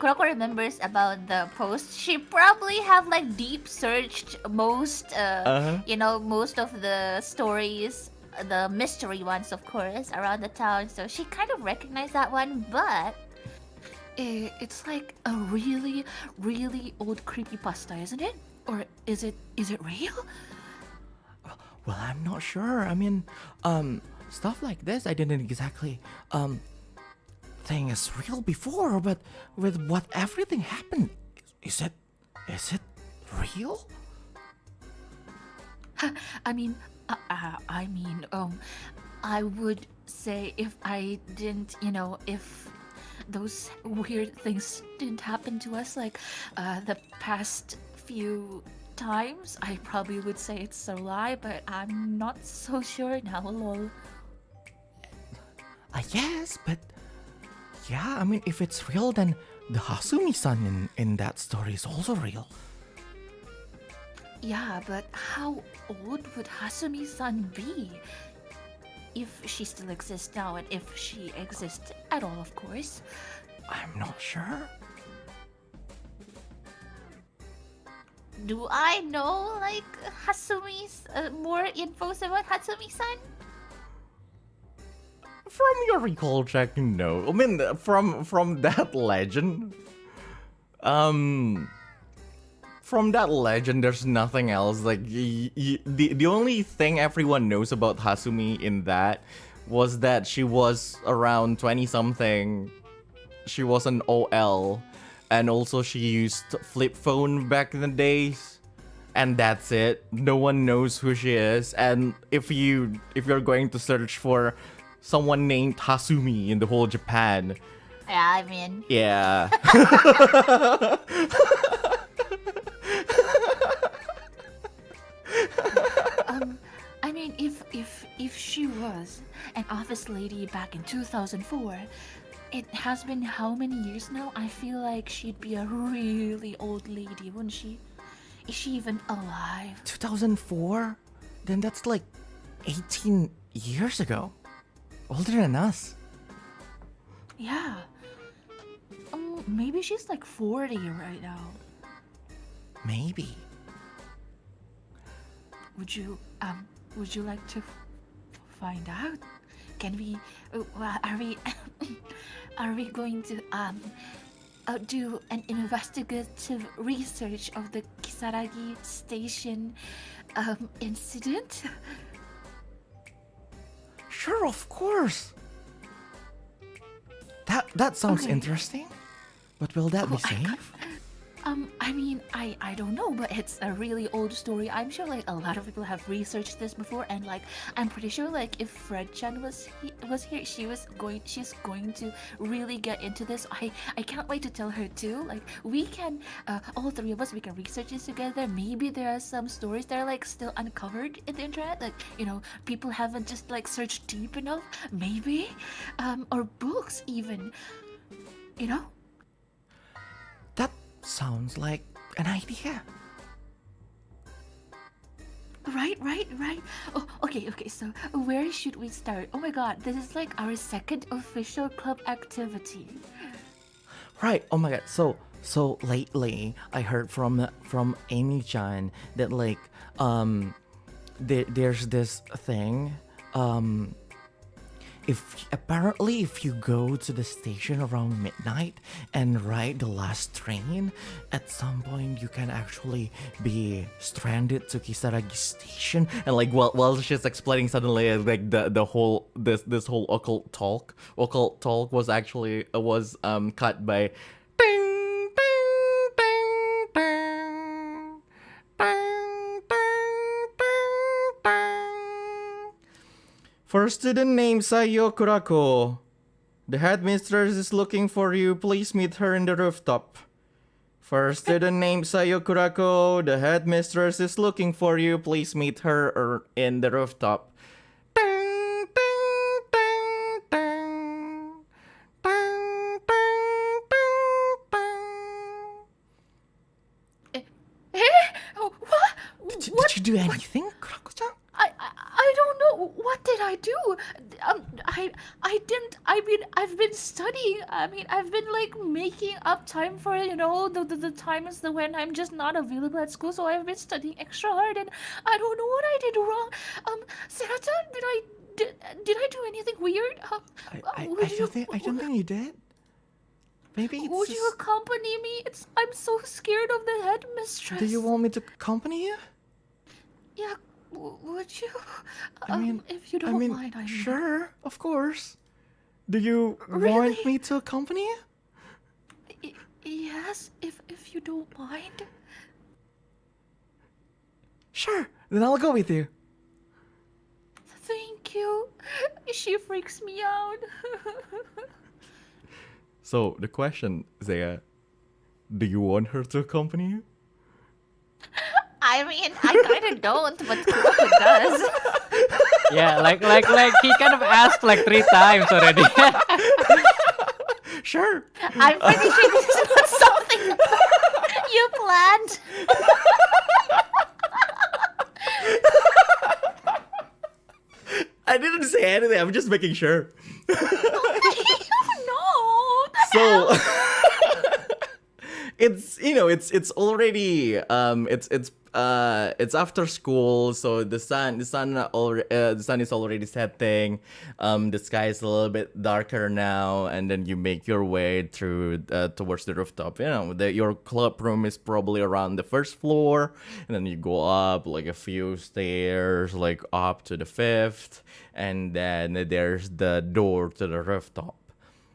Kurako remembers about the post. She probably have like deep searched most most of the stories, the mystery ones of course, around the town. So she kind of recognized that one, but it's like a really, really old creepypasta, isn't it? Or is it real? Well, I'm not sure. I mean, stuff like this I didn't exactly think is real before, but with what everything happened, is it real? I mean, I would say if I didn't, if those weird things didn't happen to us, like the past few times, I probably would say it's a lie, but I'm not so sure now, lol. Yes, but yeah, I mean, if it's real, then the Hasumi-san in that story is also real. Yeah, but how old would Hasumi-san be? If she still exists now, and if she exists at all, of course. I'm not sure. Do I know, like, Hasumi's, more info about Hasumi-san? From your recall check, no. I mean, from that legend, from that legend, there's nothing else. Like, the only thing everyone knows about Hasumi in that was that she was around 20-something. She was an OL, and also she used flip phone back in the days. And that's it. No one knows who she is. And if you're going to search for someone named Hasumi in the whole Japan, Yeah, I mean... yeah. I mean, if she was an office lady back in 2004, it has been how many years now? I feel like she'd be a really old lady, wouldn't she? Is she even alive? 2004? Then that's like 18 years ago. Older than us. Yeah. Maybe she's like 40 right now. Maybe. Would you like to find out? can we? Are we? Are we going to do an investigative research of the Kisaragi Station incident? Sure, of course. That sounds Okay. interesting. But will that be Oh, safe? I mean, I don't know, but it's a really old story. I'm sure like a lot of people have researched this before, and like I'm pretty sure like if Fred-chan was here, she's going to really get into this. I can't wait to tell her too. Like we can, all three of us, we can research this together. Maybe there are some stories that are like still uncovered in the internet, like people haven't just like searched deep enough. Maybe, or books even. That sounds like an idea. Right. Oh, okay. So where should we start? Oh my god, this is like our second official club activity. Right. Oh my god. So lately I heard from Amy-chan that like there's this thing if you go to the station around midnight and ride the last train, at some point you can actually be stranded to Kisaragi Station. And like while she's explaining, suddenly like the whole this whole occult talk was actually cut by ding ding ding ding ding ding ding ding. For a student named Saiyou Kurako, the headmistress is looking for you. Please meet her in the rooftop. For a student named Saiyou Kurako, the headmistress is looking for you. Please meet her in the rooftop. Ding, ding, ding, ding. Ding, ding, ding, ding. Oh, what? Did you do anything, Kurako-chan? I don't know. What did I do? I didn't. I mean, I've been studying. I mean, I've been like making up time for the times when I'm just not available at school. So I've been studying extra hard, and I don't know what I did wrong. Sarah-chan, did I do anything weird? I don't think you did. Maybe it's Would you accompany me? I'm so scared of the headmistress. Do you want me to accompany you? Yeah. Would you? I mean, if you don't mind, I mean. Sure, of course. Do you want Really? me to accompany you? Yes, if you don't mind. Sure, then I'll go with you. Thank you. She freaks me out. So the question, Zaya, do you want her to accompany you? I mean, I kind of don't, but Kurako does. Yeah, like he kind of asked like 3 times already. Sure. I'm pretty sure this is not something you planned. I didn't say anything. I'm just making sure. No. So it's already it's after school, so the sun is already setting. The sky is a little bit darker now, and then you make your way through towards the rooftop. Your club room is probably around the first floor, and then you go up like a few stairs, like up to the 5th, and then there's the door to the rooftop.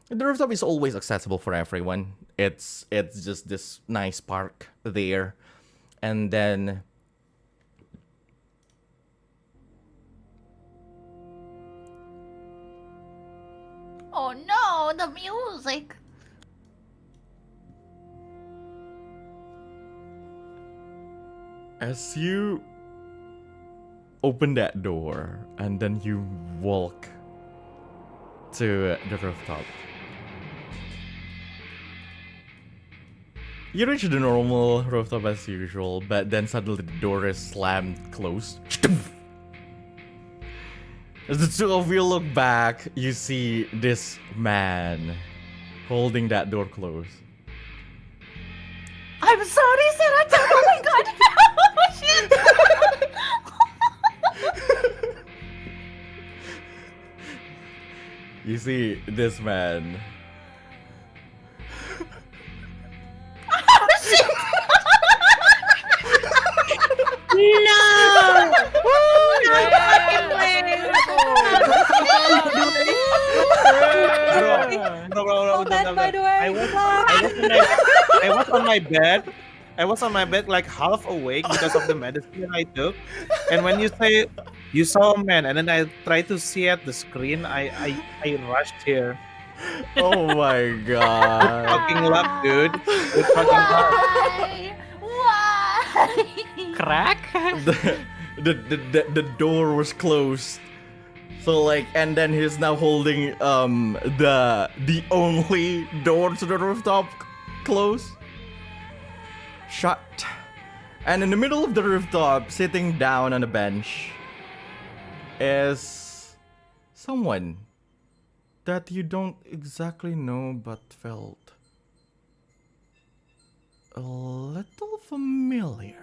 The rooftop is always accessible for everyone. It's just this nice park there. And then Oh no, the music. as you open that door and then you walk to the rooftop, you reach the normal rooftop as usual, but then suddenly the door is slammed closed. As the two of you look back, you see this man holding that door closed. I'm sorry, Sarah. Oh my god. Oh, shit. You see this man. Bro, By the way, I was on my bed. I was on my bed like half awake because of the medicine I took. And when you say you saw a man, and then I tried to see at the screen, I rushed here. Oh my god. Fucking luck, dude. With fucking luck. Why? Crack? The door was closed. So like, and then he's now holding the only door to the rooftop closed, shut, and in the middle of the rooftop, sitting down on a bench, is someone that you don't exactly know but felt a little familiar.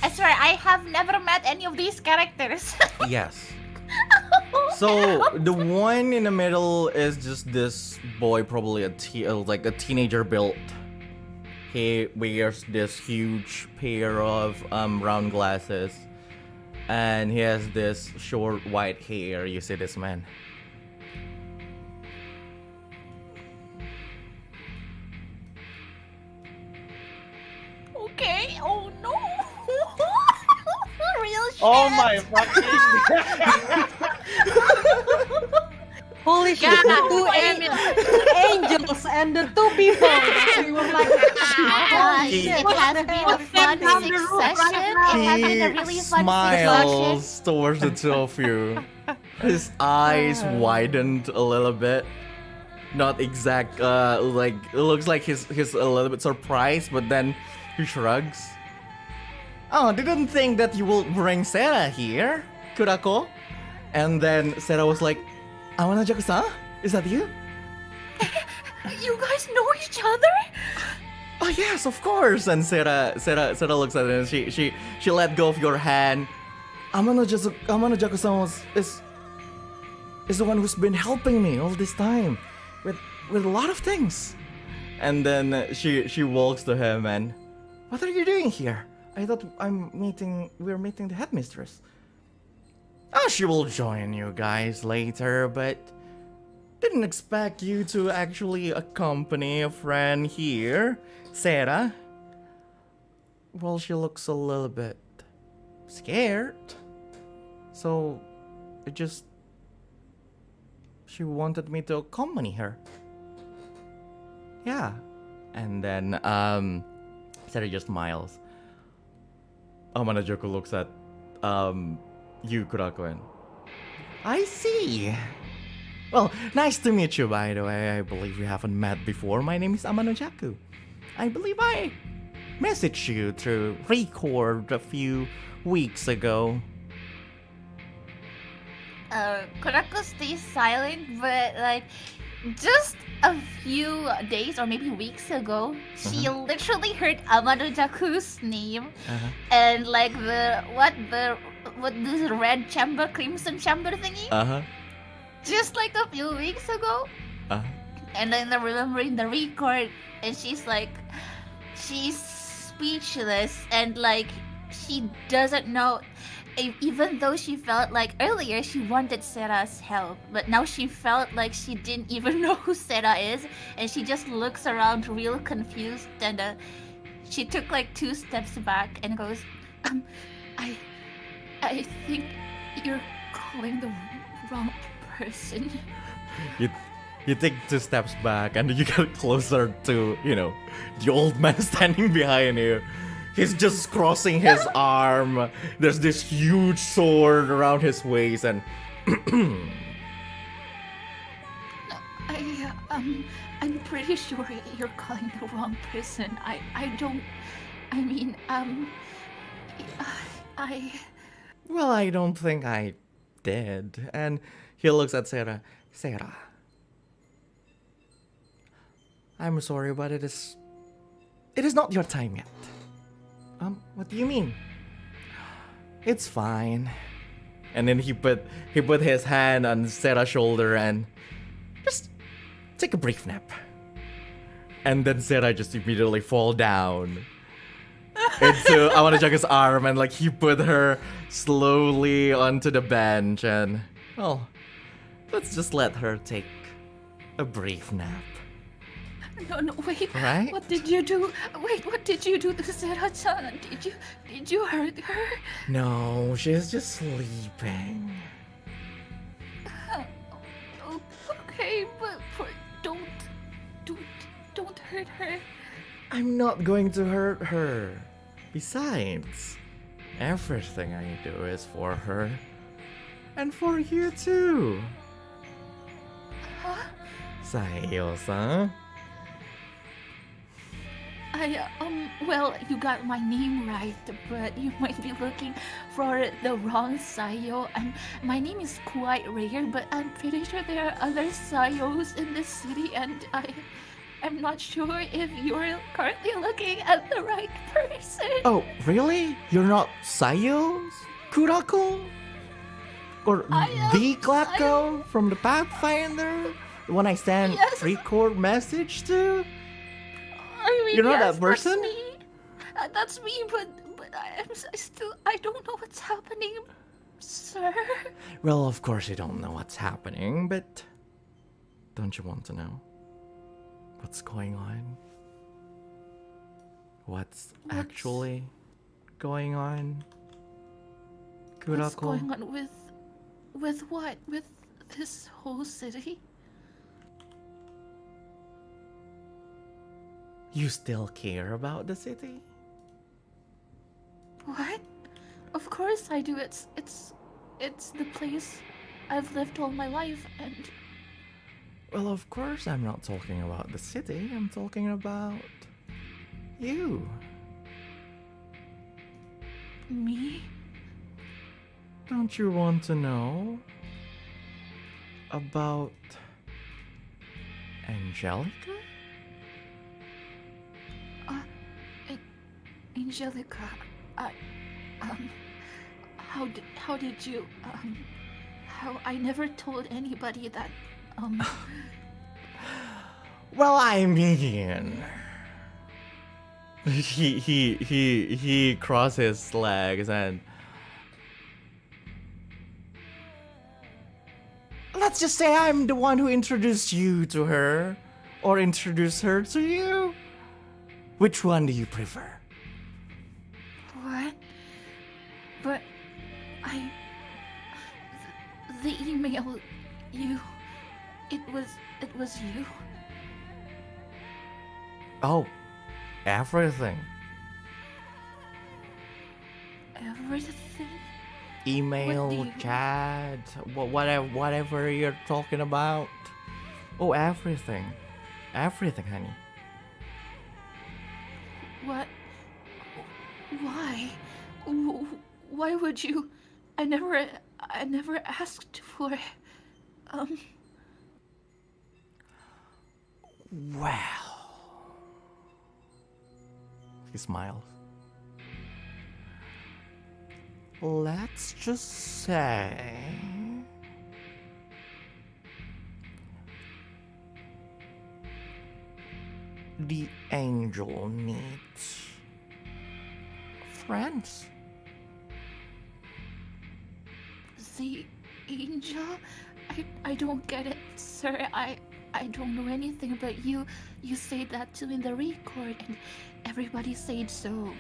I swear, I have never met any of these characters. Yes. So the one in the middle is just this boy, probably like a teenager built. He wears this huge pair of round glasses, and he has this short white hair. You see this man. Okay. Oh no. Real shit. Oh my fucking. holy shit, the two angels and the two people. We were like, holy He- shit. It has been a fun succession. It has been a really He fun succession. smiles towards the two of you. His eyes widened a little bit. Not exact, like it looks like he's a little bit surprised, but then he shrugs. Oh, didn't think that you will bring Sarah here, Kurako. And then Sarah was like, Awanajaku-san? Is that you? You guys know each other? Oh yes, of course. And Sarah looks at it and she let go of your hand. Amanajaku-san is the one who's been helping me all this time with a lot of things. And then she walks to him and, what are you doing here? I thought we're meeting the headmistress. Oh, she will join you guys later, but didn't expect you to actually accompany a friend here, Sarah. Well, she looks a little bit scared. So, she wanted me to accompany her. Yeah. And then, Sarah just smiles. Amanajoku looks at, you, Kurako, and I see. Well, nice to meet you, by the way. I believe we haven't met before. My name is Amanojaku. I believe I messaged you through Record a few weeks ago. Kurako stays silent, but like just a few days or maybe weeks ago, she literally heard Amanojaku's name, and like what this red chamber, crimson chamber thingy. Just like a few weeks ago. And then I'm remembering the record, and she's speechless, and like she doesn't know. Even though she felt like earlier she wanted Sarah's help, but now she felt like she didn't even know who Sarah is, and she just looks around real confused, and she took like 2 steps back and goes, I think you're calling the wrong person. You take 2 steps back and you get closer to, the old man standing behind you. He's just crossing his arm. There's this huge sword around his waist, and I'm pretty sure you're calling the wrong person. Well, I don't think I did. And he looks at Sarah. Sarah, I'm sorry, but it is not your time yet. What do you mean? It's fine. And then he put his hand on Sarah's shoulder and just take a brief nap. And then Sarah just immediately fall down into Awanajaga's arm, and like he put her slowly onto the bench, and well, let's just let her take a brief nap. No, wait. Right? What did you do? Wait, what did you do to Sarah-chan? Did you hurt her? No, she's just sleeping. Okay, but don't hurt her. I'm not going to hurt her. Besides, everything I do is for her. And for you too. Huh? Saiyou-san. Well, you got my name right, but you might be looking for the wrong Saiyou, and my name is quite rare, but I'm pretty sure there are other Saiyous in this city, and I'm not sure if you're currently looking at the right person. Oh, really? You're not Saiyou? Kurako? Or the Kurako from the Pathfinder? The one I sent Yes. record message to? I mean, You're not yes, that person? That's me, but I don't know what's happening, sir. Well, of course you don't know what's happening, but don't you want to know what's going on? What's actually going on? Kurako? What's going on with what? With this whole city? You still care about the city? What? Of course I do. It's the place I've lived all my life, and Well, of course I'm not talking about the city. I'm talking about you. me. Don't you want to know about Angelica? Angelica, how did you, how I never told anybody that, Well, I mean, he crossed his legs and let's just say I'm the one who introduced you to her, or introduced her to you. Which one do you prefer? what? But the email, it was you. Oh, everything. Everything? Email, What do you- chat, whatever you're talking about. Oh, everything. Everything, honey. What? Why? Why would you? I never asked for. Well. He smiles. Let's just say the angel needs friends. The angel? I don't get it, sir. I don't know anything about you. You said that too in the record, and everybody said so.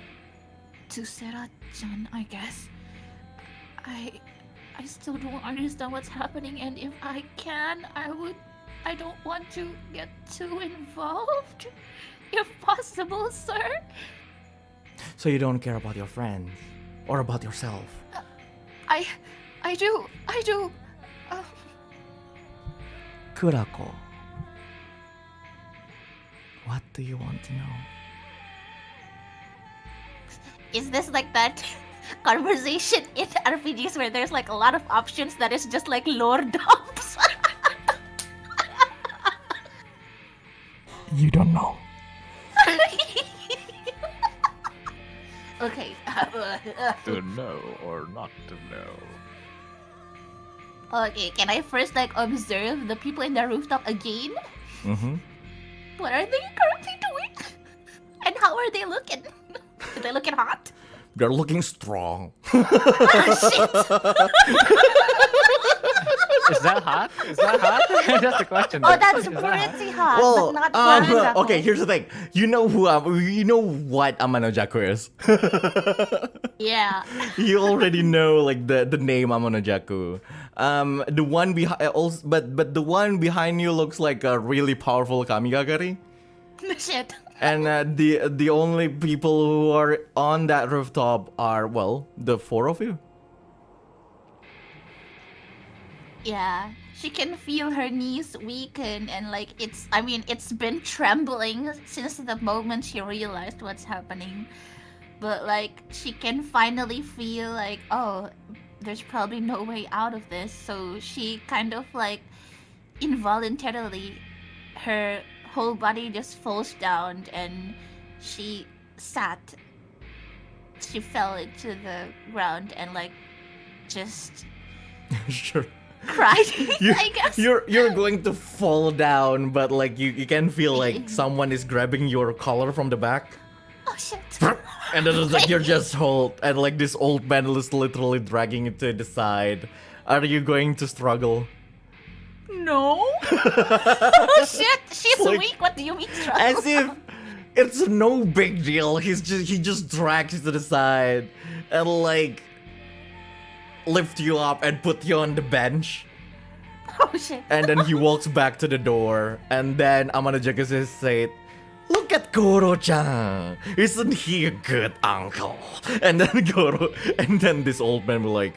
To Sarah-chan, I guess. I still don't understand what's happening, and if I can, I don't want to get too involved. If possible, sir. So you don't care about your friends or about yourself? I do. Kurako, what do you want to know? Is this like that conversation in RPGs where there's like a lot of options that is just like lore dumps? You don't know. Okay. To know or not to know. Okay, can I first like observe the people in the rooftop again? Mm-hmm. What are they currently doing? And how are they looking? Are they looking hot? They're looking strong. Oh shit! Is that hot? Is that hot? That's the question. Oh, though. that's Is that pretty hot, Well, but not Kurako. okay, here's the thing. You know what Amanojaku is. Yeah. You already know like the name Amanojaku. The one behind also, but the one behind you looks like a really powerful Kamigakari. Shit. And the only people who are on that rooftop are, well, the four of you. Yeah, she can feel her knees weaken and like it's been trembling since the moment she realized what's happening. But like she can finally feel like, oh, there's probably no way out of this. So she kind of like involuntarily, her whole body just falls down and she sat. She fell into the ground and like just Sure. cried, I guess. You're going to fall down, but like you can feel like someone is grabbing your collar from the back. Oh shit. And then it's like you're just hold, and like this old man is literally dragging you to the side. Are you going to struggle? No. Oh shit, she's Like- weak. What do you mean struggle? As if it's no big deal. He just drags you to the side and like lift you up and put you on the bench. Oh shit. And then he walks back to the door, and then Amanojaku says, "Look at Goro-chan! Isn't he a good uncle?" And then and then this old man will like,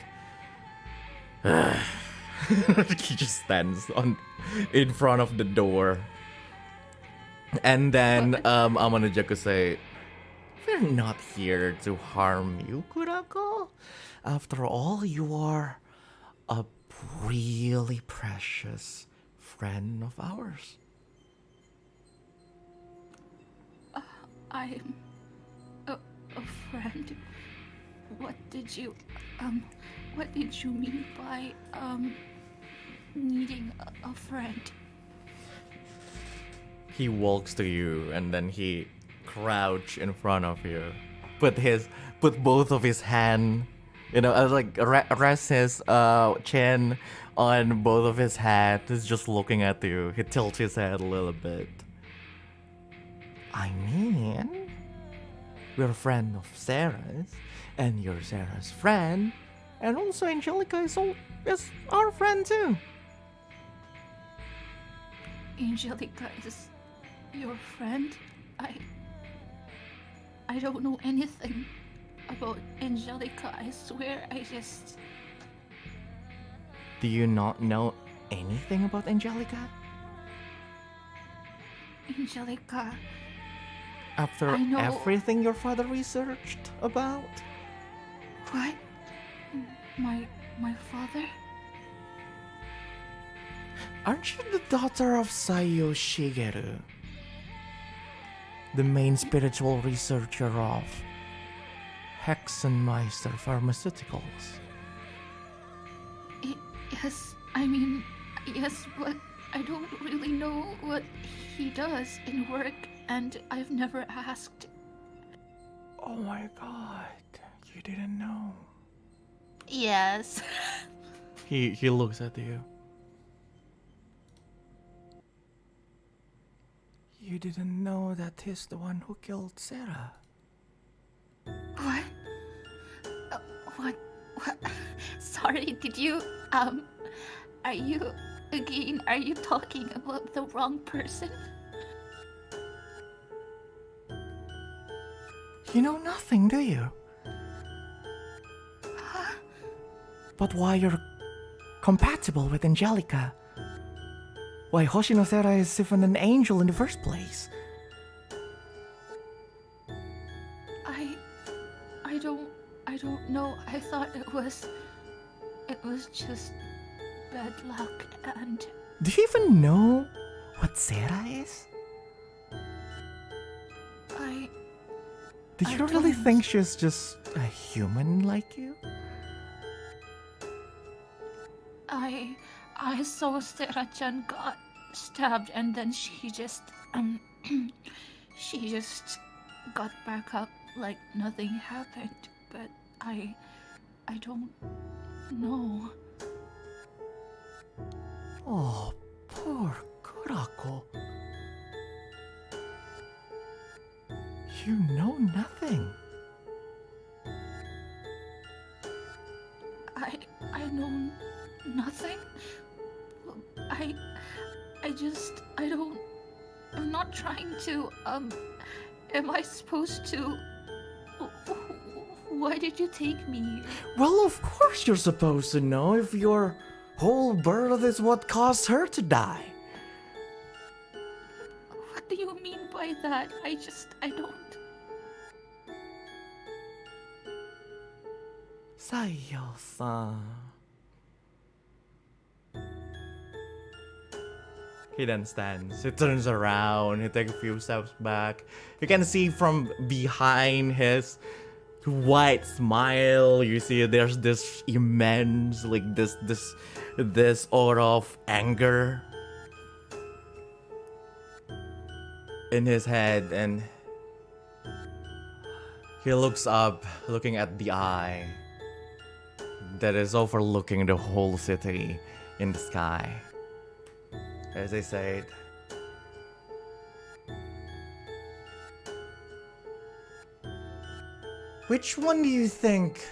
he just stands in front of the door, and then Amanojaku say, "We're not here to harm you, Kurako. After all, you are a really precious friend of ours." I'm a friend. What did you mean by needing a friend? He walks to you and then he crouch in front of you, put both of his hand, like rest his chin on both of his hands. He's just looking at you. He tilts his head a little bit. I mean, we're a friend of Sarah's, and you're Sarah's friend, and also Angelica is our friend too. Angelica is your friend? I don't know anything about Angelica. I swear, I just... Do you not know anything about Angelica? Angelica... After I know- everything your father researched about? What? My father? Aren't you the daughter of Saiyou Shigeru? The main spiritual researcher of Hexenmeister Pharmaceuticals. Yes, but I don't really know what he does in work, and I've never asked. Oh my god, you didn't know. Yes. He looks at you. You didn't know that he's the one who killed Sarah. What? What? Sorry, did you, are you talking about the wrong person? You know nothing, do you? But why you're compatible with Angelica? Why Hoshino Sarah is even an angel in the first place? I don't know. I thought it was just bad luck and... Do you even know what Sarah is? Do you really don't. think she's just a human like you? I saw Sarah-chan got stabbed, and then she just got back up like nothing happened. But I don't know. Oh, poor Kurako. You know nothing. I know nothing. I'm not trying to, am I supposed to, why did you take me here? Well, of course you're supposed to know if your whole birth is what caused her to die. What do you mean by that? I don't. Saiyou-san. He then stands. He turns around. He takes a few steps back. You can see from behind his white smile, you see there's this immense, like this aura of anger in his head, and he looks up, looking at the eye that is overlooking the whole city in the sky. As I said, which one do you think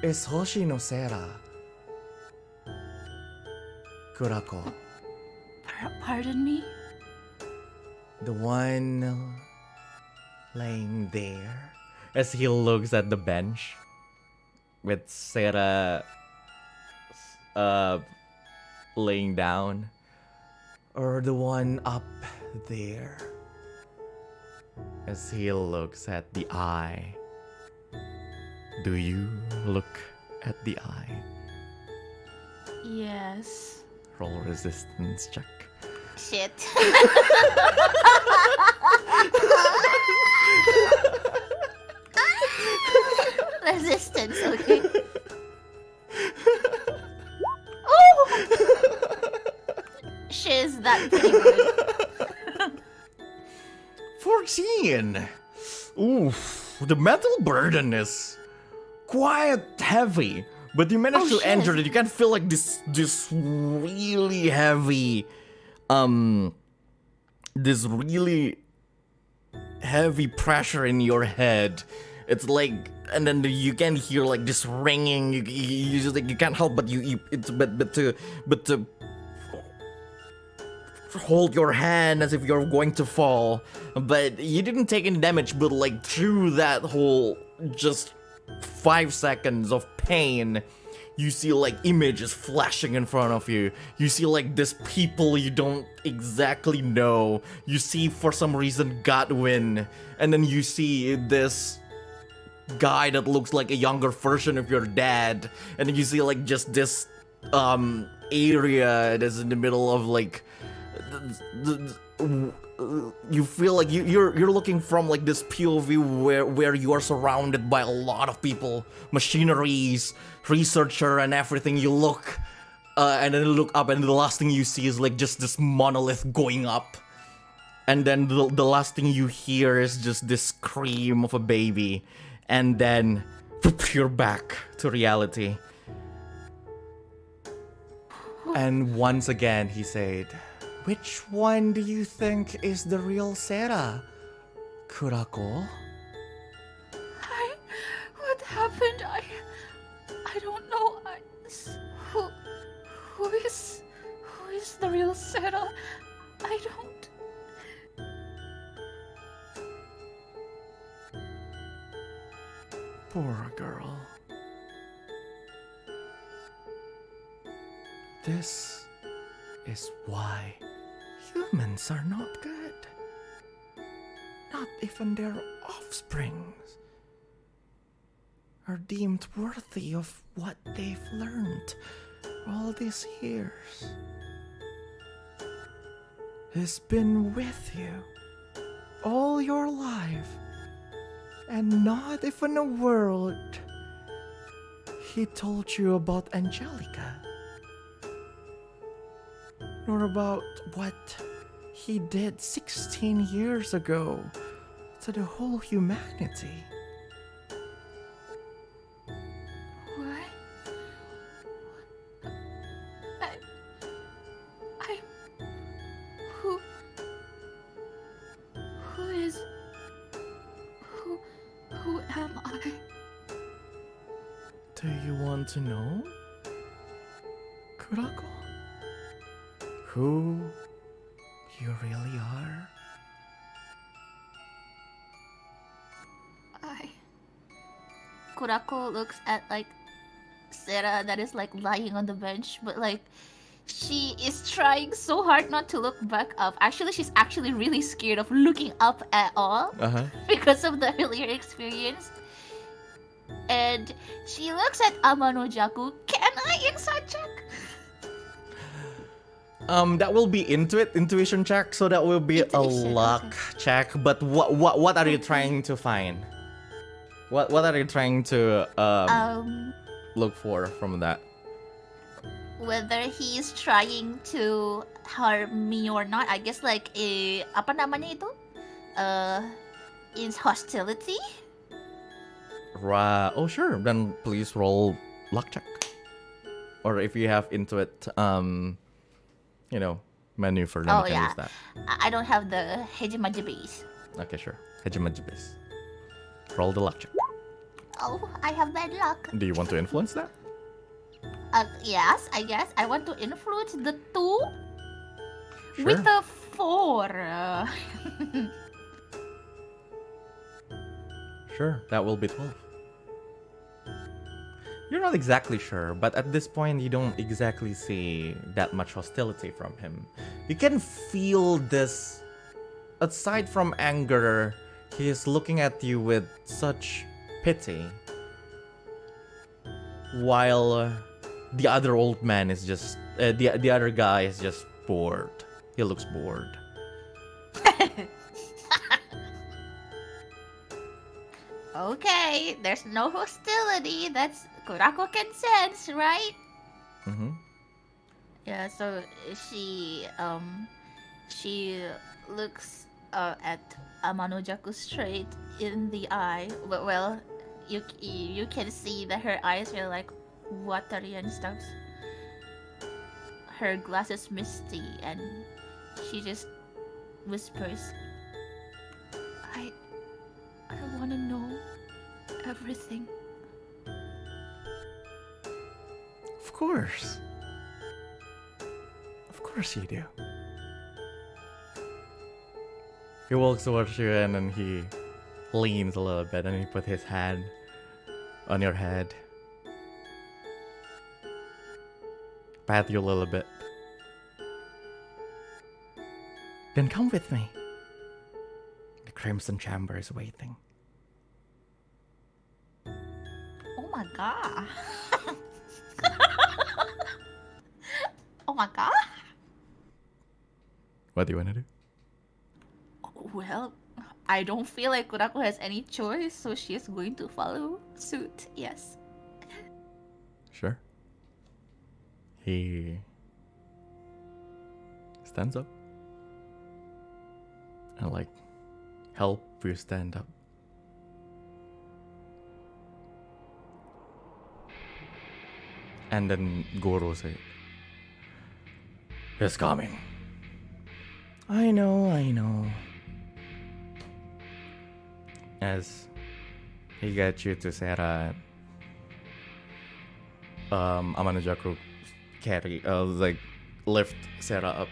is Hoshino Sera? Kurako. Pardon me? The one laying there, as he looks at the bench with Sera laying down, or the one up there as he looks at the eye. Do you look at the eye? Yes. Roll resistance check. Shit. Resistance, okay. Oh! Shiz, that pretty good. 14! Oof, the mental burden is quite heavy, but you managed to enter it. You can feel like this really heavy, this really heavy pressure in your head. It's like, and then you can hear like this ringing. You just like, you can't help but but to hold your hand as if you're going to fall. But you didn't take any damage. But like through that whole just 5 seconds of pain, you see like images flashing in front of you. You see like this people you don't exactly know. You see for some reason Godwynn, and then you see this guy that looks like a younger version of your dad, and then you see like just this area that's in the middle of like you feel like you're looking from like this POV where you are surrounded by a lot of people, machineries, researcher and everything. You look and then look up, and the last thing you see is like just this monolith going up, and then the last thing you hear is just this scream of a baby, and then you're back to reality. And once again he said, "Which one do you think is the real Sera, Kurako?" What happened? I don't know. Who is the real Sarah? I don't. Poor girl. This is why humans are not good. Not even their offsprings are deemed worthy of what they've learned all these years. He's been with you all your life, and not even a word he told you about Angelica. nor about what he did 16 years ago to the whole humanity. What? I. Who is. Who am I? Do you want to know, Kurako? Who you really are? Kurako looks at like Sarah that is like lying on the bench, but like she is trying so hard not to look back up. Actually, she's actually really scared of looking up at all because of the earlier experience. And she looks at Amano-jaku. Can I insight check? That will be intuition check, so that will be Intuition, a luck check. But what are you trying to find? What are you trying to look for from that? Whether he's trying to harm me or not. I guess like apa namanya itu? Is hostility? Right. Oh sure. Then please roll luck check. Or if you have intuit, menu for them, you can use that. I don't have the Hejima base. Okay, sure. Hejimajibis. Roll the luck check. Oh, I have bad luck. Do you want to influence that? Yes, I guess. I want to influence the 2 Sure. with a 4. Sure, that will be 12. You're not exactly sure, but at this point you don't exactly see that much hostility from him. You can feel this. Aside from anger, he is looking at you with such pity. While the other old man is just... the other guy is just bored. He looks bored. Okay, there's no hostility. That's Kurako can sense, right? Mm-hmm. Yeah, so she looks at Amano-jaku straight in the eye. Well, you can see that her eyes are like watery and stuff. Her glass is misty, and she just whispers, I wanna know everything. Of course. Of course you do. He walks towards you and then he leans a little bit and he puts his hand on your head. Pat you a little bit. Then come with me. The Crimson Chamber is waiting. Oh my god. Oh my god. What do you want to do? Well, I don't feel like Kurako has any choice, so she is going to follow suit. Yes. Sure. He stands up and help you stand up. And then Goro said, "He's coming." I know. As he gets you to Sarah, Amano-jaku lift Sarah up.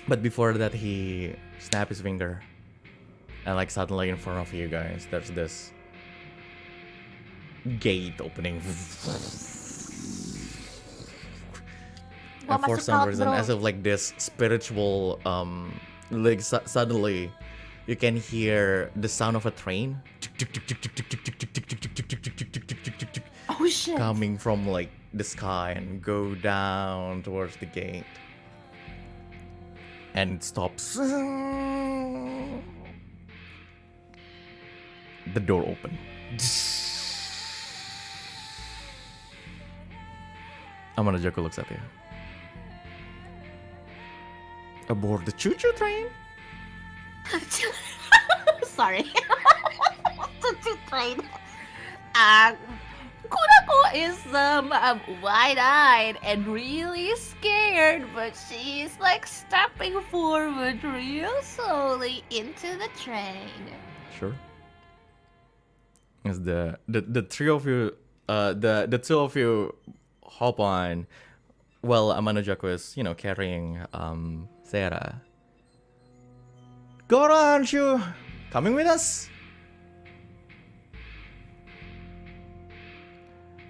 But before that, he snapped his finger, and suddenly in front of you guys, there's this gate opening. And for some reason, as if this spiritual, suddenly you can hear the sound of a train. Oh shit. Coming from the sky and go down towards the gate. And it stops. The door open. Amano-jaku looks at you. aboard the choo-choo train. Sorry. To train. Kurako is wide-eyed and really scared, but she's like stepping forward real slowly into the train. Sure. As the three of you, the two of you hop on, while Amano-jaku is, you know, carrying Sarah. Goro, aren't you coming with us?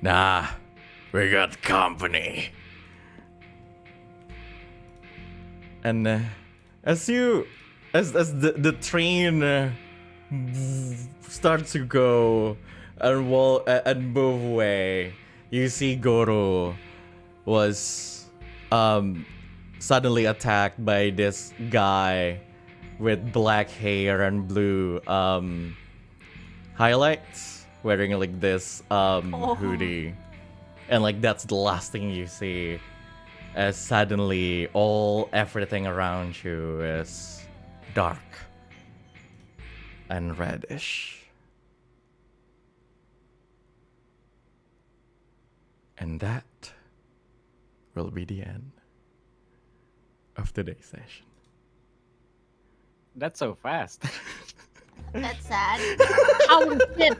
Nah, we got company. And as the train starts to go and move away, you see Goro was suddenly attacked by this guy with black hair and blue highlights, wearing like this hoodie, and like that's the last thing you see, as suddenly everything around you is dark and reddish. And that will be the end of today's session. That's so fast. That's sad. How is it?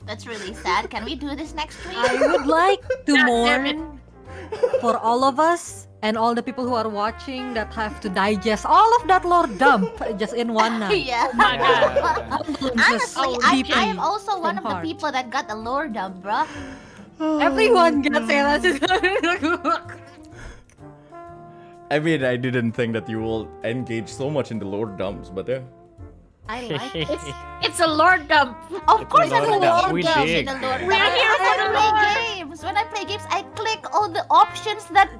That's really sad. Can we do this next week? I would like to God damn it. mourn for all of us and all the people who are watching that have to digest all of that lore dump just in one night. Yeah. Oh my god. Just Honestly, I am deeply also one of from the heart. people that got the lore dump, bruh. Everyone gets it. I mean, I didn't think that you will engage so much in the lore dumps, but yeah. I like it. It's a lore dump. Of course, a I'm lore a dump. lore We dump dig. in a lore dump. We're here for the lore. When I play games, I click all the options that,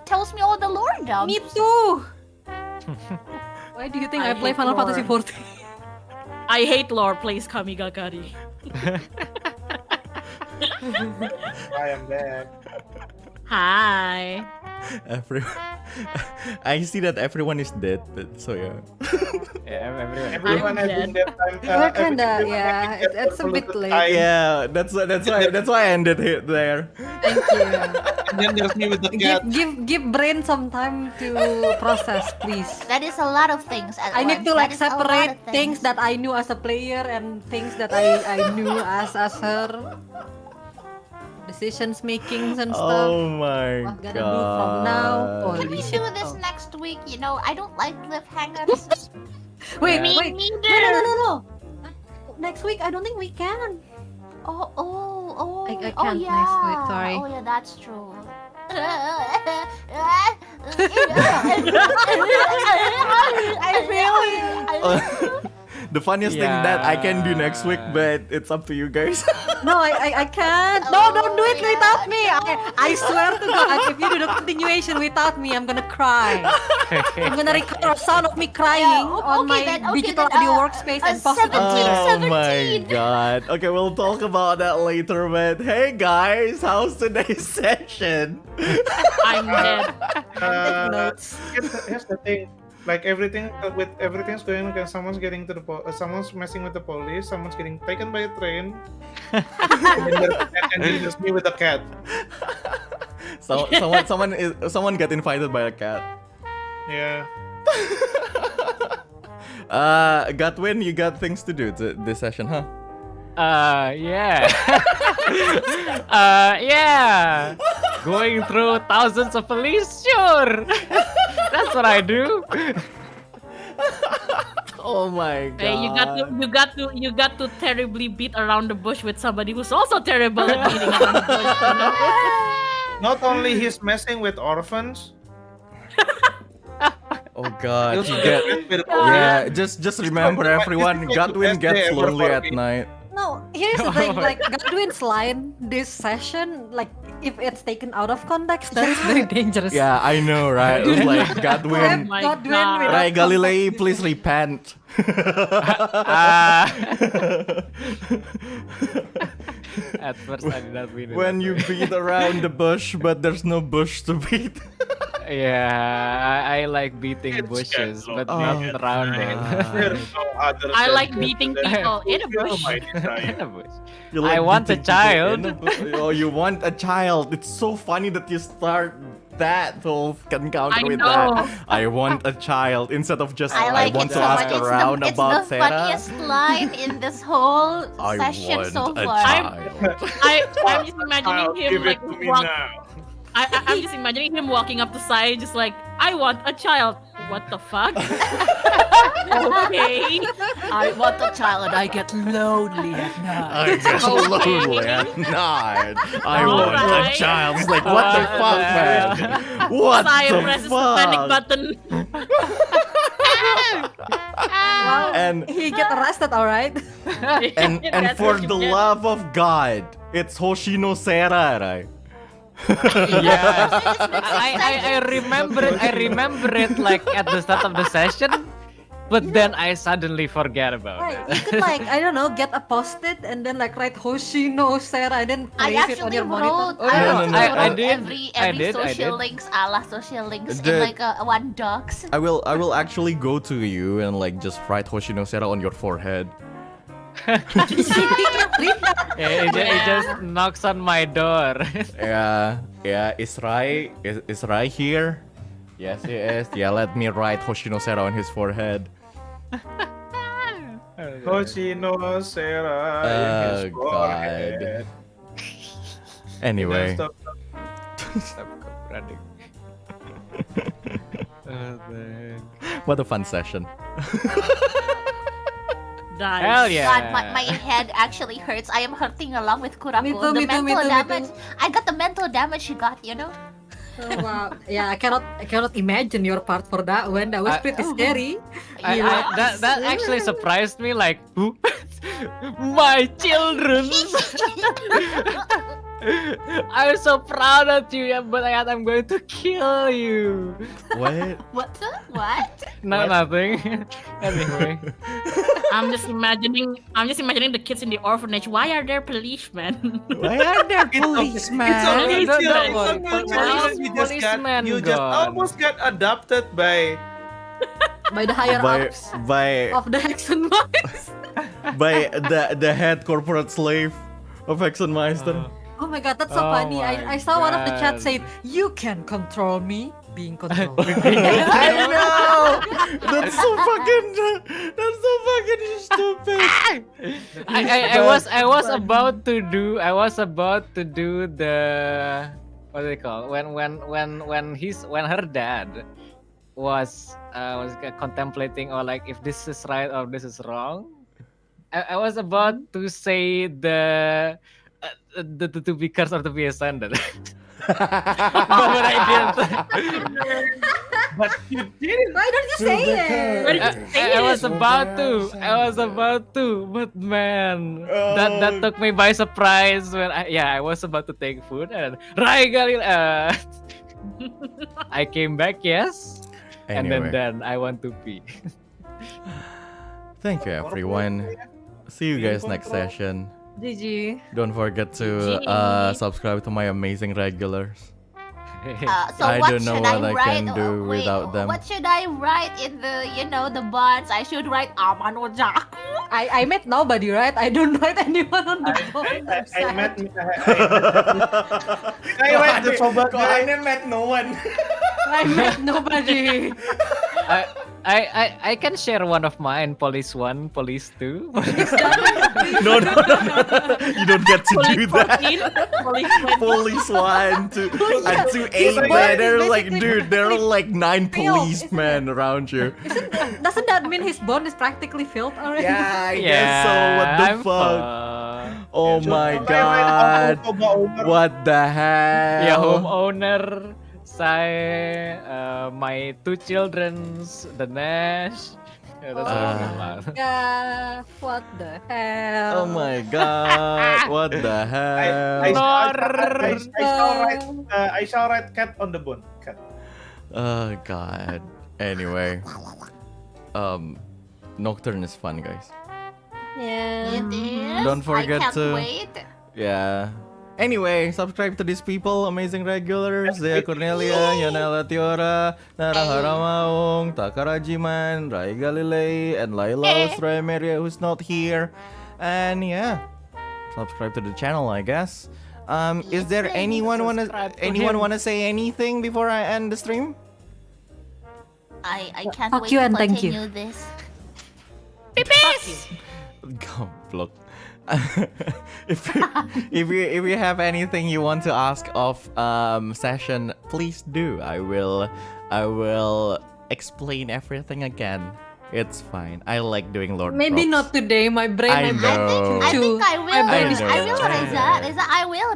tells me all the lore dumps. Me too. Why do you think I I play hate Final lore. Fantasy 14? I hate lore plays Kamigakari. I am back. Hi. I see that everyone is dead, but so yeah. Yeah, everyone. Everyone has been dead. that time. We're kinda, everyone yeah, has been it's a that bit polluted late. time. Yeah, that's why I ended it there. Thank you. And then there's me with the cat. Give brain some time to process, please. That is a lot of things at I need once. to like That is a lot separate of things that I knew as a player and things that I knew as her. Decisions makings and stuff. Oh my What god. gonna do from now? Can Holy we shit. do this next week? I don't like cliffhangers. Wait, Yeah. wait. No. Next week, I don't think we can. I can't yeah. next week, sorry. Oh yeah, that's true. I feel The funniest thing that I can do next week, but it's up to you guys. No, I can't. No, don't do it without me. I swear to God, if you do the continuation without me, I'm gonna cry. I'm gonna record a sound of me crying on my digital audio workspace and post it on Twitter. Oh my god. Okay, we'll talk about that later, but hey guys, how's today's session? I'm dead. Notes. Here's the thing. Like everything's going. Okay, someone's someone's messing with the police. Someone's getting taken by a train. and then there's me with the cat. Someone got invited by a cat. Yeah. Godwynn, you got things to do this session, huh? Yeah. Yeah. Going through thousands of police, sure. That's what I do. Oh my god. Hey, you got to terribly beat around the bush with somebody who's also terrible at beating around the bush. Not only he's messing with orphans. Oh god. Also Yeah, just remember everyone, This is Godwynn the best day gets ever lonely for at me. night. No, here's the thing. Like Godwynn's line, this session, like if it's taken out of context, that is very dangerous. Yeah, I know, right? It was like Godwynn. my Godwyn God. without Right, Galilei, context. please repent. At first, I did not mean it. When that you way. beat around the bush, but there's no bush to beat. Yeah, I like beating It's bushes, get but long. not Oh, around it. There's no other I like sense beating to that. people in a bush. My desire. In a bush. You I want a beating people in child. Oh, you want a child. It's so funny that you start that whole encounter I with know. that. I want a child instead of just I like want it to so ask much. around it's about the Sarah. funniest line in this whole I session want so a far. child. I'm just imagining Child, him give like it to me walk. now. I'm just imagining him walking up to Sai, just like, I want a child. What the fuck? Okay. I want a child. I get lonely at night. I get lonely at night. I want a Alright. child. It's like, what the fuck, man? What Sai the presses the panic fuck? button. Well, And he get arrested, alright? and That's for what you the get. love of God, it's Hoshino Sera, right? Yes. I remember it. I remember it like at the start of the session, but then I suddenly forget about Right, it. you could like, I don't know, get a post-it and then like write Hoshino Sarah and then I place it on actually your wrote, monitor. Oh, no, no, no, I I wrote did. every I did. social links, ala social links The- in like one docs. I will actually go to you and like just write Hoshino Sera on your forehead. He can read that. It just knocks on my door. Yeah, is Rai here? Yes, he is. Yeah, let me write Hoshino Sera on his forehead. Hoshino Sarah. Oh, in his God. forehead. Anyway, Stop. Stop running. Oh, man. what a fun session. Nice. Hell yeah. God, my head actually hurts. I am hurting along with Kurako. Me too, the me too, me mental too, me damage. too. I got the mental damage she got, you know? Oh, wow. Yeah, I cannot imagine your part for that one. That was pretty scary. That actually surprised me. Like, who? My children. I'm so proud of you, yeah, but I'm going to kill you. What? What? What? No, nothing. Anyway. I'm just imagining the kids in the orphanage. Why are there policemen? Why are there policemen? It's okay, Don't chill. worry. It's okay. Policeman You just gone. almost got adopted by By the higher by ups by of the Hexenmeister. by the head corporate slave of Hexenmeister. Oh my god, that's so Oh funny. my I saw one of the chat God. saying, "You can control me." Being controlled. I know. That's so fucking stupid. I was about to do the what do they call when her dad was contemplating or like if this is right or this is wrong. I was about to say the to be cursed or to be ascended. but I didn't. but you didn't. Why don't you say it? I was about to, but man, that took me by surprise when I was about to take food and I came back, yes, and Anyway, then I want to pee. thank you everyone. See you guys next session. GG. Don't forget to GG. subscribe to my amazing regulars. So I what don't know should what I I write? can do Wait, without them. What should I write in the the bonds? I should write Amano Jaku. I met nobody, right? I don't write anyone on the phone. I met the sobat guy. met no one. I met nobody. I can share one of mine, Police 1, Police 2. No. You don't get to do that. Police Police 1, 2, and 2A. They're like, dude, there are like 9 policemen around you. Doesn't that mean his bond is practically filled already? Yeah, I guess so. What the I'm fuck? fine. Oh my god. What the hell? Yeah, homeowner, Sae, my 2 children's, the Nash. Yeah, that's all I got. Yeah, what the hell? Oh my god. What the hell? I shall write cat on the bone. Cat. Oh god. Anyway. Nocturne is fun, guys. Yeah. It is. Don't forget I can't to- wait. Yeah. Anyway, subscribe to these people, amazing regulars. Dea Cornelia, Yanela Tiora, Nara Haramaung, Takarajiman, Rai Galilei, and Laila Australia who's not here. And yeah, subscribe to the channel, I guess. Is there anyone wanna say anything before I end the stream? I can't Fuck wait you to and thank you. continue this. Look, if you have anything you want to ask of session, please do. I will explain everything again. It's fine. I like doing Lord Maybe props. not today. My brain. I my brain know. I think I will. My brain is know. I will, I Reza. I will,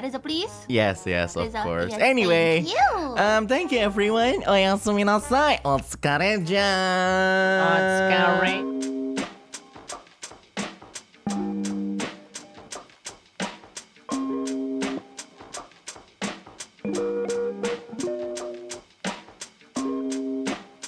Reza, please. Yes, of Reza, course. yes, Anyway, thank you. thank you everyone. Oyasumi nasai. Otsukareja. Otsukareja.